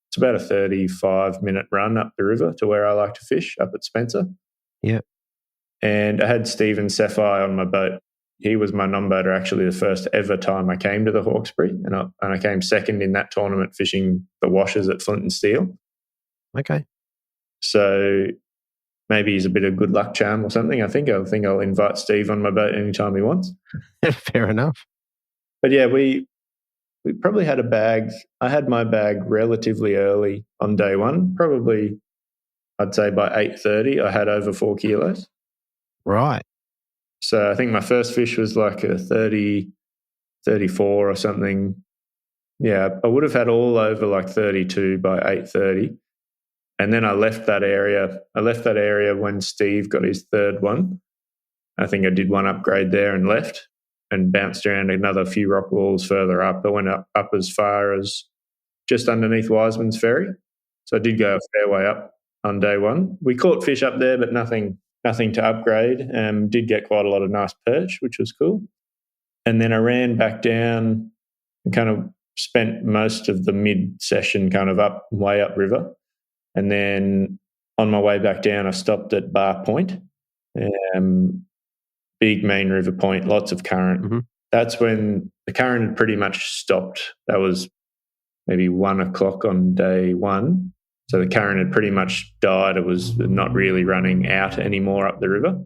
it's about a 35-minute run up the river to where I like to fish, up at Spencer. Yeah. And I had Stephen Sapphire on my boat. He was my non-boater actually the first ever time I came to the Hawkesbury, and I came second in that tournament fishing the washers at Flint and Steel. Okay. So maybe he's a bit of good luck charm or something. I think I'll invite Steve on my boat anytime he wants. Fair enough. But yeah, we probably had a bag. I had my bag relatively early on day one. Probably, I'd say by 8:30, I had over 4 kilos. Right. So I think my first fish was like a 30, 34 or something. Yeah, I would have had all over like 32 by 8:30. And then I left that area. When Steve got his third one. I think I did one upgrade there and left and bounced around another few rock walls further up. I went up as far as just underneath Wiseman's Ferry. So I did go a fair way up on day one. We caught fish up there, but nothing to upgrade. Did get quite a lot of nice perch, which was cool. And then I ran back down and kind of spent most of the mid-session kind of way up river. And then on my way back down, I stopped at Bar Point, big main river point, lots of current. Mm-hmm. That's when the current had pretty much stopped. That was maybe 1 o'clock on day one. So the current had pretty much died. It was not really running out anymore up the river.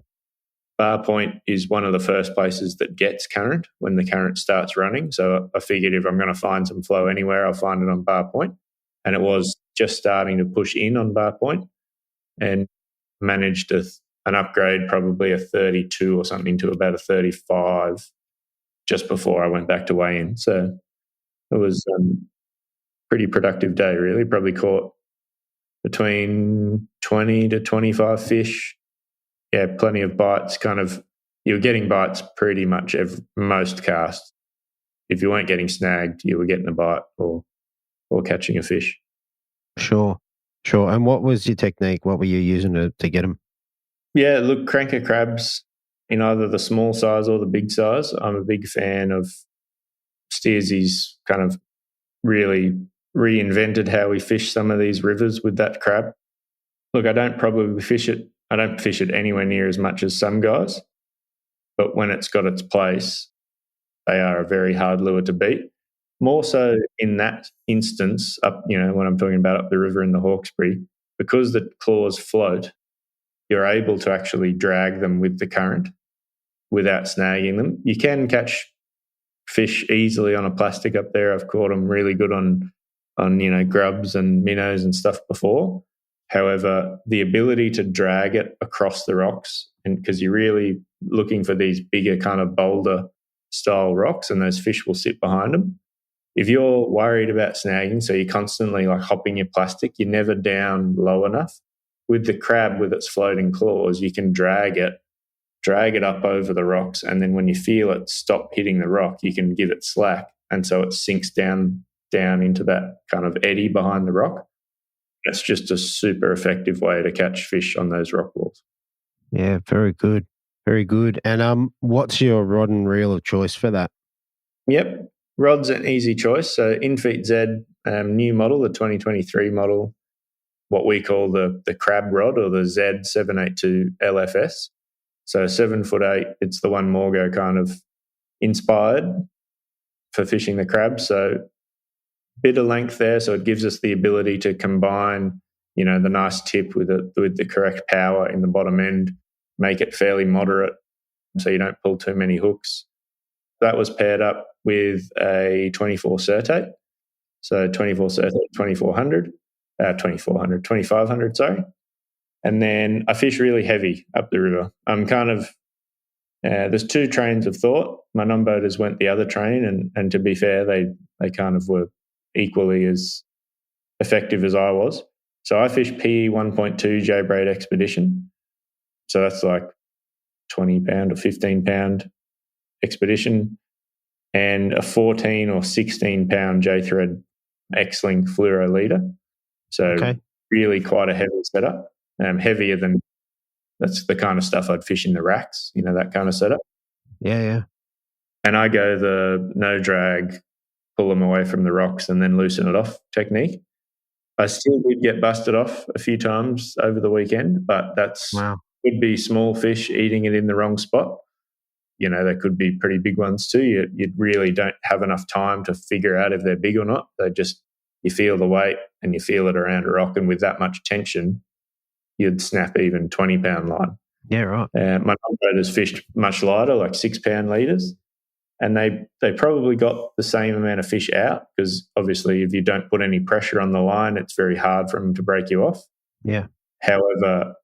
Bar Point is one of the first places that gets current when the current starts running. So I figured if I'm going to find some flow anywhere, I'll find it on Bar Point. And it was just starting to push in on Bar Point, and managed an upgrade, probably a 32 or something, to about a 35 just before I went back to weigh in. So it was a pretty productive day, really. Probably caught between 20 to 25 fish. Yeah, plenty of bites. You were getting bites pretty much most casts. If you weren't getting snagged, you were getting a bite or catching a fish. Sure. And what was your technique? What were you using to get them? Yeah, look, cranker crabs in either the small size or the big size. I'm a big fan of Steersy's kind of really reinvented how we fish some of these rivers with that crab. Look, I don't fish it anywhere near as much as some guys, but when it's got its place, they are a very hard lure to beat. More so in that instance, when I'm talking about up the river in the Hawkesbury, because the claws float, you're able to actually drag them with the current without snagging them. You can catch fish easily on a plastic up there. I've caught them really good on grubs and minnows and stuff before. However, the ability to drag it across the rocks, and because you're really looking for these bigger kind of boulder style rocks, and those fish will sit behind them. If you're worried about snagging, so you're constantly like hopping your plastic, you're never down low enough. With the crab, with its floating claws, you can drag it up over the rocks, and then when you feel it stop hitting the rock, you can give it slack, and so it sinks down into that kind of eddy behind the rock. That's just a super effective way to catch fish on those rock walls. Yeah, very good. Very good. And what's your rod and reel of choice for that? Yep. Rod's an easy choice. So Infeet Z, new model, the 2023 model, what we call the crab rod, or the Z782 LFS. So 7'8", it's the one Morgo kind of inspired for fishing the crab. So bit of length there, so it gives us the ability to combine, the nice tip with the correct power in the bottom end, make it fairly moderate so you don't pull too many hooks. That was paired up with a 24 Certate. So 24 Certate 2500, sorry. And then I fish really heavy up the river. I'm kind of, there's two trains of thought. My non-boaters went the other train, and to be fair, they kind of were equally as effective as I was. So I fish PE 1.2 J-braid expedition. So that's like 20 pound or 15 pound expedition, and a 14 or 16 pound J-thread X-Link fluoro leader. So really quite a heavy setup, heavier than, that's the kind of stuff I'd fish in the racks, that kind of setup. Yeah. And I go the no drag, pull them away from the rocks and then loosen it off technique. I still did get busted off a few times over the weekend, but could be small fish eating it in the wrong spot. They could be pretty big ones too. You really don't have enough time to figure out if they're big or not. You feel the weight and you feel it around a rock, and with that much tension, you'd snap even 20-pound line. Yeah, right. My non-boaters fished much lighter, like 6-pound leaders, and they probably got the same amount of fish out, because obviously if you don't put any pressure on the line, it's very hard for them to break you off. Yeah. However,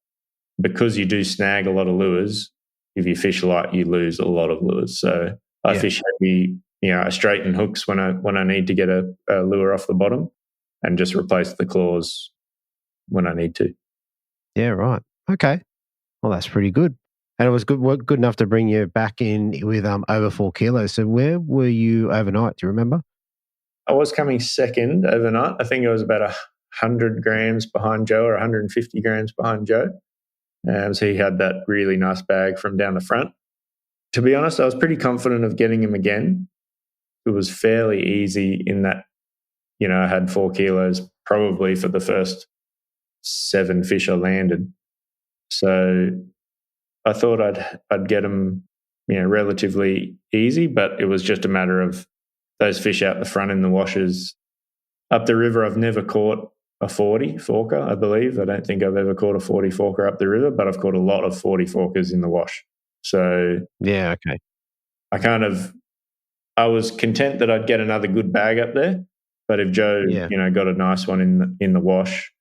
because you do snag a lot of lures, if you fish light, you lose a lot of lures. So I fish heavy. I straighten hooks when I need to get a lure off the bottom, and just replace the claws when I need to. Yeah, right. Okay. Well, that's pretty good. And it was good enough to bring you back in with over 4 kilos. So where were you overnight? Do you remember? I was coming second overnight. I think it was about 100 grams behind Joe or 150 grams behind Joe. So he had that really nice bag from down the front. To be honest, I was pretty confident of getting him again. It was fairly easy in that, I had 4 kilos probably for the first 7 fish I landed. So I thought I'd get him, relatively easy, but it was just a matter of those fish out the front in the washes. Up the river, I've never caught a 40 forker, I believe. I don't think I've ever caught a 40 forker up the river, but I've caught a lot of 40 forkers in the wash. So yeah, okay. I was content that I'd get another good bag up there, but if Joe, got a nice one in the wash,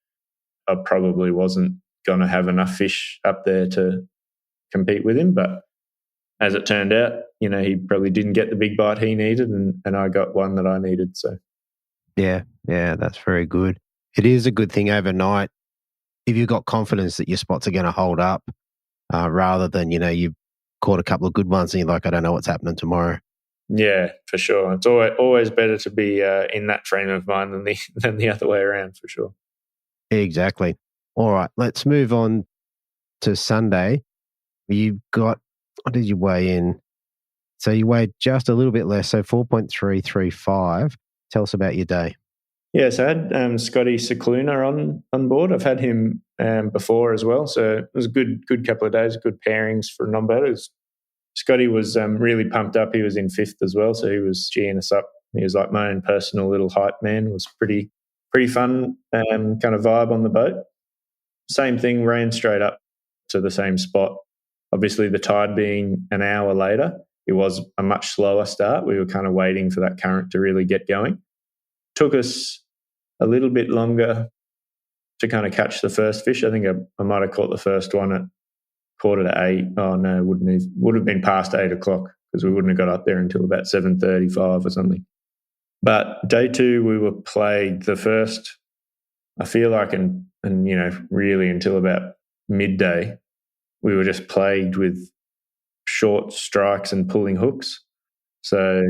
I probably wasn't going to have enough fish up there to compete with him. But as it turned out, he probably didn't get the big bite he needed, and I got one that I needed. So yeah, that's very good. It is a good thing overnight if you've got confidence that your spots are going to hold up, rather than you've caught a couple of good ones and you're like, I don't know what's happening tomorrow. Yeah, for sure. It's always better to be in that frame of mind than the other way around, for sure. Exactly. All right, let's move on to Sunday. You've got, what did you weigh in? So you weighed just a little bit less, so 4.335. Tell us about your day. Yeah, so I had Scotty Cicluna on board. I've had him before as well, so it was a good couple of days, good pairings for non-batters. Scotty was really pumped up. He was in 5th as well, so he was geeing us up. He was like my own personal little hype man. It was pretty fun kind of vibe on the boat. Same thing, ran straight up to the same spot. Obviously, the tide being an hour later, it was a much slower start. We were kind of waiting for that current to really get going. Took us a little bit longer to kind of catch the first fish. I think I might have caught the first one at 7:45. Oh no, would have been past 8 o'clock because we wouldn't have got up there until about 7:35 or something. But day 2 we were plagued. The first, I feel like, and really until about midday, we were just plagued with short strikes and pulling hooks. So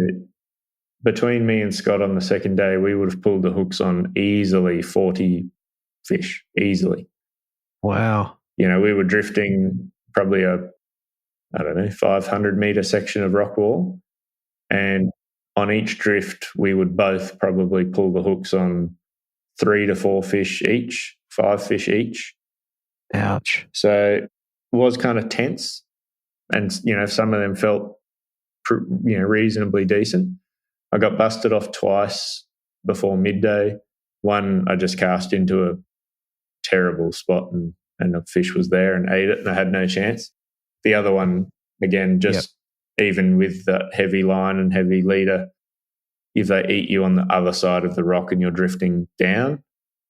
between me and Scott on the second day, we would have pulled the hooks on easily 40 fish, easily. Wow. We were drifting probably 500-metre section of rock wall. And on each drift, we would both probably pull the hooks on 3 to 4 fish each, 5 fish each. Ouch. So it was kind of tense. And, some of them felt, reasonably decent. I got busted off twice before midday. One, I just cast into a terrible spot and the fish was there and ate it and I had no chance. The other one, again, even with that heavy line and heavy leader, if they eat you on the other side of the rock and you're drifting down,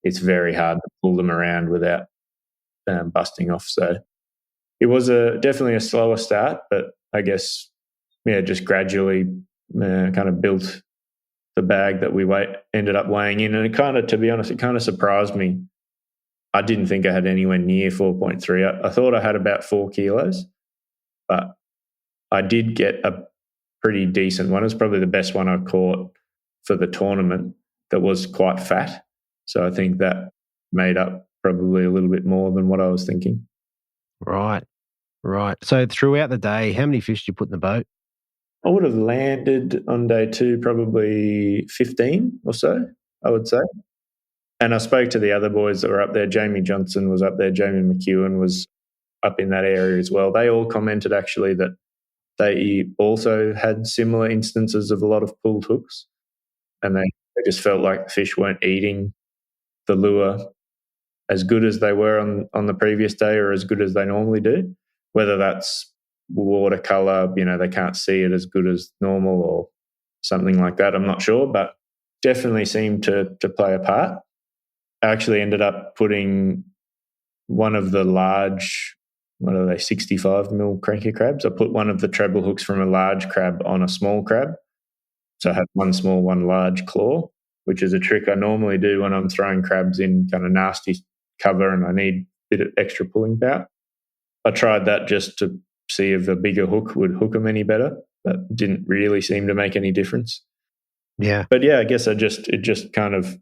it's very hard to pull them around without busting off. So it was definitely a slower start, but I guess, just gradually kind of built the bag that we ended up weighing in. And it kind of, to be honest, it kind of surprised me. I didn't think I had anywhere near 4.3. I thought I had about 4 kilos, but I did get a pretty decent one. It was probably the best one I caught for the tournament that was quite fat. So I think that made up probably a little bit more than what I was thinking. Right. So throughout the day, how many fish did you put in the boat? I would have landed on day 2 probably 15 or so, I would say. And I spoke to the other boys that were up there. Jamie Johnson was up there. Jamie McEwen was up in that area as well. They all commented actually that they also had similar instances of a lot of pulled hooks, and they just felt like the fish weren't eating the lure as good as they were on the previous day or as good as they normally do. Whether that's watercolour, they can't see it as good as normal or something like that, I'm not sure, but definitely seemed to play a part. I actually ended up putting one of the large, 65 mil cranky crabs. I put one of the treble hooks from a large crab on a small crab. So I had one small, one large claw, which is a trick I normally do when I'm throwing crabs in kind of nasty cover and I need a bit of extra pulling power. I tried that just to see if a bigger hook would hook them any better, but didn't really seem to make any difference. Yeah. But yeah, I guess it just kind of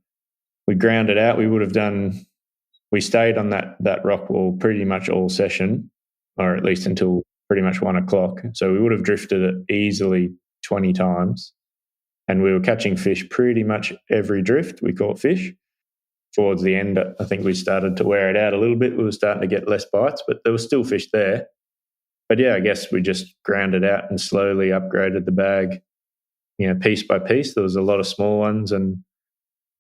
we grounded out. We stayed on that rock wall pretty much all session, or at least until pretty much 1 o'clock. So we would have drifted it easily 20 times, and we were catching fish pretty much every drift. We caught fish. Towards the end, I think we started to wear it out a little bit. We were starting to get less bites, but there was still fish there. But yeah, I guess we just grounded out and slowly upgraded the bag, piece by piece. There was a lot of small ones, and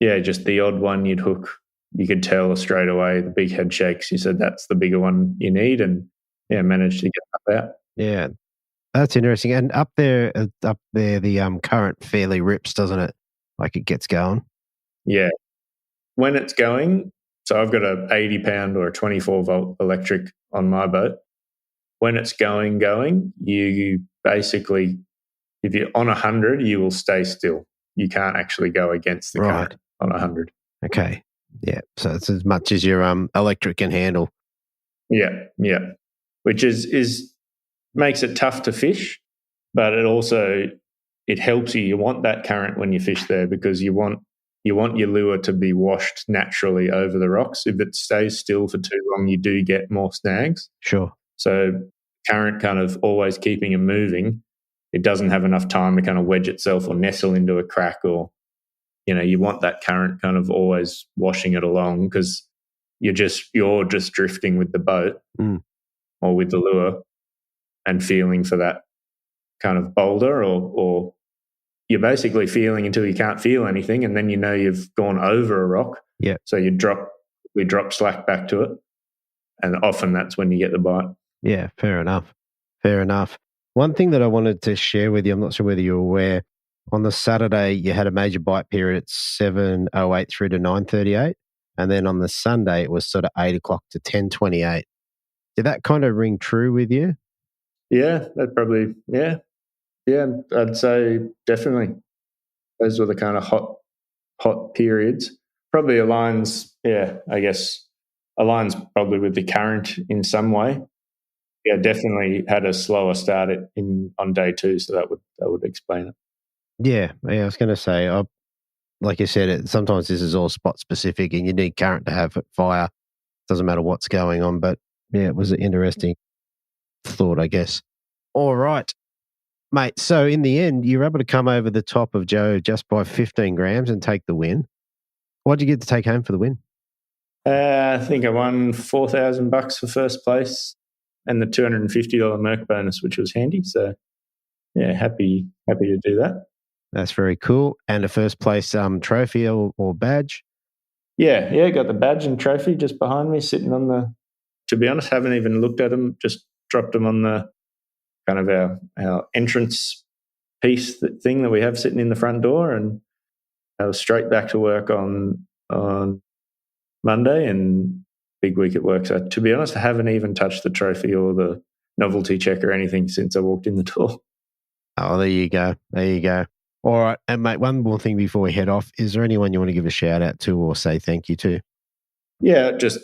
yeah, just the odd one you'd hook. You could tell straight away, the big head shakes. You said that's the bigger one you need, and yeah, managed to get up out. Yeah, that's interesting. And up there, the current fairly rips, doesn't it? Like it gets going. Yeah. When it's going, so I've got a 80-pound or a 24-volt electric on my boat. When it's going, you basically, if you're on 100, you will stay still. You can't actually go against the current on 100. Okay. Yeah. So it's as much as your electric can handle. Yeah. Which is makes it tough to fish, but it helps you. You want that current when you fish there, because you want your lure to be washed naturally over the rocks. If it stays still for too long, you do get more snags. Sure. So current kind of always keeping it moving, it doesn't have enough time to kind of wedge itself or nestle into a crack, or, you want that current kind of always washing it along, because you're just drifting with the boat or with the lure and feeling for that kind of boulder, or you're basically feeling until you can't feel anything, and then you've gone over a rock. Yeah. So we drop slack back to it, and often that's when you get the bite. Yeah, fair enough. One thing that I wanted to share with you, I'm not sure whether you're aware, on the Saturday you had a major bite period at 7:08 through to 9:38, and then on the Sunday it was sort of 8 o'clock to 10:28. Did that kind of ring true with you? Yeah, that probably, yeah, I'd say definitely. Those were the kind of hot periods. Probably aligns probably with the current in some way. Yeah, definitely had a slower start on day 2, so that would explain it. Yeah, I was going to say, like you said, sometimes this is all spot specific, and you need current to have fire. Doesn't matter what's going on, but yeah, it was an interesting thought, I guess. All right, mate. So in the end, you were able to come over the top of Joe just by 15 grams and take the win. What did you get to take home for the win? I think I won $4,000 for first place, and the $250 Merc bonus, which was handy. So yeah, happy to do that. That's very cool. And a first place trophy or badge? Yeah, got the badge and trophy just behind me, sitting on the, to be honest, haven't even looked at them, just dropped them on the kind of our entrance piece thing that we have sitting in the front door, and I was straight back to work on Monday, and big week at work. So to be honest, I haven't even touched the trophy or the novelty check or anything since I walked in the door. Oh, there you go. All right. And mate, one more thing before we head off. Is there anyone you want to give a shout out to or say thank you to? Yeah, just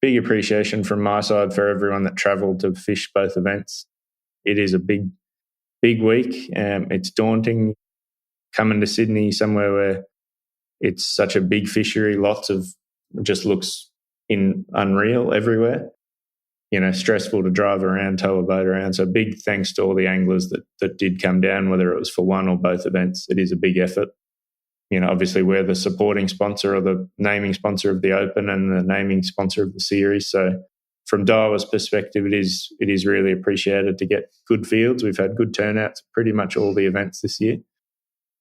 big appreciation from my side for everyone that travelled to fish both events. It is a big week. It's daunting coming to Sydney, somewhere where it's such a big fishery, lots of, just looks unreal everywhere. Stressful to drive around, tow a boat around. So big thanks to all the anglers that did come down, whether it was for one or both events. It is a big effort. Obviously we're the supporting sponsor or the naming sponsor of the Open and the naming sponsor of the series. So from Daiwa's perspective, it is really appreciated to get good fields. We've had good turnouts at pretty much all the events this year.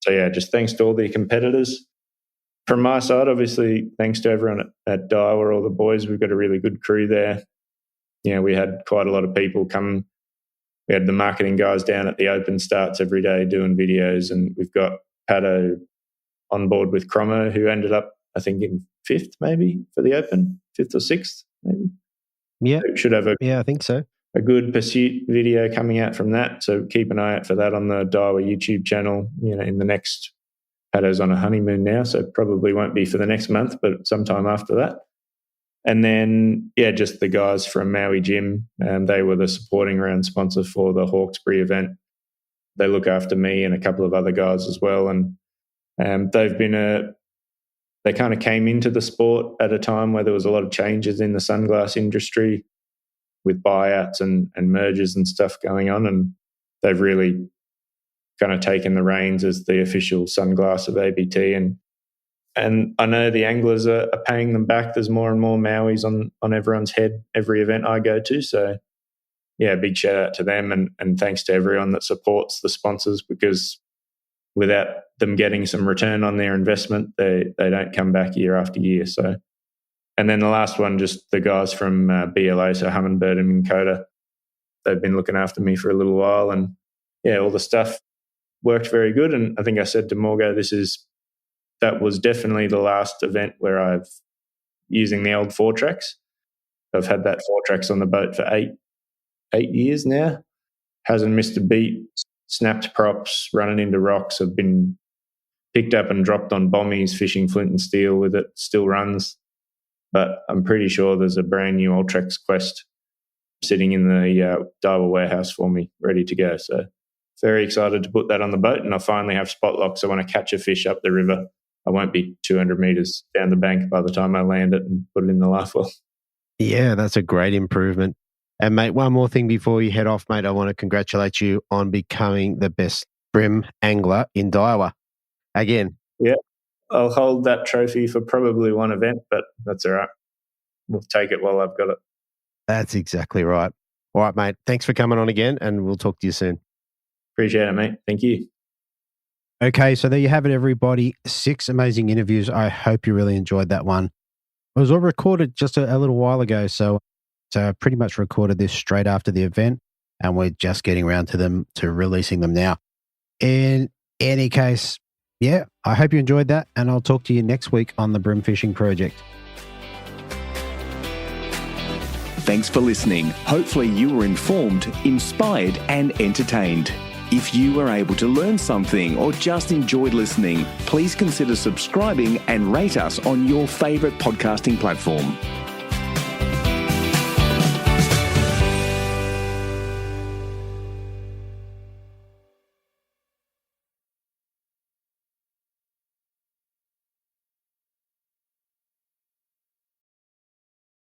So yeah, just thanks to all the competitors. From my side, obviously, thanks to everyone at Daiwa, all the boys. We've got a really good crew there. We had quite a lot of people come. We had the marketing guys down at the Open starts every day doing videos, and we've got Pato on board with Cromo, who ended up, I think, in 5th maybe for the Open, 5th or 6th maybe. Yeah. Should have I think so. A good pursuit video coming out from that. So keep an eye out for that on the Daiwa YouTube channel, in the next, Pato's on a honeymoon now, so probably won't be for the next month, but sometime after that. And then, just the guys from Maui Gym, they were the supporting round sponsor for the Hawkesbury event. They look after me and a couple of other guys as well, and they've been they kind of came into the sport at a time where there was a lot of changes in the sunglass industry with buyouts and mergers and stuff going on. And they've really kind of taken the reins as the official sunglass of ABT. And I know the anglers are paying them back. There's more and more Mauis on everyone's head every event I go to. So, yeah, big shout out to them and thanks to everyone that supports the sponsors, because without them getting some return on their investment, they don't come back year after year. So, and then the last one, just the guys from BLA, so Humminbird and Minn Kota, they've been looking after me for a little while, and yeah, all the stuff worked very good. And I think I said to Morgo, that was definitely the last event where I've using the old 4-tracks. I've had that 4-tracks on the boat for eight years now. Hasn't missed a beat. Snapped props, running into rocks. I've been picked up and dropped on bommies, fishing flint and steel with it. Still runs. But I'm pretty sure there's a brand new Ultrex Quest sitting in the diver warehouse for me, ready to go. So very excited to put that on the boat. And I finally have spot lock, so when I catch a fish up the river, I won't be 200 metres down the bank by the time I land it and put it in the life well. Yeah, that's a great improvement. And, mate, one more thing before you head off, mate. I want to congratulate you on becoming the best brim angler in Daiwa. Again. Yeah, I'll hold that trophy for probably one event, but that's all right. We'll take it while I've got it. That's exactly right. All right, mate. Thanks for coming on again, and we'll talk to you soon. Appreciate it, mate. Thank you. Okay, so there you have it, everybody. 6 amazing interviews. I hope you really enjoyed that one. It was all recorded just a little while ago, so I pretty much recorded this straight after the event, and we're just getting around to releasing them now. In any case, yeah, I hope you enjoyed that, and I'll talk to you next week on the Brim Fishing Project. Thanks for listening. Hopefully you were informed, inspired and entertained. If you were able to learn something or just enjoyed listening, please consider subscribing and rate us on your favourite podcasting platform.